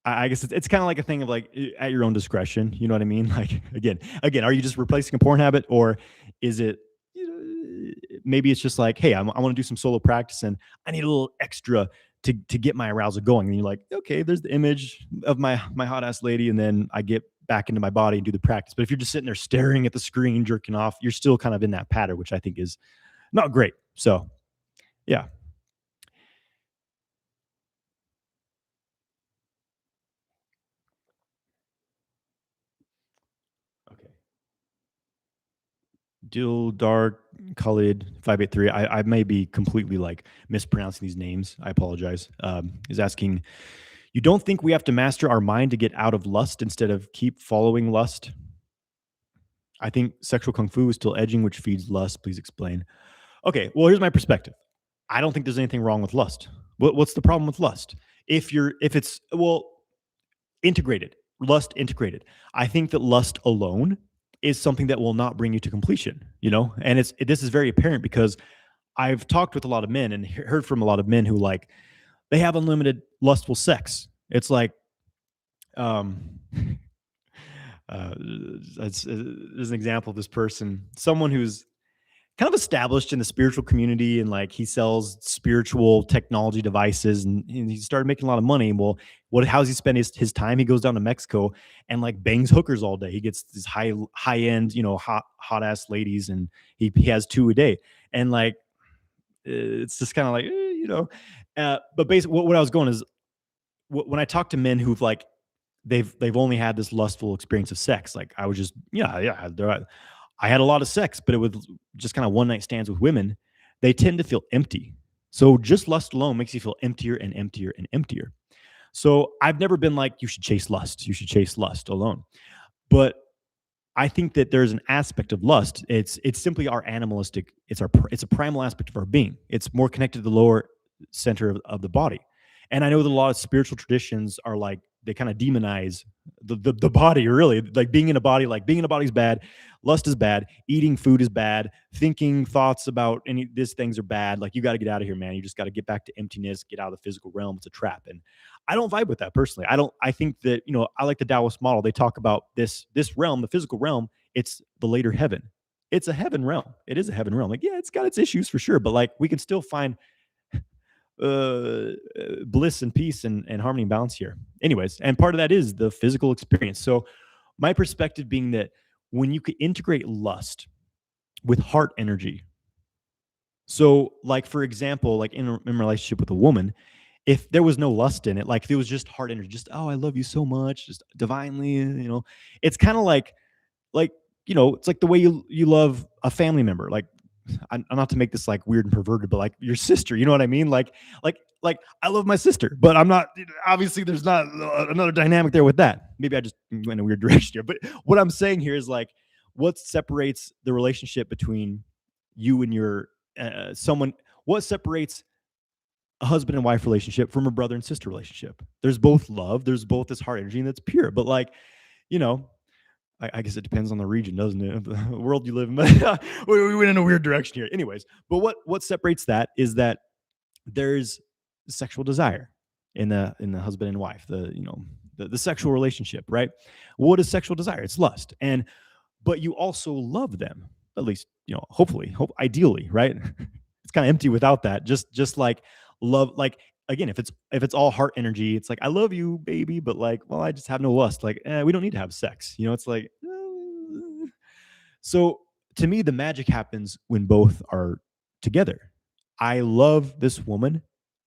I guess it's kind of like a thing of like at your own discretion. You know what I mean? Like again, are you just replacing a porn habit, or is it maybe it's just like, hey, I want to do some solo practice and I need a little extra to get my arousal going. And you're like, okay, there's the image of my hot ass lady, and then I get back into my body and do the practice. But if you're just sitting there staring at the screen, jerking off, you're still kind of in that pattern, which I think is not great. So yeah. Okay. Dildar Khalid 583. I may be completely like mispronouncing these names. I apologize. Is asking, you don't think we have to master our mind to get out of lust instead of keep following lust? I think sexual kung fu is still edging, which feeds lust. Please explain. Okay, well, here's my perspective. I don't think there's anything wrong with lust. What's the problem with lust? If it's well integrated, lust integrated. I think that lust alone is something that will not bring you to completion, and this is very apparent because I've talked with a lot of men and heard from a lot of men who like they have unlimited lustful sex. It's like um there's an example of this person, someone who's kind of established in the spiritual community, and like he sells spiritual technology devices, and he started making a lot of money. Well, how's he spend his time? He goes down to Mexico and like bangs hookers all day. He gets these high end, hot ass ladies, and he has two a day. And like it's just kind of like but basically what I was going is when I talk to men who've like they've only had this lustful experience of sex, like I was just I had a lot of sex, but it was just kind of one night stands with women. They tend to feel empty. So just lust alone makes you feel emptier and emptier and emptier. So I've never been like, you should chase lust. You should chase lust alone. But I think that there's an aspect of lust. It's simply our animalistic. It's a primal aspect of our being. It's more connected to the lower center of the body. And I know that a lot of spiritual traditions are like they kind of demonize the body, really, like being in a body. Like being in a body is bad, lust is bad, eating food is bad, thinking thoughts about any these things are bad. Like you got to get out of here, man. You just got to get back to emptiness, get out of the physical realm. It's a trap, and I don't vibe with that personally. I don't. I think that I like the Taoist model. They talk about this realm, the physical realm. It's the later heaven. It's a heaven realm. It is a heaven realm. Like yeah, it's got its issues for sure, but like we can still find bliss and peace and harmony and balance here. Anyways, and part of that is the physical experience. So my perspective being that when you could integrate lust with heart energy. So like for example, like in relationship with a woman, if there was no lust in it, like if it was just heart energy, just oh, I love you so much, just divinely, it's kind of like it's like the way you love a family member. Like I'm not to make this like weird and perverted, but like your sister, you know what I mean? Like I love my sister, but I'm not obviously there's not another dynamic there with that. Maybe I just went in a weird direction here, but what I'm saying here is like what separates the relationship between you and your someone. What separates a husband and wife relationship from a brother and sister relationship? There's both love, there's both this heart energy, and that's pure. But like, you know, I guess it depends on the region, doesn't it? The world you live in. We went in a weird direction here. Anyways, but what separates that is that there's sexual desire in the husband and wife, the sexual relationship, right? What is sexual desire? It's lust. But you also love them, at least, hopefully, ideally, right? It's kind of empty without that. Just like love, like again, if it's all heart energy, it's like I love you, baby, but like, well, I just have no lust. Like, we don't need to have sex. It's like, so to me, the magic happens when both are together. I love this woman,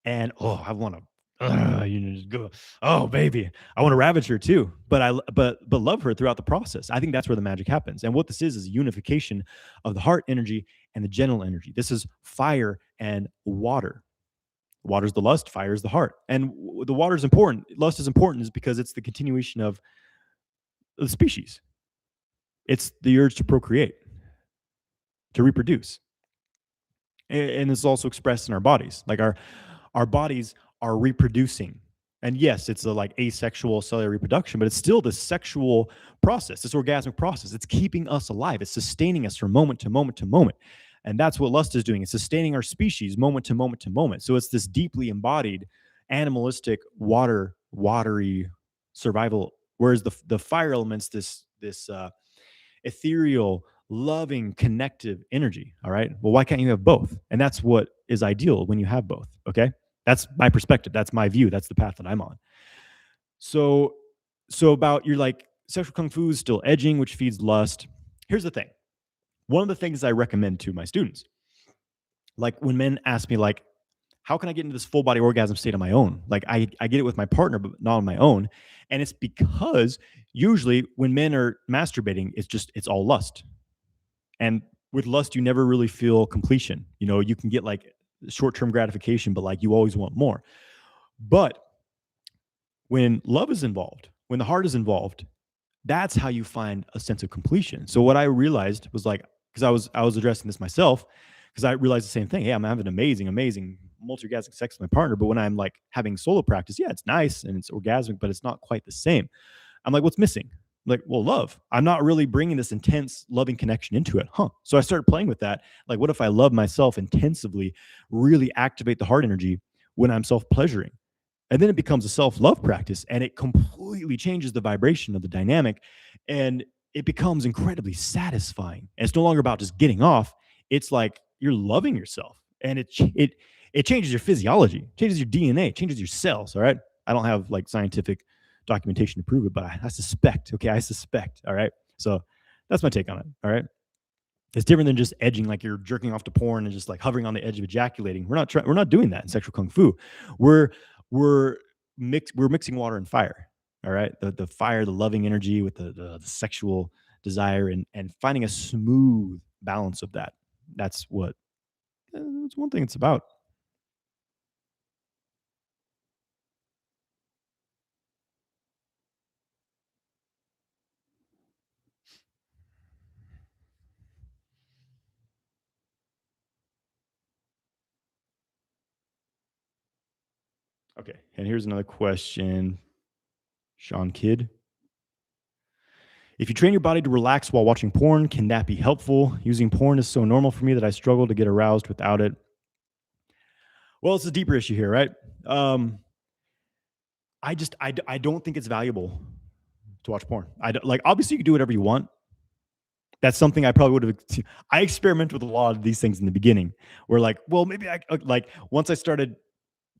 and oh, I want to. Just go. Oh, baby, I want to ravage her too, but love her throughout the process. I think that's where the magic happens. And what this is unification of the heart energy and the genital energy. This is fire and water. Water's the lust, fire is the heart. And the water is important. Lust is important is because it's the continuation of the species. It's the urge to procreate, to reproduce. And it's also expressed in our bodies. Like our bodies are reproducing. And yes, it's a like asexual cellular reproduction, but it's still this sexual process, this orgasmic process. It's keeping us alive. It's sustaining us from moment to moment to moment. And that's what lust is doing. It's sustaining our species moment to moment to moment. So it's this deeply embodied, animalistic, watery survival. Whereas the fire elements, this ethereal, loving, connective energy. All right. Well, why can't you have both? And that's what is ideal when you have both. Okay. That's my perspective. That's my view. That's the path that I'm on. So about your like sexual kung fu is still edging, which feeds lust. Here's the thing. One of the things I recommend to my students, like when men ask me like, how can I get into this full body orgasm state on my own? Like I get it with my partner, but not on my own. And it's because usually when men are masturbating, it's all lust. And with lust, you never really feel completion. You can get like short-term gratification, but like you always want more. But when love is involved, when the heart is involved, that's how you find a sense of completion. So what I realized was like, because I was addressing this myself, because I realized the same thing. Hey, I'm having amazing multi-orgasmic sex with my partner, but when I'm like having solo practice, yeah, it's nice and it's orgasmic, but it's not quite the same. I'm like, what's missing? I'm like, well, love. I'm not really bringing this intense loving connection into it, huh? So I started playing with that. Like, what if I love myself intensively, really activate the heart energy when I'm self pleasuring? And then it becomes a self-love practice, and it completely changes the vibration of the dynamic, and it becomes incredibly satisfying. And it's no longer about just getting off. It's like you're loving yourself, and it changes your physiology, changes your DNA, changes your cells. All right. I don't have like scientific documentation to prove it, but I suspect. Okay, I suspect. All right. So that's my take on it. All right. It's different than just edging, like you're jerking off to porn and just like hovering on the edge of ejaculating. We're not doing that in sexual kung fu. We're we're we're mixing water and fire. All right. The fire, the loving energy with the sexual desire, and finding a smooth balance of that. That's what that's one thing it's about. Okay. And here's another question. Sean Kidd. If you train your body to relax while watching porn, can that be helpful? Using porn is so normal for me that I struggle to get aroused without it. Well, it's a deeper issue here, right? Um, I don't think it's valuable to watch porn. Like obviously you can do whatever you want. That's something I probably would have. I experimented with a lot of these things in the beginning, where like, well, maybe I like once I started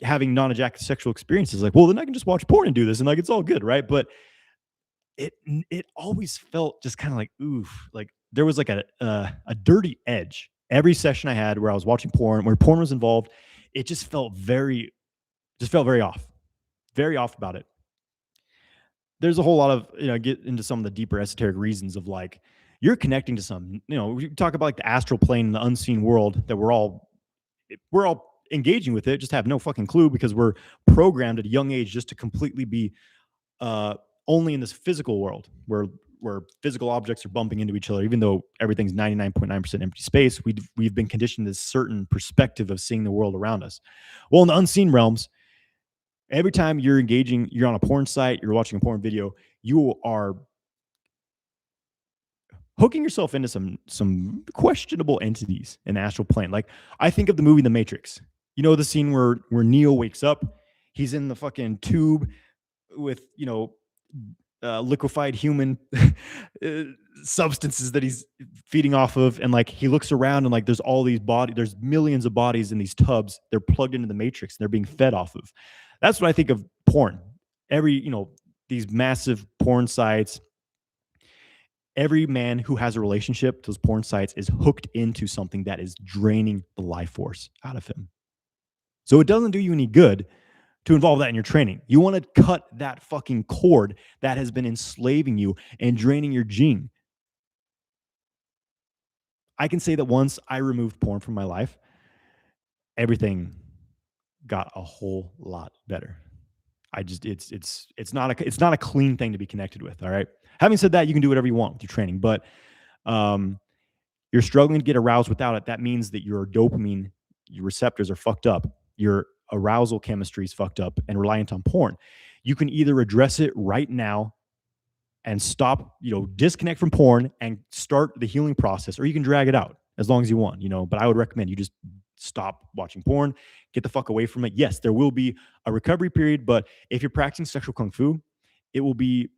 having non-ejaculatory sexual experiences, like, well, then I can just watch porn and do this, and like it's all good, right? But it always felt just kind of like oof, like there was like a dirty edge. Every session I had where I was watching porn, where porn was involved, it just felt very off about it. There's a whole lot of get into some of the deeper esoteric reasons of like you're connecting to some we talk about like the astral plane and the unseen world that we're all engaging with it, just have no fucking clue because we're programmed at a young age just to completely be uh only in this physical world where physical objects are bumping into each other, even though everything's 99.9% empty space. We've been conditioned this certain perspective of seeing the world around us. Well, in the unseen realms, every time you're on a porn site, you're watching a porn video, you are hooking yourself into some questionable entities in the astral plane. Like I think of the movie The Matrix. You know the scene where Neo wakes up, he's in the fucking tube with liquefied human uh, substances that he's feeding off of, and like he looks around and like there's millions of bodies in these tubs. They're plugged into the matrix and they're being fed off of. That's what I think of porn. Every these massive porn sites, every man who has a relationship to those porn sites is hooked into something that is draining the life force out of him. So it doesn't do you any good to involve that in your training. You want to cut that fucking cord that has been enslaving you and draining your gene. I can say that once I removed porn from my life, everything got a whole lot better. I just it's not a clean thing to be connected with. All right. Having said that, you can do whatever you want with your training, but um, you're struggling to get aroused without it. That means that your dopamine, your receptors are fucked up. Your arousal chemistry is fucked up and reliant on porn. You can either address it right now and stop, disconnect from porn and start the healing process, or you can drag it out as long as you want, but I would recommend you just stop watching porn, get the fuck away from it. Yes, there will be a recovery period, but if you're practicing sexual kung fu, it will be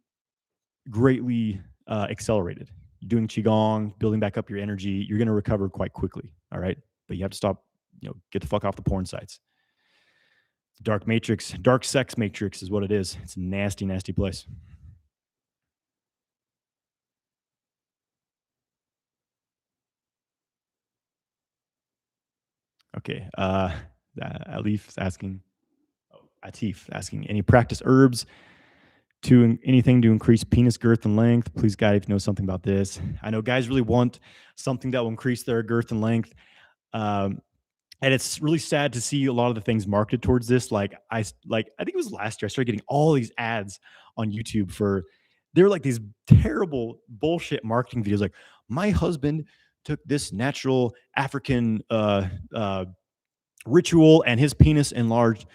greatly accelerated. Doing qigong, building back up your energy, you're going to recover quite quickly. All right. But you have to stop, get the fuck off the porn sites. Dark matrix, dark sex matrix is what it is. It's a nasty, nasty place. Okay. Alif asking, Atif asking, any practice herbs to anything to increase penis girth and length? Please, guide if you know something about this. I know guys really want something that will increase their girth and length. Um, and it's really sad to see a lot of the things marketed towards this. I think it was last year I started getting all these ads on YouTube for, they were like these terrible bullshit marketing videos like, my husband took this natural African ritual, and his penis enlarged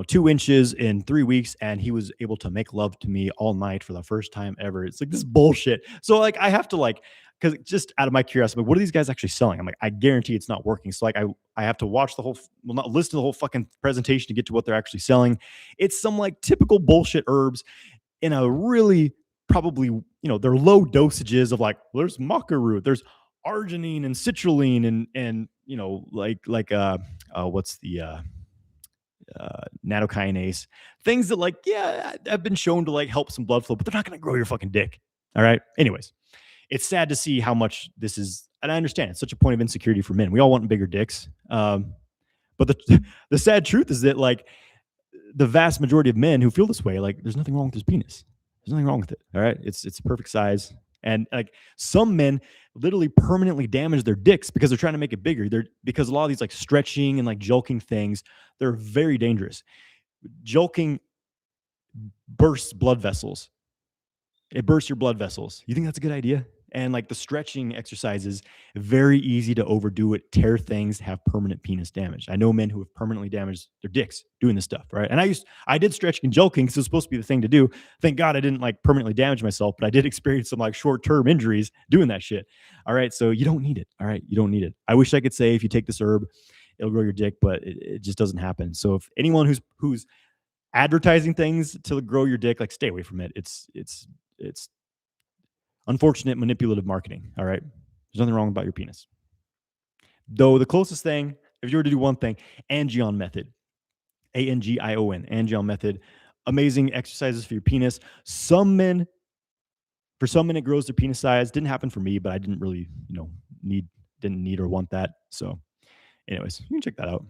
2 inches in 3 weeks, and he was able to make love to me all night for the first time ever. It's like this bullshit. So like I have to like, because just out of my curiosity, like, what are these guys actually selling? I'm like, I guarantee it's not working. So like I have to watch the whole, well, not listen to the whole fucking presentation to get to what they're actually selling. It's some like typical bullshit herbs in a really, probably, they're low dosages of like, there's maca root, there's arginine and citrulline, and what's the nattokinase, things that like, yeah, have been shown to like help some blood flow, but they're not going to grow your fucking dick. All right. Anyways, it's sad to see how much this is, and I understand it's such a point of insecurity for men. We all want bigger dicks. But the sad truth is that like the vast majority of men who feel this way, like there's nothing wrong with his penis. There's nothing wrong with it. All right. It's perfect size. And like some men literally permanently damage their dicks because they're trying to make it bigger. Because a lot of these like stretching and like joking things, they're very dangerous. Joking bursts blood vessels. It bursts your blood vessels. You think that's a good idea? And like the stretching exercises, very easy to overdo it, tear things, have permanent penis damage. I know men who have permanently damaged their dicks doing this stuff, right? And I did stretching and joking because it was supposed to be the thing to do. Thank God I didn't like permanently damage myself, but I did experience some like short-term injuries doing that shit. All right, so you don't need it. All right, you don't need it. I wish I could say if you take this herb, it'll grow your dick, but it just doesn't happen. So if anyone who's advertising things to grow your dick, like stay away from it. It's unfortunate manipulative marketing. All right. There's nothing wrong about your penis. Though the closest thing, if you were to do one thing, Angion method, Angion, Angion method, amazing exercises for your penis. For some men, it grows their penis size. Didn't happen for me, but I didn't really, didn't need or want that. So, anyways, you can check that out.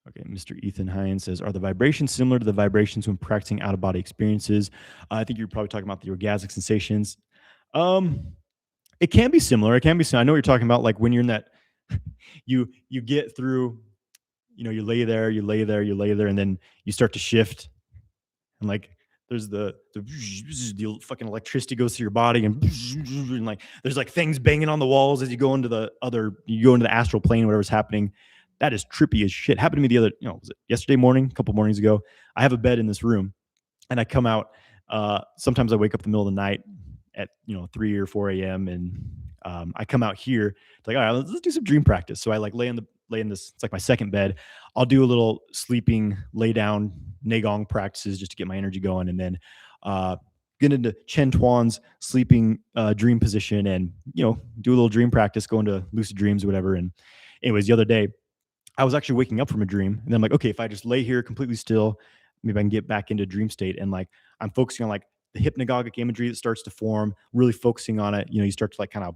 Okay, Mr. Ethan Hines says, are the vibrations similar to the vibrations when practicing out-of-body experiences? I think you're probably talking about the orgasmic sensations. It can be similar. It can be similar. I know what you're talking about. Like when you're in that, you get through, you lay there, and then you start to shift, and like there's the fucking electricity goes through your body, and like there's like things banging on the walls as you go into the astral plane, whatever's happening. That is trippy as shit. Happened to me the other, was it yesterday morning, a couple mornings ago. I have a bed in this room, and I come out. Sometimes I wake up in the middle of the night at 3 or 4 a.m. and I come out here. It's like, all right, let's do some dream practice. So I like lay in this. It's like my second bed. I'll do a little sleeping, lay down, Nagong practices just to get my energy going, and then get into Chen Tuan's sleeping dream position, and do a little dream practice, go into lucid dreams or whatever. And anyways, the other day, I was actually waking up from a dream, and then I'm like, okay, if I just lay here completely still, maybe I can get back into dream state. And like, I'm focusing on like the hypnagogic imagery that starts to form, really focusing on it. You start to like kind of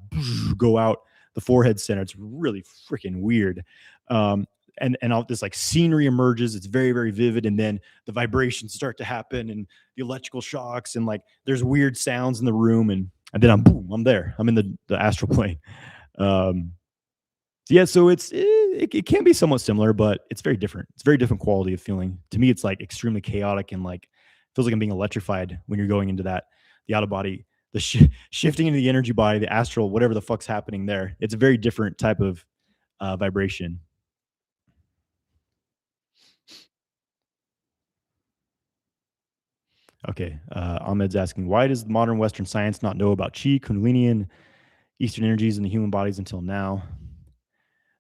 go out the forehead center. It's really freaking weird. And all this like scenery emerges. It's very, very vivid. And then the vibrations start to happen, and the electrical shocks, and like there's weird sounds in the room. And then I'm there. I'm in the astral plane. Yeah, so it can be somewhat similar, but it's very different. It's a very different quality of feeling. To me, it's like extremely chaotic, and like feels like I'm being electrified when you're going into that, the out of body, the shifting into the energy body, the astral, whatever the fuck's happening there. It's a very different type of vibration. Okay, Ahmed's asking, why does modern Western science not know about chi, kundalini, and Eastern energies in the human bodies until now?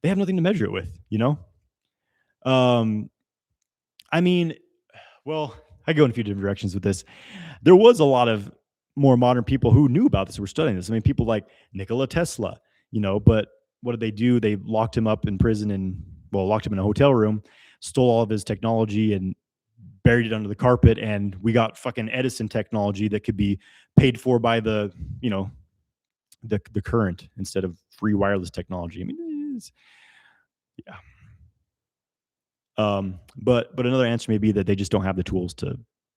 They have nothing to measure it with, I mean, well, I go in a few different directions with this. There was a lot of more modern people who knew about this, who were studying this. I mean, people like Nikola Tesla, but what did they do? They locked him up in prison, and locked him in a hotel room, stole all of his technology and buried it under the carpet. And we got fucking Edison technology that could be paid for by the current instead of free wireless technology. I mean, yeah. But another answer may be that they just don't have the tools to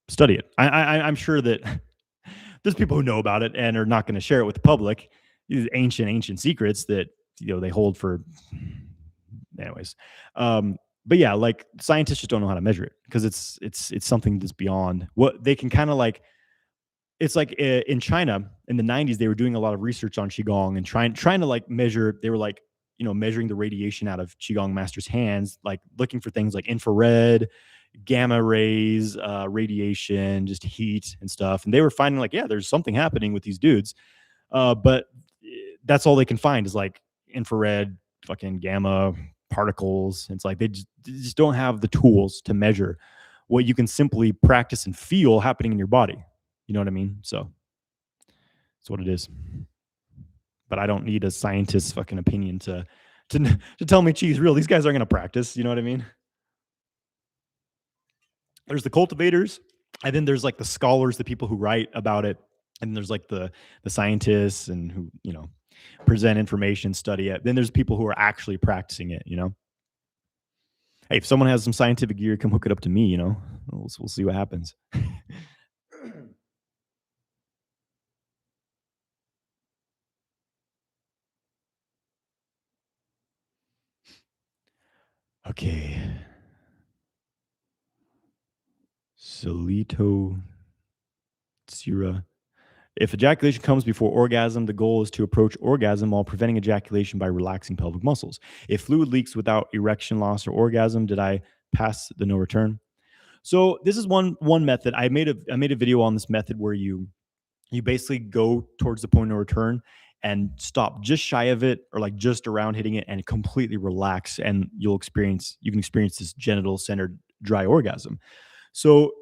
study it. I'm sure that there's people who know about it and are not going to share it with the public. These ancient secrets that they hold for. Anyways, but yeah, like scientists just don't know how to measure it, because it's something that's beyond what they can kind of like. it's like in China in the 90s, they were doing a lot of research on qigong and trying to like measure. They were like, measuring the radiation out of qigong masters' hands, like looking for things like infrared, gamma rays, radiation, just heat and stuff. And they were finding like, yeah, there's something happening with these dudes, but that's all they can find is like infrared, fucking gamma particles. It's like they just don't have the tools to measure what you can simply practice and feel happening in your body. You know what I mean? So that's what it is. But I don't need a scientist's fucking opinion to tell me cheese real. These guys aren't going to practice. You know what I mean? There's the cultivators, and then there's like the scholars, the people who write about it, and there's like the scientists and who present information, study it. Then there's people who are actually practicing it. Hey, if someone has some scientific gear, come hook it up to me. We'll see what happens. Okay. Solito Sira. If ejaculation comes before orgasm, the goal is to approach orgasm while preventing ejaculation by relaxing pelvic muscles. If fluid leaks without erection loss or orgasm, did I pass the no return? So this is one method. I made a video on this method where you basically go towards the point of no return and stop just shy of it or like just around hitting it and completely relax, and you can experience this genital centered dry orgasm. So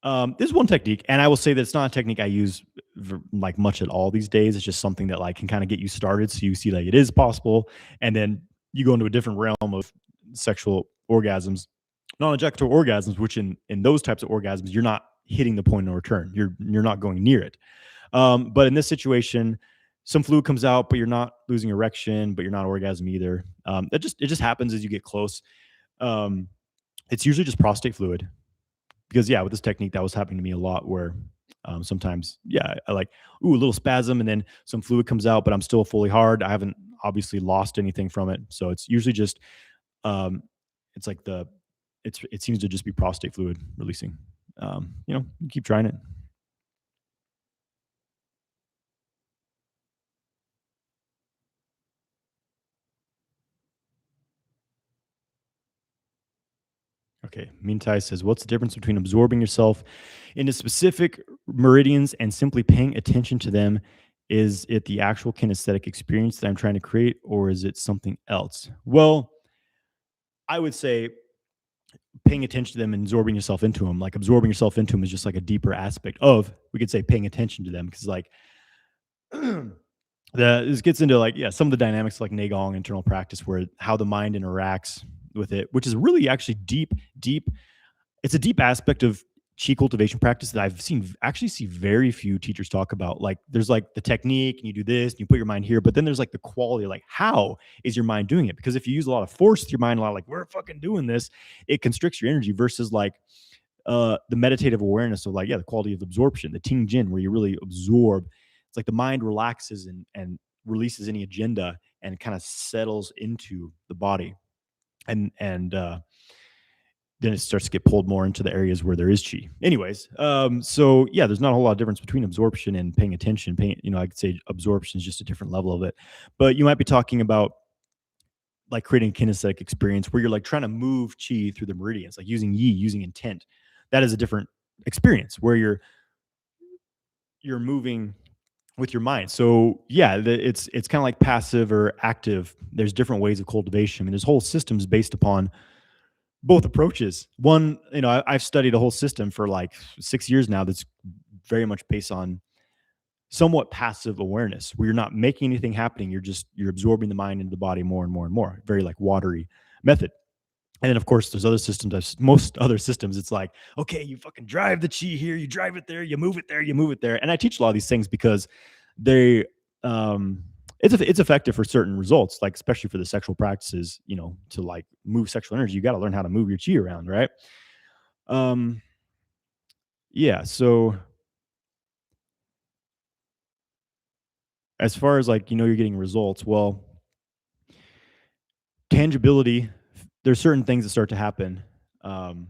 this is one technique, and I will say that it's not a technique I use like much at all these days. It's just something that like can kind of get you started, so you see like it is possible, and then you go into a different realm of sexual orgasms, non-ejaculatory orgasms, which in those types of orgasms you're not hitting the point of no return. You're not going near it. But in this situation, some fluid comes out, but you're not losing erection, but you're not orgasm either. It just happens as you get close. Um, it's usually just prostate fluid because yeah, with this technique, that was happening to me a lot where sometimes, yeah, I like, ooh, a little spasm and then some fluid comes out, but I'm still fully hard. I haven't obviously lost anything from it. So it's usually just, um, it's like it seems to just be prostate fluid releasing. Keep trying it. Okay. Mintai says, what's the difference between absorbing yourself into specific meridians and simply paying attention to them? Is it the actual kinesthetic experience that I'm trying to create, or is it something else? Well, I would say paying attention to them and absorbing yourself into them. Like absorbing yourself into them is just like a deeper aspect of, we could say, paying attention to them because like this gets into like, yeah, some of the dynamics like Nagong internal practice where how the mind interacts with it, which is really actually deep. It's a deep aspect of chi cultivation practice that I've see very few teachers talk about. Like there's like the technique and you do this and you put your mind here, but then there's like the quality, like how is your mind doing it? Because if you use a lot of force with your mind, a lot of like, we're fucking doing this, it constricts your energy versus like the meditative awareness of like, yeah, the quality of absorption, the ting jin, where you really absorb. It's like the mind relaxes and releases any agenda and kind of settles into the body. And then it starts to get pulled more into the areas where there is chi. Anyways, so yeah, there's not a whole lot of difference between absorption and paying attention. I could say absorption is just a different level of it, but you might be talking about like creating a kinesthetic experience where you're like trying to move chi through the meridians, like using yi, using intent. That is a different experience where you're moving with your mind. So yeah, it's kind of like passive or active. There's different ways of cultivation. I mean, there's whole systems based upon both approaches. One, I've studied a whole system for like 6 years now that's very much based on somewhat passive awareness where you're not making anything happening. You're absorbing the mind into the body more and more and more. Very like watery method. And then of course there's other systems, most other systems, it's like, okay, you fucking drive the chi here, you drive it there, you move it there, you move it there. And I teach a lot of these things because they it's effective for certain results, like especially for the sexual practices, to like move sexual energy, you got to learn how to move your chi around, right? Um, yeah. So as far as like, you're getting results, well, tangibility, there's certain things that start to happen. Um,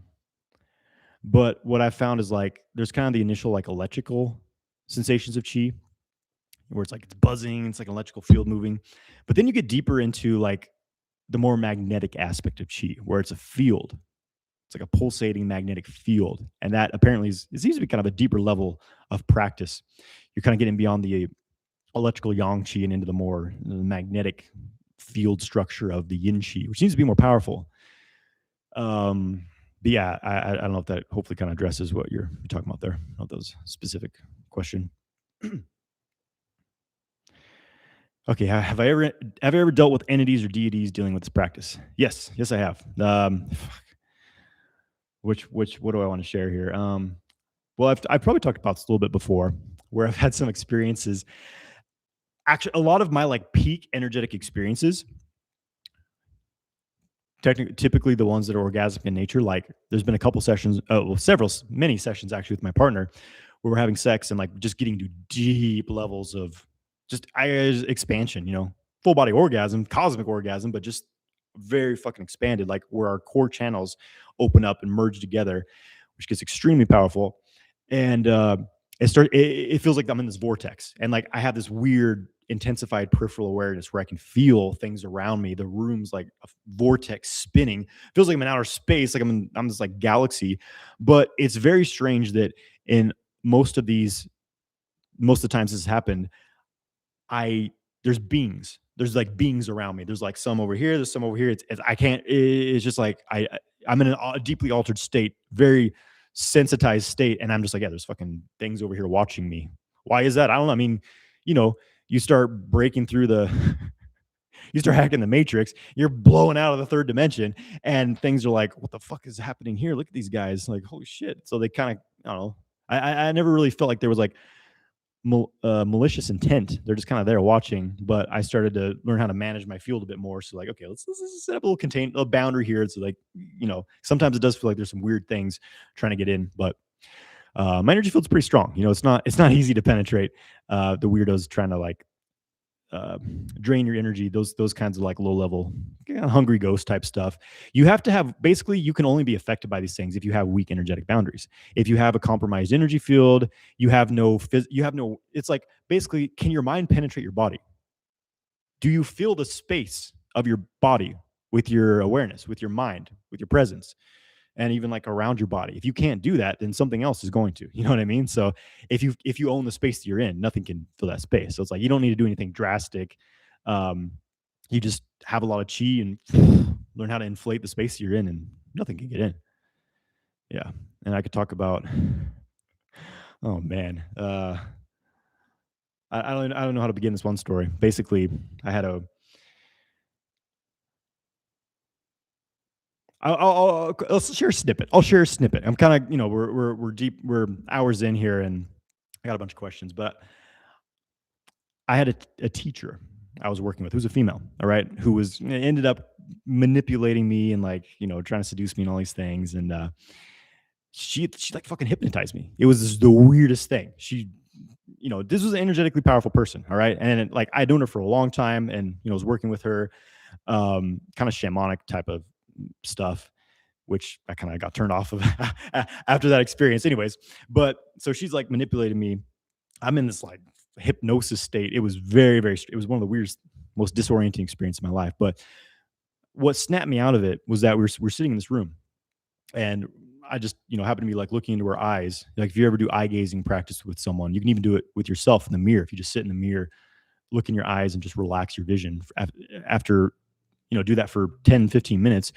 But what I found is like there's kind of the initial like electrical sensations of chi, where it's like it's buzzing, it's like an electrical field moving. But then you get deeper into like the more magnetic aspect of chi, where it's a field. It's like a pulsating magnetic field. And that apparently it seems to be kind of a deeper level of practice. You're kind of getting beyond the electrical yang chi and into the more magnetic field structure of the yin chi, which seems to be more powerful. But yeah, I don't know if that hopefully kind of addresses what you're talking about there. I don't know if that was a specific question. Okay, have I ever dealt with entities or deities dealing with this practice? Yes, I have. What do I want to share here? Well, I've probably talked about this a little bit before, where I've had some experiences. Actually, a lot of my like peak energetic experiences, typically the ones that are orgasmic in nature. Like, there's been a couple sessions, many sessions actually with my partner, where we're having sex and like just getting to deep levels of just expansion. Full body orgasm, cosmic orgasm, but just very fucking expanded, like where our core channels open up and merge together, which gets extremely powerful. And it feels like I'm in this vortex, and like I have this weird intensified peripheral awareness where I can feel things around me. The room's like a vortex spinning. Feels like I'm in outer space, like I'm this like galaxy. But it's very strange that in most of the times this has happened, there's beings. There's like beings around me. There's like some over here. There's some over here. I can't. It's just like I'm in a deeply altered state, very sensitized state, and I'm just like, yeah, there's fucking things over here watching me. Why is that? I don't know. I mean, you start breaking through you start hacking the matrix. You're blowing out of the third dimension, and things are like, what the fuck is happening here? Look at these guys. Like, holy shit. So they kind of, I don't know. I never really felt like there was like malicious intent. They're just kind of there watching. But I started to learn how to manage my field a bit more. So like, okay, let's set up a boundary here. It's like, sometimes it does feel like there's some weird things trying to get in, but my energy field's pretty strong. It's not easy to penetrate. The weirdos trying to like drain your energy, those kinds of like low level hungry ghost type stuff. You have to have, basically you can only be affected by these things if you have weak energetic boundaries. If you have a compromised energy field, it's like, basically, can your mind penetrate your body? Do you feel the space of your body with your awareness, with your mind, with your presence, and even like around your body? If you can't do that, then something else is going to. You know what I mean? So if you own the space that you're in, nothing can fill that space. So it's like you don't need to do anything drastic. You just have a lot of chi and learn how to inflate the space that you're in, and nothing can get in. Yeah, and I could talk about. Oh man, I don't know how to begin this one story. Basically, I had a. Let's share a snippet. I'll share a snippet. I'm kind of, we're deep, we're hours in here, and I got a bunch of questions. But I had a teacher I was working with who's a female, all right, who ended up manipulating me and like, trying to seduce me and all these things. And she like fucking hypnotized me. It was the weirdest thing. This was an energetically powerful person, all right, and like I'd known her for a long time, and was working with her, kind of shamanic type of stuff, which I kind of got turned off of after that experience anyways. But so she's like manipulating me. I'm in this like hypnosis state. It was very, very, it was one of the weirdest, most disorienting experiences of my life. But what snapped me out of it was that we're sitting in this room, and I just, happened to be like looking into her eyes. Like if you ever do eye gazing practice with someone, you can even do it with yourself in the mirror. If you just sit in the mirror, look in your eyes and just relax your vision after, do that for 10, 15 minutes,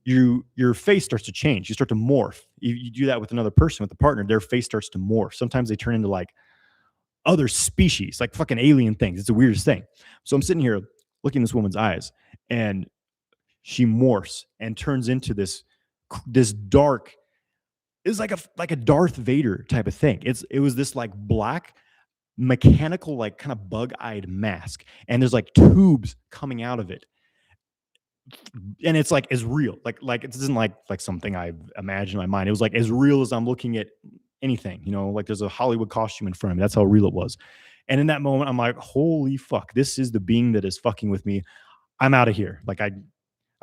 your face starts to change. You start to morph. You do that with another person, with a partner, their face starts to morph. Sometimes they turn into like other species, like fucking alien things. It's the weirdest thing. So I'm sitting here looking in this woman's eyes, and she morphs and turns into this dark. It's like a Darth Vader type of thing. It was this like black mechanical, like kind of bug-eyed mask, and there's like tubes coming out of it. And it's like as real, like it isn't like something I imagined in my mind. It was like as real as I'm looking at anything, like there's a Hollywood costume in front of me. That's how real it was. And in that moment, I'm like, holy fuck, this is the being that is fucking with me. I'm out of here. Like I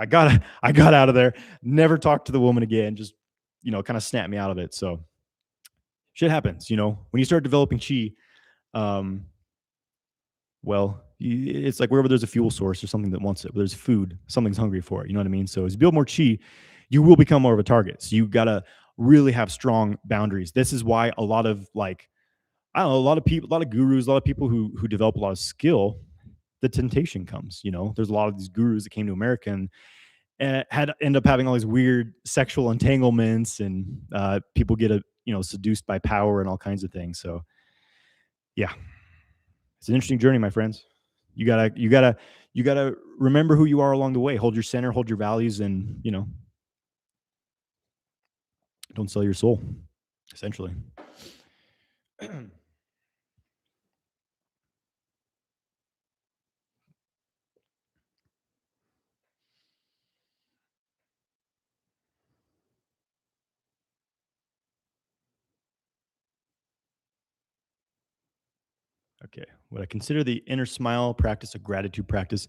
got out of there, never talked to the woman again, just kind of snapped me out of it. So shit happens, when you start developing chi. Um, well, it's like wherever there's a fuel source or something that wants it, where there's food, something's hungry for it. You know what I mean? So as you build more chi, you will become more of a target. So you gotta really have strong boundaries. This is why a lot of like I don't know, a lot of people, a lot of gurus, a lot of people who develop a lot of skill, the temptation comes. There's a lot of these gurus that came to America and had end up having all these weird sexual entanglements, and people get seduced by power and all kinds of things. So yeah, it's an interesting journey, my friends. You gotta remember who you are along the way. Hold your center, hold your values, and don't sell your soul. Essentially. Okay. Would I consider the inner smile practice a gratitude practice?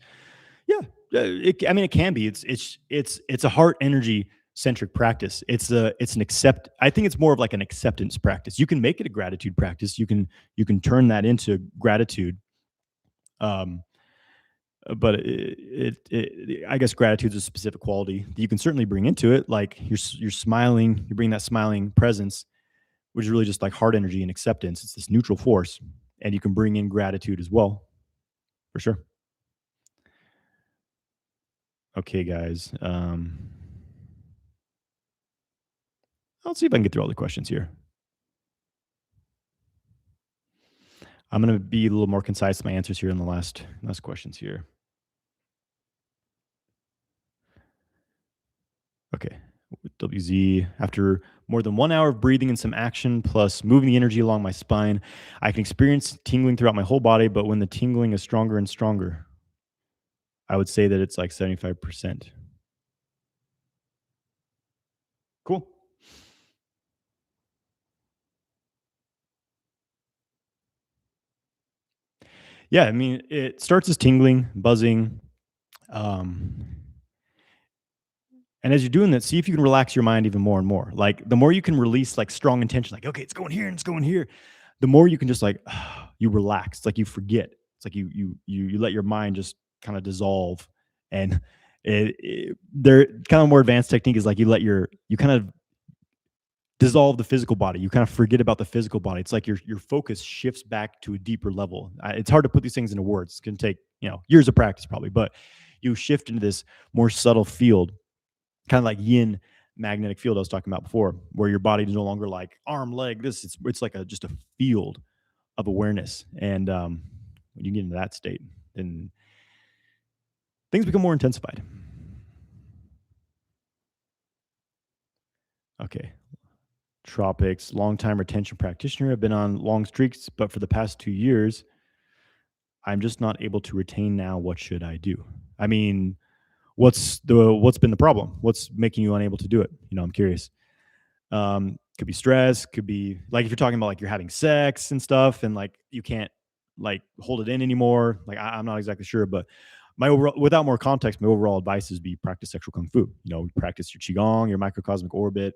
Yeah. I mean, it can be. It's a heart energy centric practice. It's an accept. I think it's more of like an acceptance practice. You can make it a gratitude practice. You can turn that into gratitude. Um, but I guess gratitude is a specific quality that you can certainly bring into it. Like you're smiling, you bring that smiling presence, which is really just like heart energy and acceptance. It's this neutral force, and you can bring in gratitude as well, for sure. Okay, guys. I'll see if I can get through all the questions here. I'm going to be a little more concise in my answers here in the last questions here. Okay. WZ, after more than 1 hour of breathing and some action plus moving the energy along my spine, I can experience tingling throughout my whole body, but when the tingling is stronger and stronger, I would say that it's like 75%. Cool. Yeah, I mean, it starts as tingling, buzzing, um, and as you're doing that, see if you can relax your mind even more and more. Like the more you can release like strong intention, like okay, it's going here and it's going here, the more you can just like you relax. It's like you forget. It's like you let your mind just kind of dissolve, and there kind of more advanced technique is like you kind of dissolve the physical body. You kind of forget about the physical body. It's like your focus shifts back to a deeper level. It's hard to put these things into words. It's going to take years of practice probably, but you shift into this more subtle field, kind of like yin magnetic field I was talking about before, where your body is no longer like arm, leg, this. It's like just a field of awareness. And when you get into that state, then things become more intensified. Okay. Tropics, long time retention practitioner. I've been on long streaks, but for the past 2 years, I'm just not able to retain now. What should I do? I mean, what's been the problem? What's making you unable to do it? I'm curious. Could be stress, could be like if you're talking about like you're having sex and stuff and like you can't like hold it in anymore. Like I'm not exactly sure, but my overall, without more context, my overall advice is be practice sexual kung fu. Practice your qigong, your microcosmic orbit,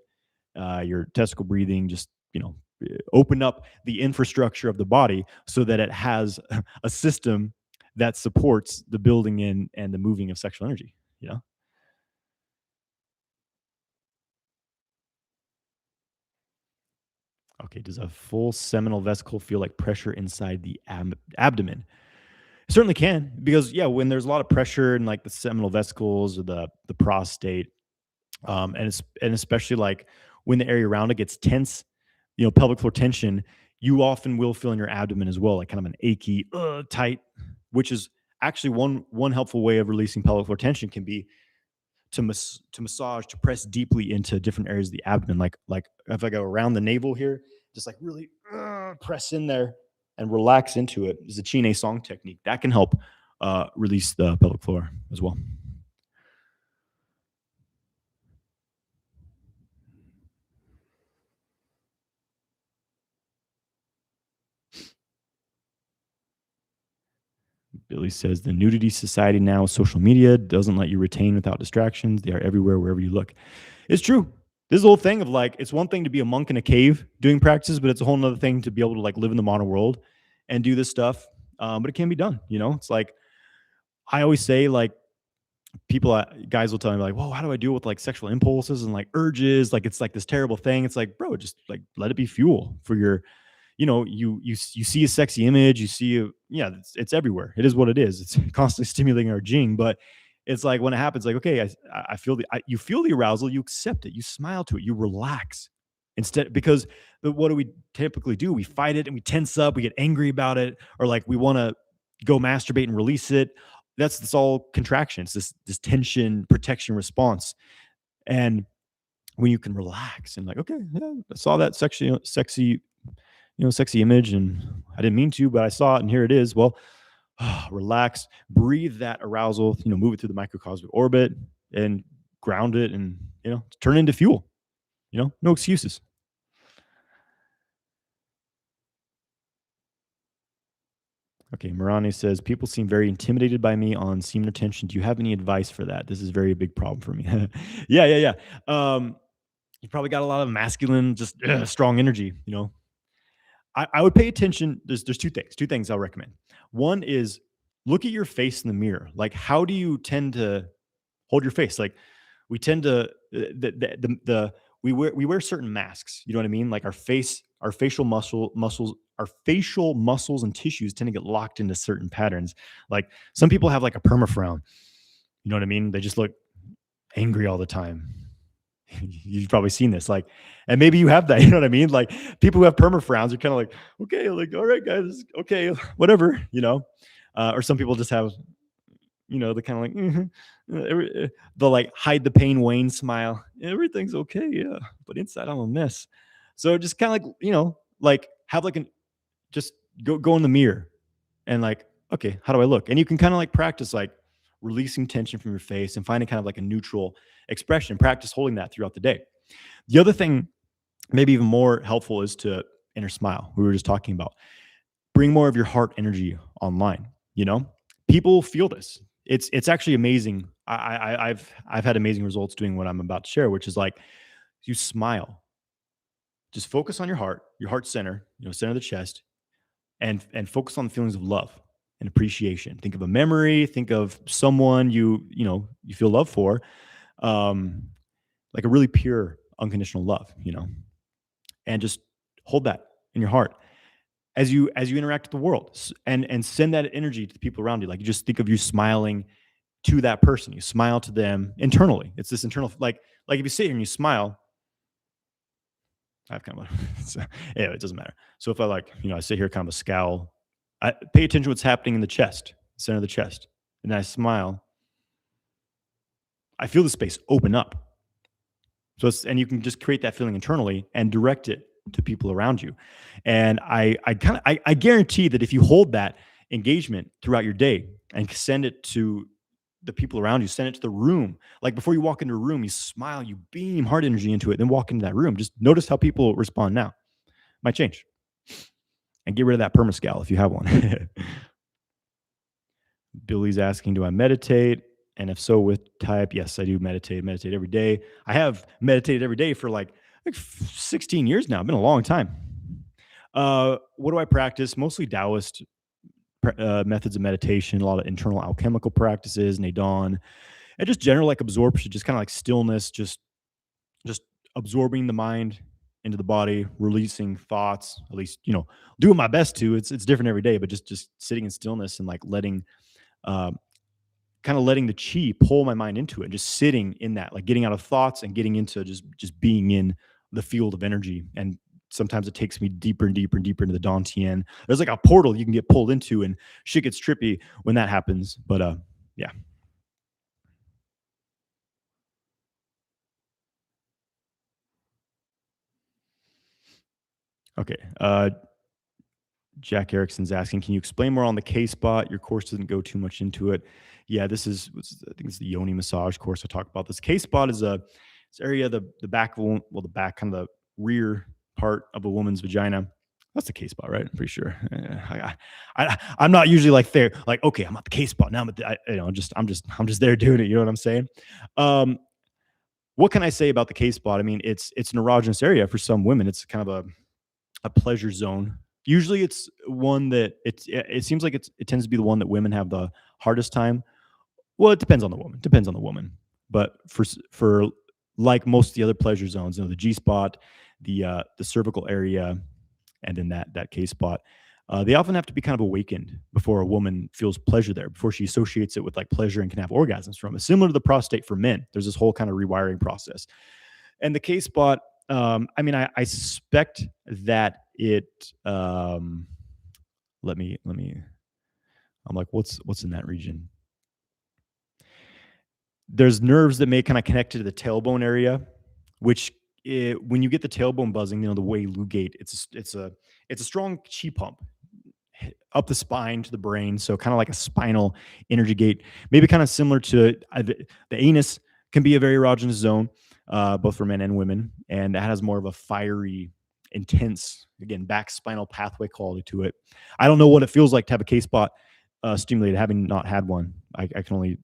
your testicle breathing. Just open up the infrastructure of the body so that it has a system that supports the building in and the moving of sexual energy. You know. Okay, does a full seminal vesicle feel like pressure inside the abdomen? It certainly can, because yeah, when there's a lot of pressure in like the seminal vesicles or the prostate, and especially like when the area around it gets tense, pelvic floor tension, you often will feel in your abdomen as well, like kind of an achy, tight, which is actually one helpful way of releasing pelvic floor tension can be to massage, to press deeply into different areas of the abdomen, like if I go around the navel here, just like really press in there and relax into it. Is a Chine song technique that can help release the pelvic floor as well. Billy says the nudity society now, social media doesn't let you retain without distractions. They are everywhere, wherever you look. It's true. This whole thing of like, it's one thing to be a monk in a cave doing practices, but it's a whole nother thing to be able to like live in the modern world and do this stuff. But it can be done. It's like I always say, like people, guys will tell me like, "Whoa, how do I deal with like sexual impulses and like urges? Like it's like this terrible thing." It's like, bro, just like let it be fuel for your you see a sexy image, you see yeah, it's everywhere. It is what it is. It's constantly stimulating our jing, but it's like when it happens, like, okay, I feel you feel the arousal, you accept it, you smile to it, you relax instead, because what do we typically do? We fight it and we tense up, we get angry about it, or like we want to go masturbate and release it. That's all contraction. It's this tension protection response. And when you can relax and like, okay, yeah, I saw that sexy image and I didn't mean to, but I saw it and here it is. Well, relax, breathe that arousal, move it through the microcosmic orbit and ground it and, turn it into fuel, no excuses. Okay, Marani says, people seem very intimidated by me on semen retention. Do you have any advice for that? This is very a big problem for me. Yeah. You probably got a lot of masculine, just strong energy, I would pay attention. There's two things I'll recommend. One is look at your face in the mirror. Like, how do you tend to hold your face? Like, we tend to we wear certain masks. You know what I mean? Like our facial muscles and tissues tend to get locked into certain patterns. Like some people have like a perma frown. You know what I mean? They just look angry all the time. You've probably seen this, like, and maybe you have that. You know what I mean? Like people who have perma frowns are kind of like, okay, like, all right, guys, okay, whatever, or some people just have, the kind of like, they'll like hide the pain, Wayne smile. Everything's okay, yeah, but inside I'm a mess. So just kind of like, like have like just go in the mirror and like, okay, how do I look? And you can kind of like practice like releasing tension from your face and finding kind of like a neutral expression. Practice holding that throughout the day. The other thing, maybe even more helpful, is to inner smile. We were just talking about. Bring more of your heart energy online. People feel this. It's actually amazing. I've had amazing results doing what I'm about to share, which is like you smile. Just focus on your heart center, center of the chest, and focus on the feelings of love and appreciation. Think of a memory, think of someone you feel love for, like a really pure unconditional love, and just hold that in your heart as you interact with the world, and send that energy to the people around you. Like you just think of you smiling to that person, you smile to them internally. It's this internal, like if you sit here and you smile, I've kind of so, anyway, it doesn't matter. So if I like, I sit here kind of a scowl, I pay attention to what's happening in the chest, center of the chest, and I smile. I feel the space open up. So and you can just create that feeling internally and direct it to people around you. And I guarantee that if you hold that engagement throughout your day and send it to the people around you, send it to the room. Like before you walk into a room, you smile, you beam heart energy into it, then walk into that room. Just notice how people respond now. Might change. And get rid of that permascal if you have one. Billy's asking, do I meditate? And if so, with type, yes, I do meditate every day. I have meditated every day for like 16 years now. It's been a long time. What do I practice? Mostly Taoist methods of meditation, a lot of internal alchemical practices, Nadon, and just general like absorption, just kind of like stillness, just absorbing the mind into the body, releasing thoughts, at least, doing my best to. It's different every day, but just sitting in stillness and like letting kind of letting the chi pull my mind into it, and just sitting in that, like getting out of thoughts and getting into just being in the field of energy. And sometimes it takes me deeper and deeper and deeper into the Dantian. There's like a portal you can get pulled into, and shit gets trippy when that happens. But yeah. Okay. Jack Erickson's asking, can you explain more on the K spot? Your course doesn't go too much into it. Yeah, I think it's the yoni massage course. I talk about this. K spot is this area, the back of the back, kind of the rear part of a woman's vagina. That's the K spot, right? I'm pretty sure. I'm not usually like there, like, okay, I'm at the K spot now. I'm just there doing it. You know what I'm saying? what can I say about the K spot? I mean, it's an erogenous area for some women. It's kind of a pleasure zone. Usually, it's one that it seems like it tends to be the one that women have the hardest time. Well, it depends on the woman. Depends on the woman. But for like most of the other pleasure zones, the G spot, the cervical area, and then that K spot, they often have to be kind of awakened before a woman feels pleasure there, before she associates it with like pleasure and can have orgasms from it. Similar to the prostate for men, there's this whole kind of rewiring process. And the K spot, I mean, I suspect that it. Let me. I'm like, what's in that region? There's nerves that may kind of connect to the tailbone area, which when you get the tailbone buzzing, the way you lugate, it's a strong chi pump up the spine to the brain. So kind of like a spinal energy gate, maybe kind of similar to the anus can be a very erogenous zone, both for men and women. And that has more of a fiery, intense, again, back spinal pathway quality to it. I don't know what it feels like to have a K spot stimulated, having not had one. I can only,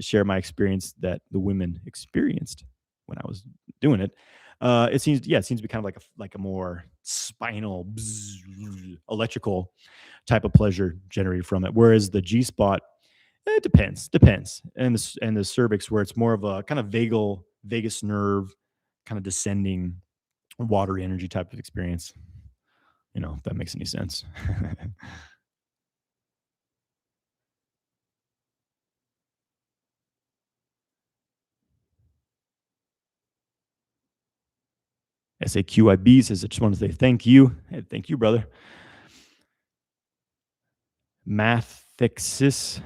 share my experience that the women experienced when I was doing it. It seems to be kind of like a more spinal, electrical type of pleasure generated from it. Whereas the G spot, it depends, and the cervix, where it's more of a kind of vagus nerve, kind of descending watery energy type of experience. If that makes any sense. SAQIB says, I just want to say thank you. Hey, thank you, brother. Mathexis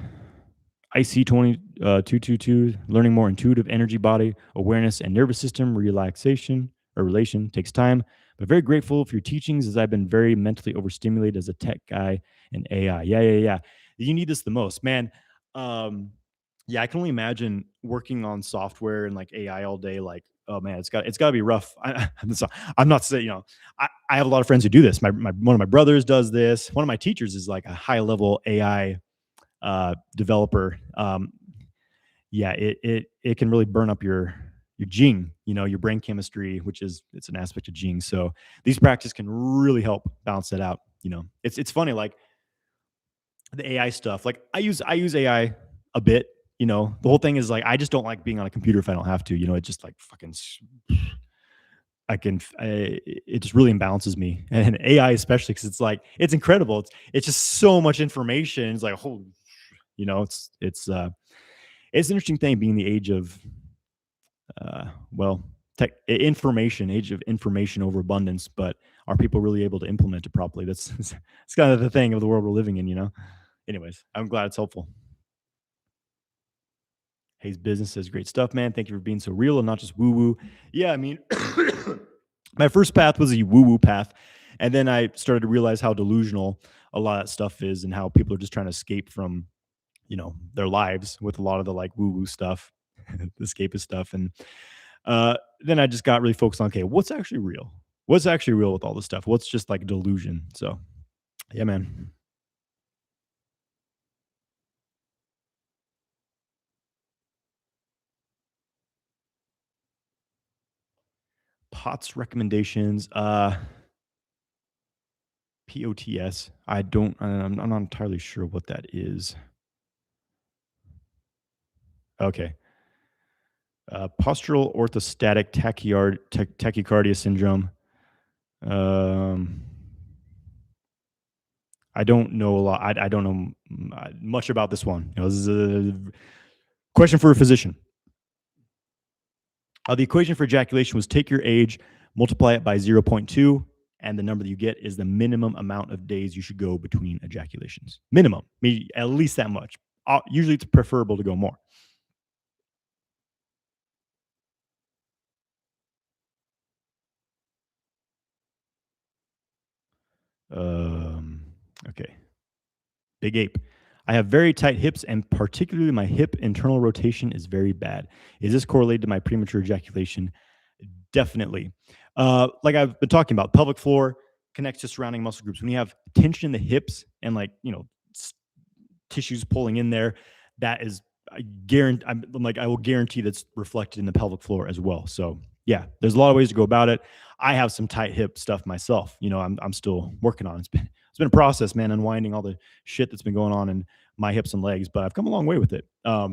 IC222, learning more intuitive energy, body awareness, and nervous system relaxation or relation takes time, but very grateful for your teachings, as I've been very mentally overstimulated as a tech guy and AI. Yeah. You need this the most, man. Yeah, I can only imagine working on software and like AI all day. Like, oh man, it's got to be rough. I'm not saying, I have a lot of friends who do this. One of my brothers does this. One of my teachers is like a high level AI developer. Yeah, it can really burn up your jing, your brain chemistry, which it's an aspect of jing. So these practices can really help balance that out. It's funny, like the AI stuff. Like I use AI a bit. The whole thing is like I just don't like being on a computer if I don't have to. It just like fucking. It just really imbalances me, and AI especially, because it's like it's incredible. It's just so much information. It's like holy, it's an interesting thing being the age of well, age of information overabundance. But are people really able to implement it properly? That's it's kind of the thing of the world we're living in. Anyways, I'm glad it's helpful. Hayes Business says, great stuff, man. Thank you for being so real and not just woo woo. Yeah, I mean, my first path was a woo woo path. And then I started to realize how delusional a lot of that stuff is, and how people are just trying to escape from, their lives with a lot of the like woo woo stuff, the escapist stuff. And then I just got really focused on, okay, what's actually real? What's actually real with all this stuff? What's just like delusion? So, yeah, man. POTS recommendations. POTS. I'm not entirely sure what that is. Okay. Postural orthostatic tachycardia syndrome. Um, I don't know a lot. I don't know much about this one. This is a question for a physician. The equation for ejaculation was take your age, multiply it by 0.2, and the number that you get is the minimum amount of days you should go between ejaculations. Minimum, at least that much. Usually it's preferable to go more. Okay. Big Ape. I have very tight hips, and particularly my hip internal rotation is very bad. Is this correlated to my premature ejaculation? Definitely. Like I've been talking about, pelvic floor connects to surrounding muscle groups. When you have tension in the hips and like, tissues pulling in there, that is I'm like, I will guarantee that's reflected in the pelvic floor as well. So yeah, there's a lot of ways to go about it. I have some tight hip stuff myself. I'm still working on it. It's been a process, man, unwinding all the shit that's been going on in my hips and legs, but I've come a long way with it. But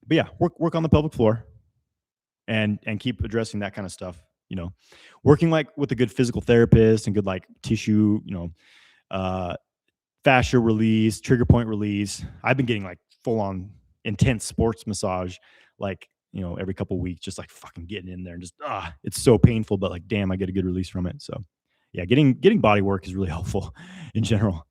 yeah, work on the pelvic floor and keep addressing that kind of stuff. You know, working like with a good physical therapist and good like tissue, uh, fascia release, trigger point release. I've been getting like full on intense sports massage, like, every couple of weeks, just like fucking getting in there and just, it's so painful, but like, damn, I get a good release from it. So yeah, getting body work is really helpful in general.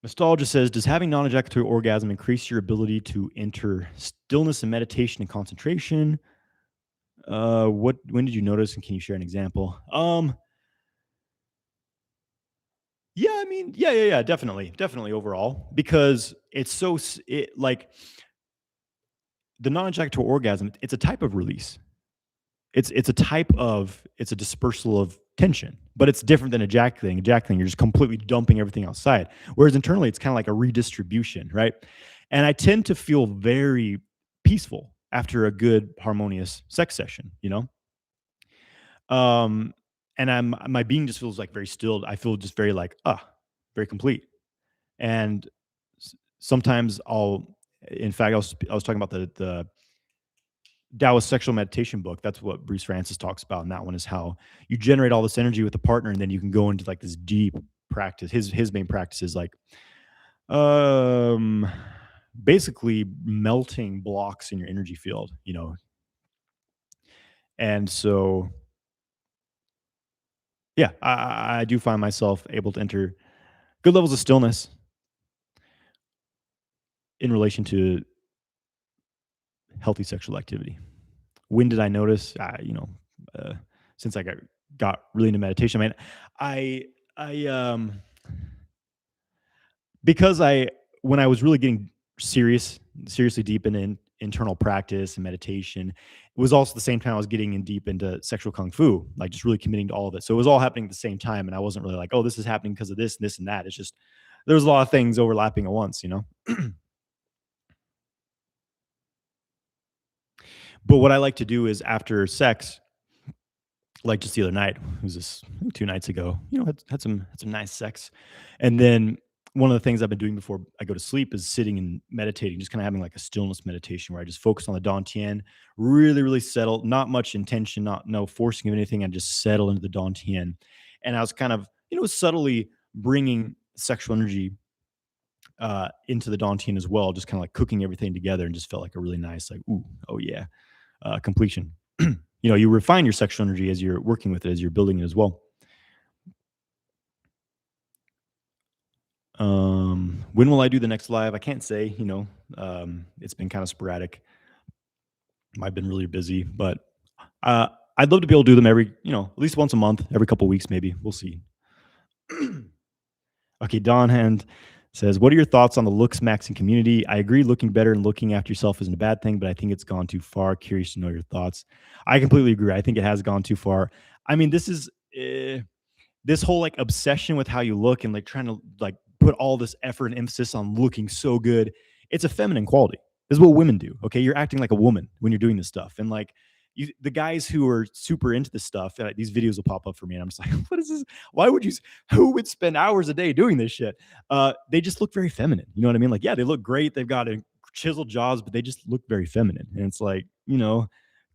Nostalgia says, does having non-ejaculatory orgasm increase your ability to enter stillness and meditation and concentration? When did you notice, and can you share an example? Yeah, I mean, yeah, definitely overall, because it's like the non-ejaculatory orgasm. It's a type of release. It's a dispersal of tension, but it's different than ejaculating. Ejaculating, you're just completely dumping everything outside. Whereas internally, it's kind of like a redistribution, right? And I tend to feel very peaceful after a good harmonious sex session. Um, and my being just feels like very stilled. I feel just very like very complete. And sometimes in fact, I was talking about the Taoist sexual meditation book. That's what Bruce Francis talks about. And that one is how you generate all this energy with a partner, and then you can go into like this deep practice. His main practice is like, um, basically melting blocks in your energy field. And so, yeah, I do find myself able to enter good levels of stillness in relation to healthy sexual activity. When did I notice? Since I got really into meditation. I mean, I because I when I was really getting seriously deep into internal practice and meditation, it was also the same time I was getting in deep into sexual kung fu, like just really committing to all of it. So it was all happening at the same time, and I wasn't really like, oh, this is happening because of this and this and that. It's just there was a lot of things overlapping at once. But what I like to do is after sex, like just the other night, it was this 2 nights ago, had some nice sex. And then one of the things I've been doing before I go to sleep is sitting and meditating, just kind of having like a stillness meditation where I just focus on the Dantian, really, really settle, not much intention, not no forcing of anything. I just settle into the Dantian. And I was kind of, subtly bringing sexual energy into the Dantian as well, just kind of like cooking everything together, and just felt like a really nice, like, ooh, oh yeah, completion. You refine your sexual energy as you're working with it, as you're building it as well. When will I do the next live? I can't say. It's been kind of sporadic. I've been really busy, but uh, I'd love to be able to do them every, at least once a month, every couple of weeks, maybe. We'll see. Okay, Don Hand says, "What are your thoughts on the looks maxing community? I agree, looking better and looking after yourself isn't a bad thing, but I think it's gone too far. Curious to know your thoughts." I completely agree. I think it has gone too far. I mean, this whole like obsession with how you look and like trying to like put all this effort and emphasis on looking so good. It's a feminine quality. This is what women do. Okay, you're acting like a woman when you're doing this stuff, and like the guys who are super into this stuff, these videos will pop up for me, and I'm just like, what is this? Why would you? Who would spend hours a day doing this shit? They just look very feminine. You know what I mean? Like, yeah, they look great. They've got chiseled jaws, but they just look very feminine, and it's like,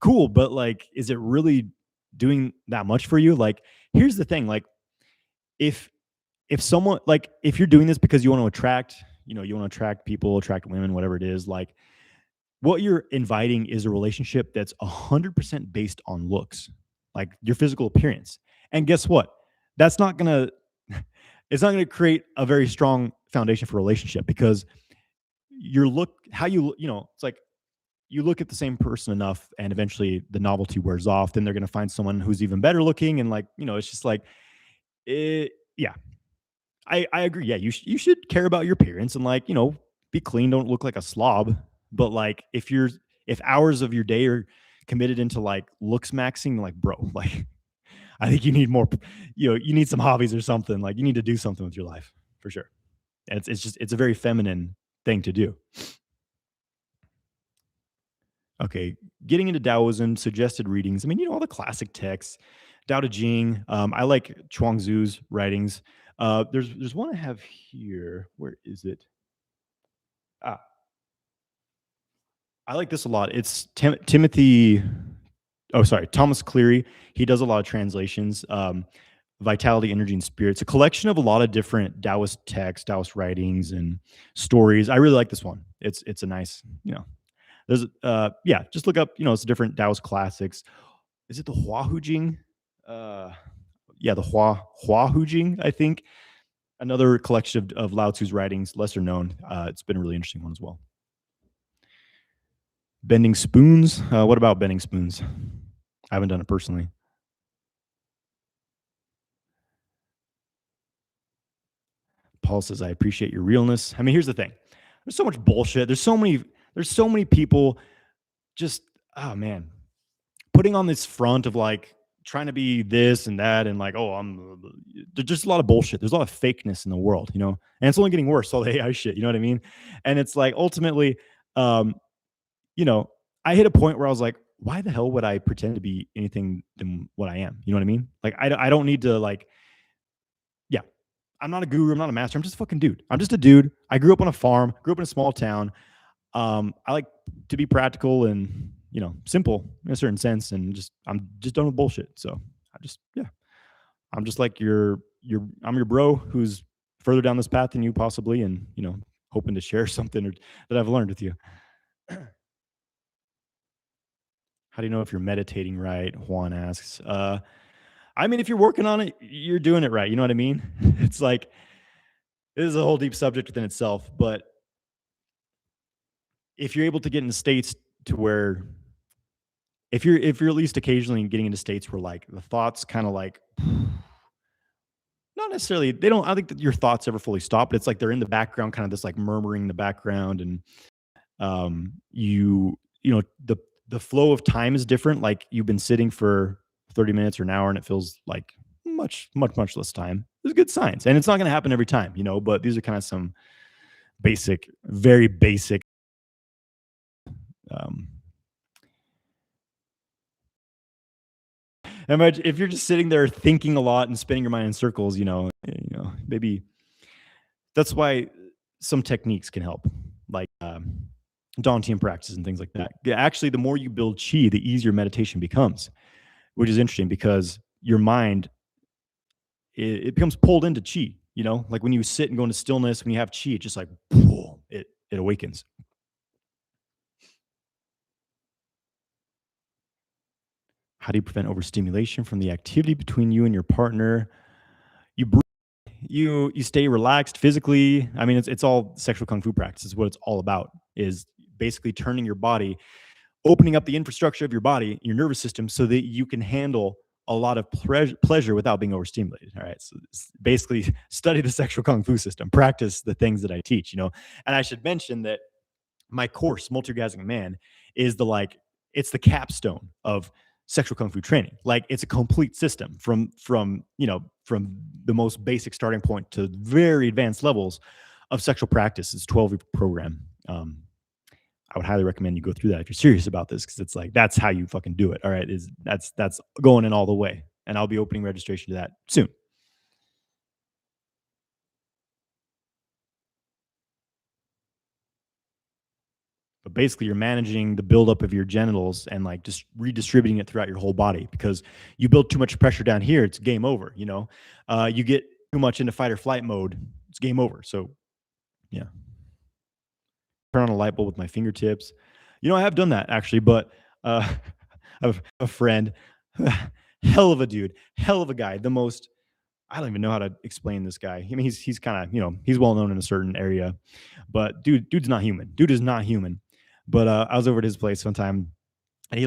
cool, but like, is it really doing that much for you? Like, here's the thing, like if someone like if you're doing this because you want to attract, you want to attract people, attract women, whatever it is, like what you're inviting is a relationship that's 100% based on looks, like your physical appearance. And guess what? That's not going to it's not going to create a very strong foundation for a relationship, because your look, how it's like you look at the same person enough and eventually the novelty wears off, then they're going to find someone who's even better looking, and like, it's just like yeah, I agree. Yeah, you should care about your appearance and like, be clean, don't look like a slob. But like if hours of your day are committed into like looks maxing, like, bro, like I think you need more, you need some hobbies or something. Like you need to do something with your life for sure. It's a very feminine thing to do. Okay, getting into Taoism, suggested readings. I mean, all the classic texts, Tao Te Ching. I like Chuangzu's writings. There's one I have here. Where is it? Ah, I like this a lot. It's Timothy. Oh, sorry, Thomas Cleary. He does a lot of translations. Vitality, Energy, and Spirit. It's a collection of a lot of different Taoist texts, Taoist writings, and stories. I really like this one. It's a nice, there's yeah, just look up, it's different Taoist classics. Is it the Hua Hu Jing? Uh yeah, the Hua Hu Jing, I think. Another collection of Lao Tzu's writings, lesser known. It's been a really interesting one as well. Bending spoons. What about bending spoons? I haven't done it personally. Paul says, I appreciate your realness. I mean, here's the thing. There's so much bullshit. There's so many people just, oh man, putting on this front of like trying to be this and that and like, oh, there's just a lot of bullshit. There's a lot of fakeness in the world, and it's only getting worse, all the AI shit, you know what I mean? And it's like ultimately, um, you know, I hit a point where I was like, why the hell would I pretend to be anything than what I am? You know what I mean? Like, I don't need to like, yeah, I'm not a guru. I'm not a master. I'm just a fucking dude. I'm just a dude. I grew up on a farm, grew up in a small town. I like to be practical and, simple in a certain sense. And I'm just done with bullshit. So yeah, I'm just like I'm your bro who's further down this path than you possibly. And, hoping to share something that I've learned with you. How do you know if you're meditating right? Juan asks. I mean, if you're working on it, you're doing it right. You know what I mean? It's like, this is a whole deep subject within itself. But if you're able to get in states to where, if you're at least occasionally getting into states where like the thoughts kind of like, not necessarily, they don't, I think that your thoughts ever fully stop, but it's like they're in the background, kind of this like murmuring in the background. And the flow of time is different. Like you've been sitting for 30 minutes or an hour and it feels like much, much, much less time. There's good signs. And it's not going to happen every time, but these are kind of some basic, very basic, um, imagine if you're just sitting there thinking a lot and spinning your mind in circles, maybe that's why some techniques can help, like Dantian practices and things like that. Yeah, actually, the more you build chi, the easier meditation becomes, which is interesting because your mind, it becomes pulled into chi. Like when you sit and go into stillness, when you have chi, it just like boom, it awakens. How do you prevent overstimulation from the activity between you and your partner? You breathe, you stay relaxed physically. I mean, it's all sexual kung fu practice is what it's all about, is basically turning your body, opening up the infrastructure of your body, your nervous system, so that you can handle a lot of pleasure without being overstimulated. All right. So basically study the sexual kung fu system, practice the things that I teach, and I should mention that my course, Multi-Orgasmic Man, is it's the capstone of sexual kung fu training. Like it's a complete system from the most basic starting point to very advanced levels of sexual practice. It's a 12-week program. I would highly recommend you go through that if you're serious about this, because it's like that's how you fucking do it. All right, that's going in all the way, and I'll be opening registration to that soon. But basically, you're managing the buildup of your genitals and like just redistributing it throughout your whole body, because you build too much pressure down here, it's game over. You get too much into fight or flight mode, it's game over. So yeah, turn on a light bulb with my fingertips. I have done that actually, but I have a friend, hell of a dude, hell of a guy. The most, I don't even know how to explain this guy. I mean, he's kind of, he's well known in a certain area, but dude's not human. Dude is not human. But I was over at his place one time, and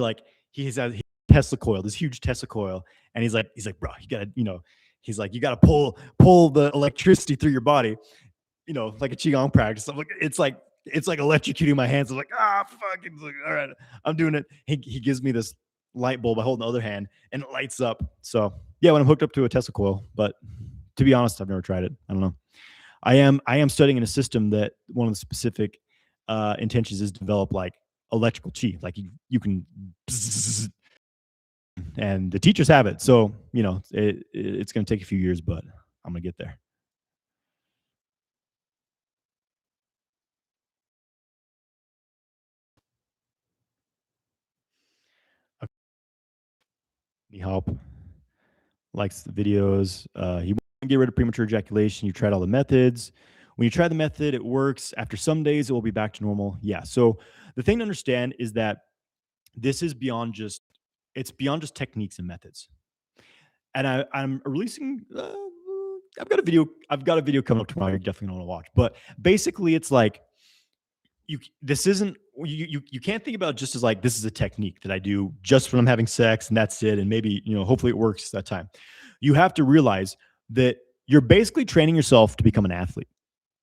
he's a Tesla coil, this huge Tesla coil, and he's like, bro, you gotta, he's like, you gotta pull the electricity through your body, like a qigong practice. I'm like, it's like electrocuting my hands. I'm like, fuck. It's like, all right, I'm doing it. He gives me this light bulb. I hold in the other hand, and it lights up. So yeah, when I'm hooked up to a Tesla coil. But to be honest, I've never tried it. I don't know. I am studying in a system that one of the specific intentions is develop like electrical chi. Like you can and the teachers have it. So, it's going to take a few years, but I'm going to get there. Okay. Need help? Likes the videos. You want to get rid of premature ejaculation. You tried all the methods. When you try the method, it works. After some days, it will be back to normal. Yeah. So the thing to understand is that this is beyond just it's beyond just techniques and methods. And I'm releasing. I've got a video coming up tomorrow. You're definitely gonna want to watch. But basically, it's like this isn't you can't think about it just as like this is a technique that I do just when I'm having sex and that's it, and maybe hopefully it works that time. You have to realize that you're basically training yourself to become an athlete,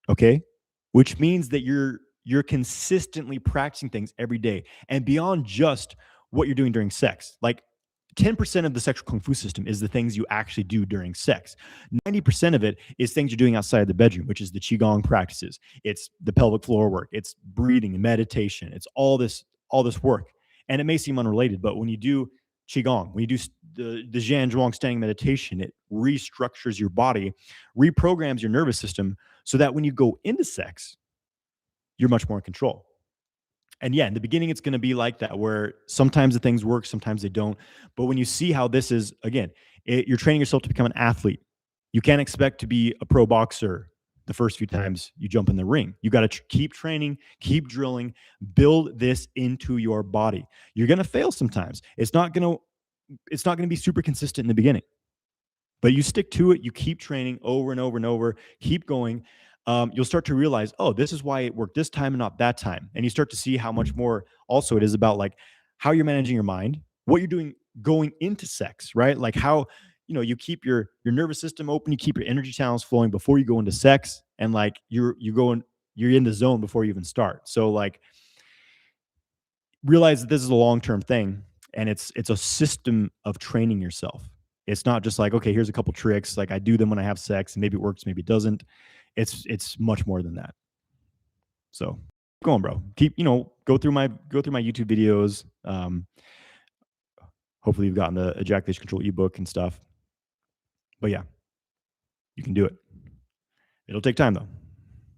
okay? Which means that you're consistently practicing things every day and beyond just what you're doing during sex. Like 10% of the sexual kung fu system is the things you actually do during sex. 90% of it is things you're doing outside the bedroom, which is the qigong practices. It's the pelvic floor work, it's breathing and meditation. It's all this work. And it may seem unrelated, but when you do qigong, when you do the Zhan Zhuang standing meditation, it restructures your body, reprograms your nervous system so that when you go into sex, you're much more in control. And yeah, in the beginning, it's going to be like that, where sometimes the things work, sometimes they don't. But when you see how this is, again, you're training yourself to become an athlete. You can't expect to be a pro boxer the first few times you jump in the ring. You got to keep training, keep drilling, build this into your body. You're going to fail sometimes. It's not going to be super consistent in the beginning. But you stick to it, you keep training over and over and over, keep going. You'll start to realize, oh, this is why it worked this time and not that time. And you start to see how much more also it is about like how you're managing your mind, what you're doing going into sex, right? Like how you keep your nervous system open, you keep your energy channels flowing before you go into sex, and like you're in the zone before you even start. So like realize that this is a long-term thing, and it's a system of training yourself. It's not just like, okay, here's a couple tricks, like I do them when I have sex and maybe it works, maybe it doesn't. It's much more than that. So keep going, bro. Keep, go through my YouTube videos. Hopefully you've gotten the ejaculation control ebook and stuff. But yeah, you can do it. It'll take time though.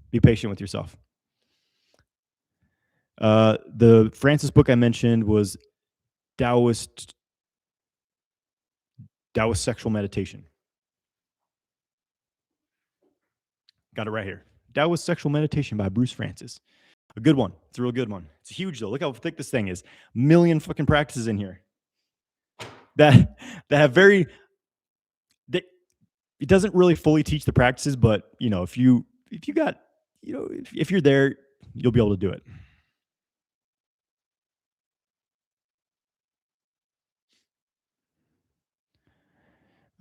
Be patient with yourself. The Francis book I mentioned was Taoist sexual meditation. Got it right here. Taoist sexual meditation by Bruce Francis. A good one. It's a real good one. It's huge though. Look how thick this thing is. Million fucking practices in here. That have very that it doesn't really fully teach the practices, but if you got if you're there, you'll be able to do it.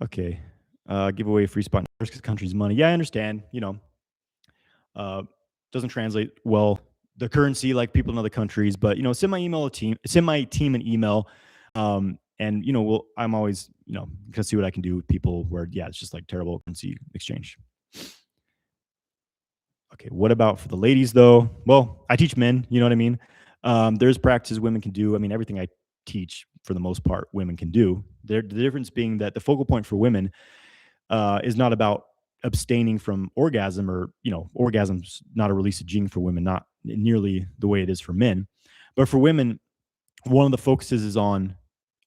Okay. Give away a free spot in the country's money. Yeah, I understand. Uh, doesn't translate well the currency like people in other countries, but send my team an email. And I'm always gonna see what I can do with people where it's just like terrible currency exchange. Okay, what about for the ladies though? Well, I teach men, you know what I mean? There's practices women can do. I mean, everything I teach for the most part women can do. The difference being that the focal point for women is not about abstaining from orgasm, or orgasm's not a release of gene for women, not nearly the way it is for men. But for women, one of the focuses is on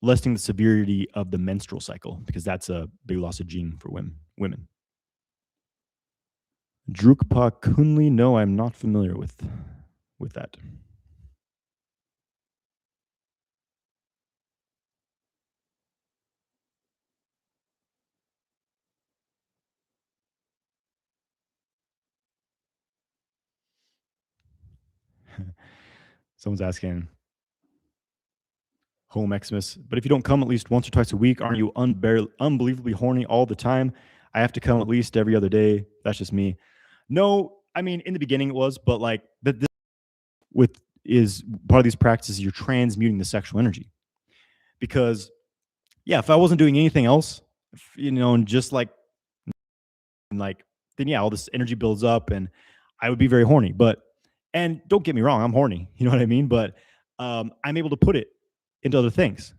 lessening the severity of the menstrual cycle, because that's a big loss of gene for women. Drukpa Kunli, no, I'm not familiar with that. Someone's asking home Xmas, but if you don't come at least once or twice a week, aren't you unbelievably horny all the time? I have to come at least every other day. That's just me. No, I mean in the beginning it was, but like this with is part of these practices, you're transmuting the sexual energy. Because if I wasn't doing anything else, and just like then yeah, all this energy builds up and I would be very horny. But and don't get me wrong, I'm horny. You know what I mean? But I'm able to put it into other things.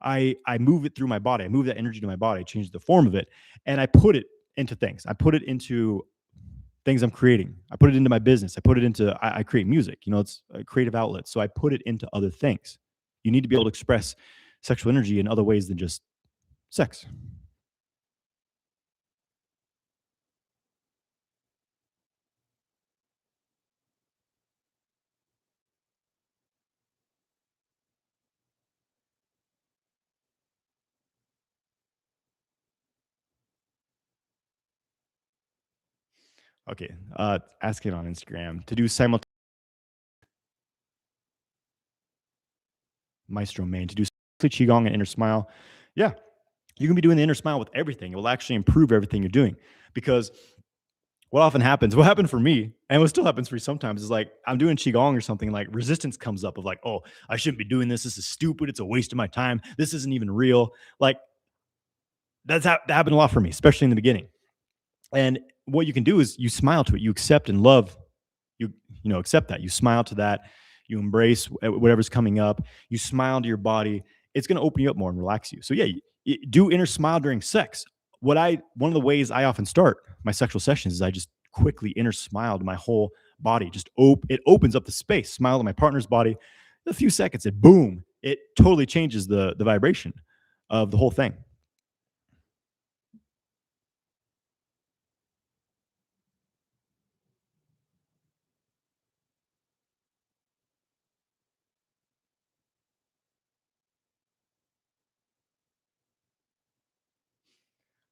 I move it through my body. I move that energy to my body, change the form of it, and I put it into things. I put it into things I'm creating. I put it into my business. I put it into I create music. You know, it's a creative outlet. So I put it into other things. You need to be able to express sexual energy in other ways than just sex. Okay. Asking on Instagram to do simultaneous maestro main to do qigong and inner smile. Yeah, you can be doing the inner smile with everything. It will actually improve everything you're doing because what often happens, what happened for me, and what still happens for me sometimes, is like I'm doing qigong or something, like resistance comes up of like, oh, I shouldn't be doing this. This is stupid. It's a waste of my time. This isn't even real. Like that happened a lot for me, especially in the beginning. And what you can do is you smile to it, you accept and love, you accept that, you smile to that, you embrace whatever's coming up, you smile to your body. It's going to open you up more and relax you. So yeah, do inner smile during sex. One of the ways I often start my sexual sessions is I just quickly inner smile to my whole body. It opens up the space. Smile to my partner's body. In a few seconds, it boom, it totally changes the vibration of the whole thing.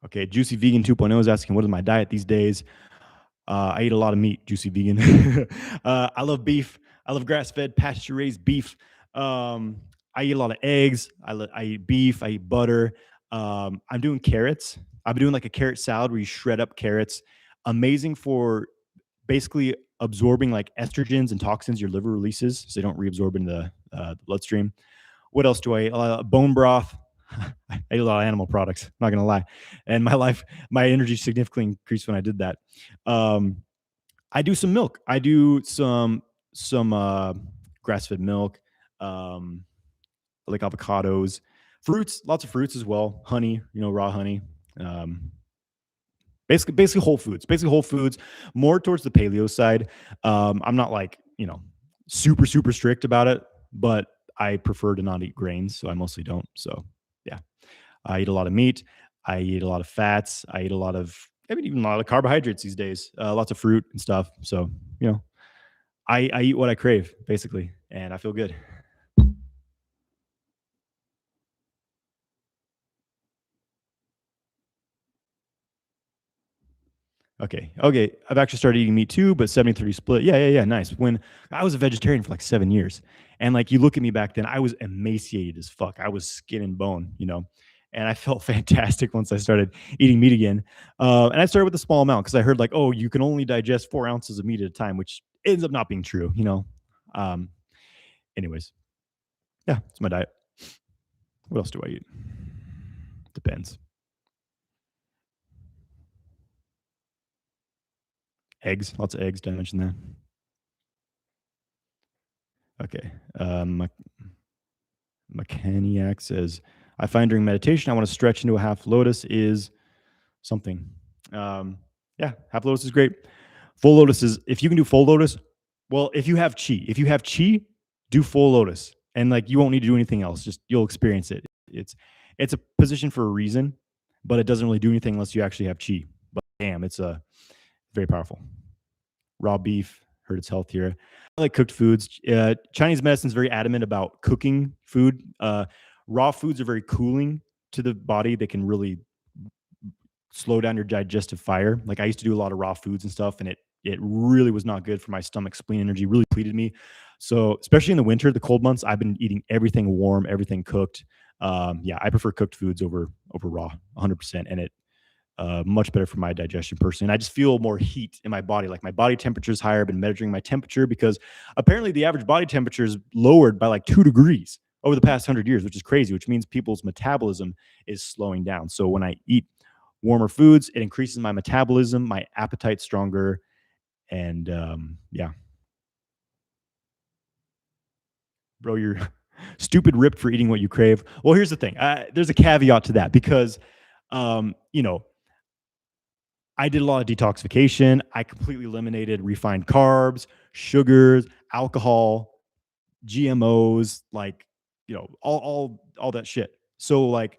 Okay, Juicy Vegan 2.0 is asking, what is my diet these days? I eat a lot of meat, Juicy Vegan. I love beef. I love grass-fed, pasture-raised beef. I eat a lot of eggs. I eat beef. I eat butter. I'm doing carrots. I've been doing like a carrot salad where you shred up carrots. Amazing for basically absorbing like estrogens and toxins your liver releases, so they don't reabsorb into the bloodstream. What else do I eat? Bone broth. I ate a lot of animal products, not gonna lie. And my energy significantly increased when I did that. Um, I do some milk. I do some grass-fed milk, um, like avocados, fruits, lots of fruits as well. Honey, raw honey. Um, basically whole foods. Basically whole foods. More towards the paleo side. I'm not like super strict about it, but I prefer to not eat grains, so I mostly don't. So yeah. I eat a lot of meat. I eat a lot of fats. I mean, even a lot of carbohydrates these days. Lots of fruit and stuff. So, you know, I eat what I crave, basically, and I feel good. Okay. Okay. I've actually started eating meat too, but 70-30 split. Yeah, yeah, yeah. Nice. When I was a vegetarian for like 7 years, and like you look at me back then, I was emaciated as fuck. I was skin and bone. And I felt fantastic once I started eating meat again. And I started with a small amount because I heard like, oh, you can only digest 4 ounces of meat at a time, which ends up not being true. Um, anyways, yeah, it's my diet. What else do I eat? Depends. Eggs, lots of eggs. Did I mention that? Okay. Mechaniac says, I find during meditation, I want to stretch into a half lotus is something. Yeah, half lotus is great. Full lotus is, if you can do full lotus, well, if you have chi, do full lotus and like you won't need to do anything else. Just you'll experience it. It's a position for a reason, but it doesn't really do anything unless you actually have chi. But damn, it's very powerful. Raw beef, heard it's healthier. I like cooked foods. Chinese medicine is very adamant about cooking food. Raw foods are very cooling to the body. They can really slow down your digestive fire. Like I used to do a lot of raw foods and stuff, and it really was not good for my stomach, spleen energy. Really depleted me. So especially in the winter, the cold months, I've been eating everything warm, everything cooked. Yeah, I prefer cooked foods over raw, 100%, and it much better for my digestion personally. And I just feel more heat in my body. Like my body temperature is higher. I've been measuring my temperature because apparently the average body temperature is lowered by like 2 degrees over the past 100 years, which is crazy, which means people's metabolism is slowing down. So when I eat warmer foods. It increases my metabolism, my appetite stronger, and yeah, bro, you're stupid ripped for eating what you crave. Well, here's the thing. There's a caveat to that because, you know, I did a lot of detoxification. I completely eliminated refined carbs, sugars, alcohol, GMOs, like, you know, all that shit. So like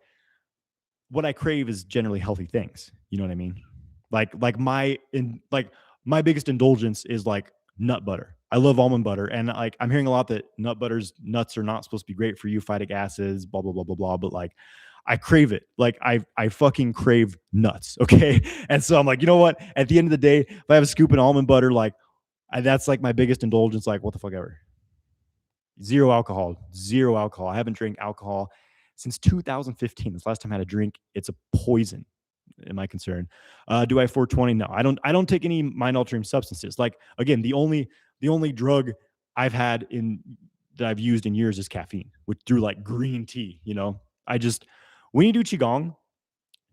what I crave is generally healthy things. You know what I mean? Like my biggest indulgence is like nut butter. I love almond butter, and like I'm hearing a lot that nuts are not supposed to be great for you, phytic acids, blah blah blah blah blah. But like I crave it. Like I fucking crave nuts. Okay, and so I'm like, you know what? At the end of the day, if I have a scoop of almond butter, like that's like my biggest indulgence. Like what the fuck ever. Zero alcohol. Zero alcohol. I haven't drank alcohol since 2015. This last time I had a drink. It's a poison. In my concern, do I have 420? No, I don't take any mind altering substances. Like again, the only drug I've had in that I've used in years is caffeine, which through like green tea. You know, I just when you do qigong,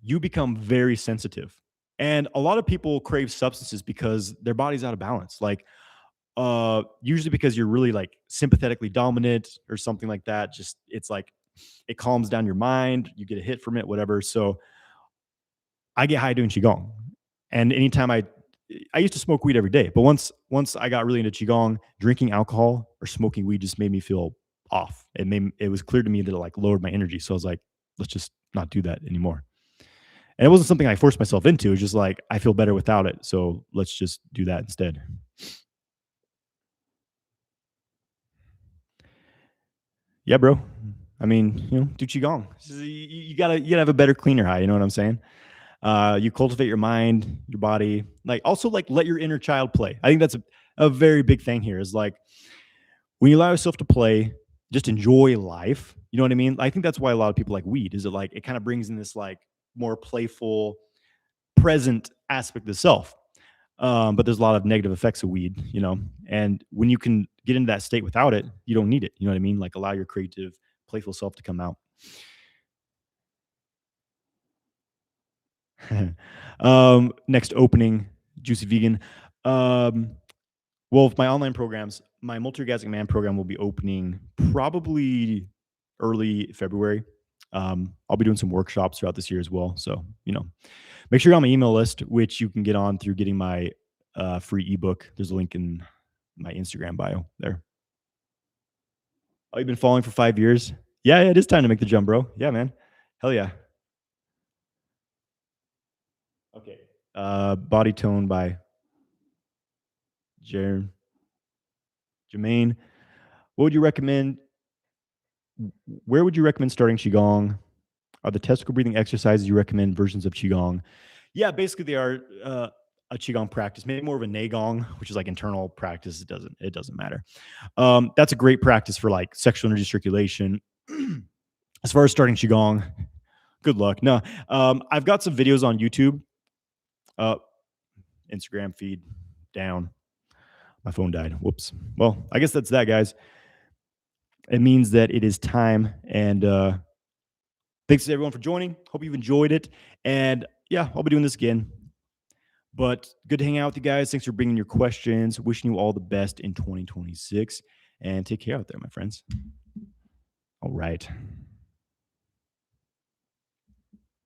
you become very sensitive, and a lot of people crave substances because their body's out of balance. Like usually because you're really like sympathetically dominant or something like that. Just it's like it calms down your mind. You get a hit from it, whatever. So I get high doing qigong, and anytime I used to smoke weed every day, but once I got really into qigong, drinking alcohol or smoking weed just made me feel off. It was clear to me that it like lowered my energy. So I was like, let's just not do that anymore. And it wasn't something I forced myself into. It was just like I feel better without it. So let's just do that instead. Yeah, bro. I mean, do qigong. You gotta have a better, cleaner high. You know what I'm saying? You cultivate your mind, your body, like also like let your inner child play. I think that's a very big thing here is like when you allow yourself to play, just enjoy life. You know what I mean? I think that's why a lot of people like weed is it like it kind of brings in this like more playful, present aspect of self. But there's a lot of negative effects of weed, and when you can get into that state without it, you don't need it. You know what I mean? Like allow your creative, playful self to come out. Next opening, Juicy Vegan. Um, well, with my online programs, my multi-orgasmic man program will be opening probably early February. I'll be doing some workshops throughout this year as well. So, make sure you're on my email list, which you can get on through getting my free ebook. There's a link in my Instagram bio there. Oh, you've been following for 5 years? Yeah, it is time to make the jump, bro. Yeah, man. Hell yeah. Okay. Body Tone by Jer- Jermaine. What would you recommend? Where would you recommend starting Qigong? Are the testicle breathing exercises you recommend versions of Qigong? Yeah, basically they are a Qigong practice, maybe more of a Neigong, which is like internal practice. It doesn't matter. That's a great practice for like sexual energy circulation. As far as starting Qigong, good luck. No, I've got some videos on YouTube. Uh, Instagram feed down. My phone died. Whoops. Well, I guess that's that, guys. It means that it is time. And thanks to everyone for joining. Hope you've enjoyed it. And yeah, I'll be doing this again. But good to hang out with you guys. Thanks for bringing your questions. Wishing you all the best in 2026. And take care out there, my friends. All right.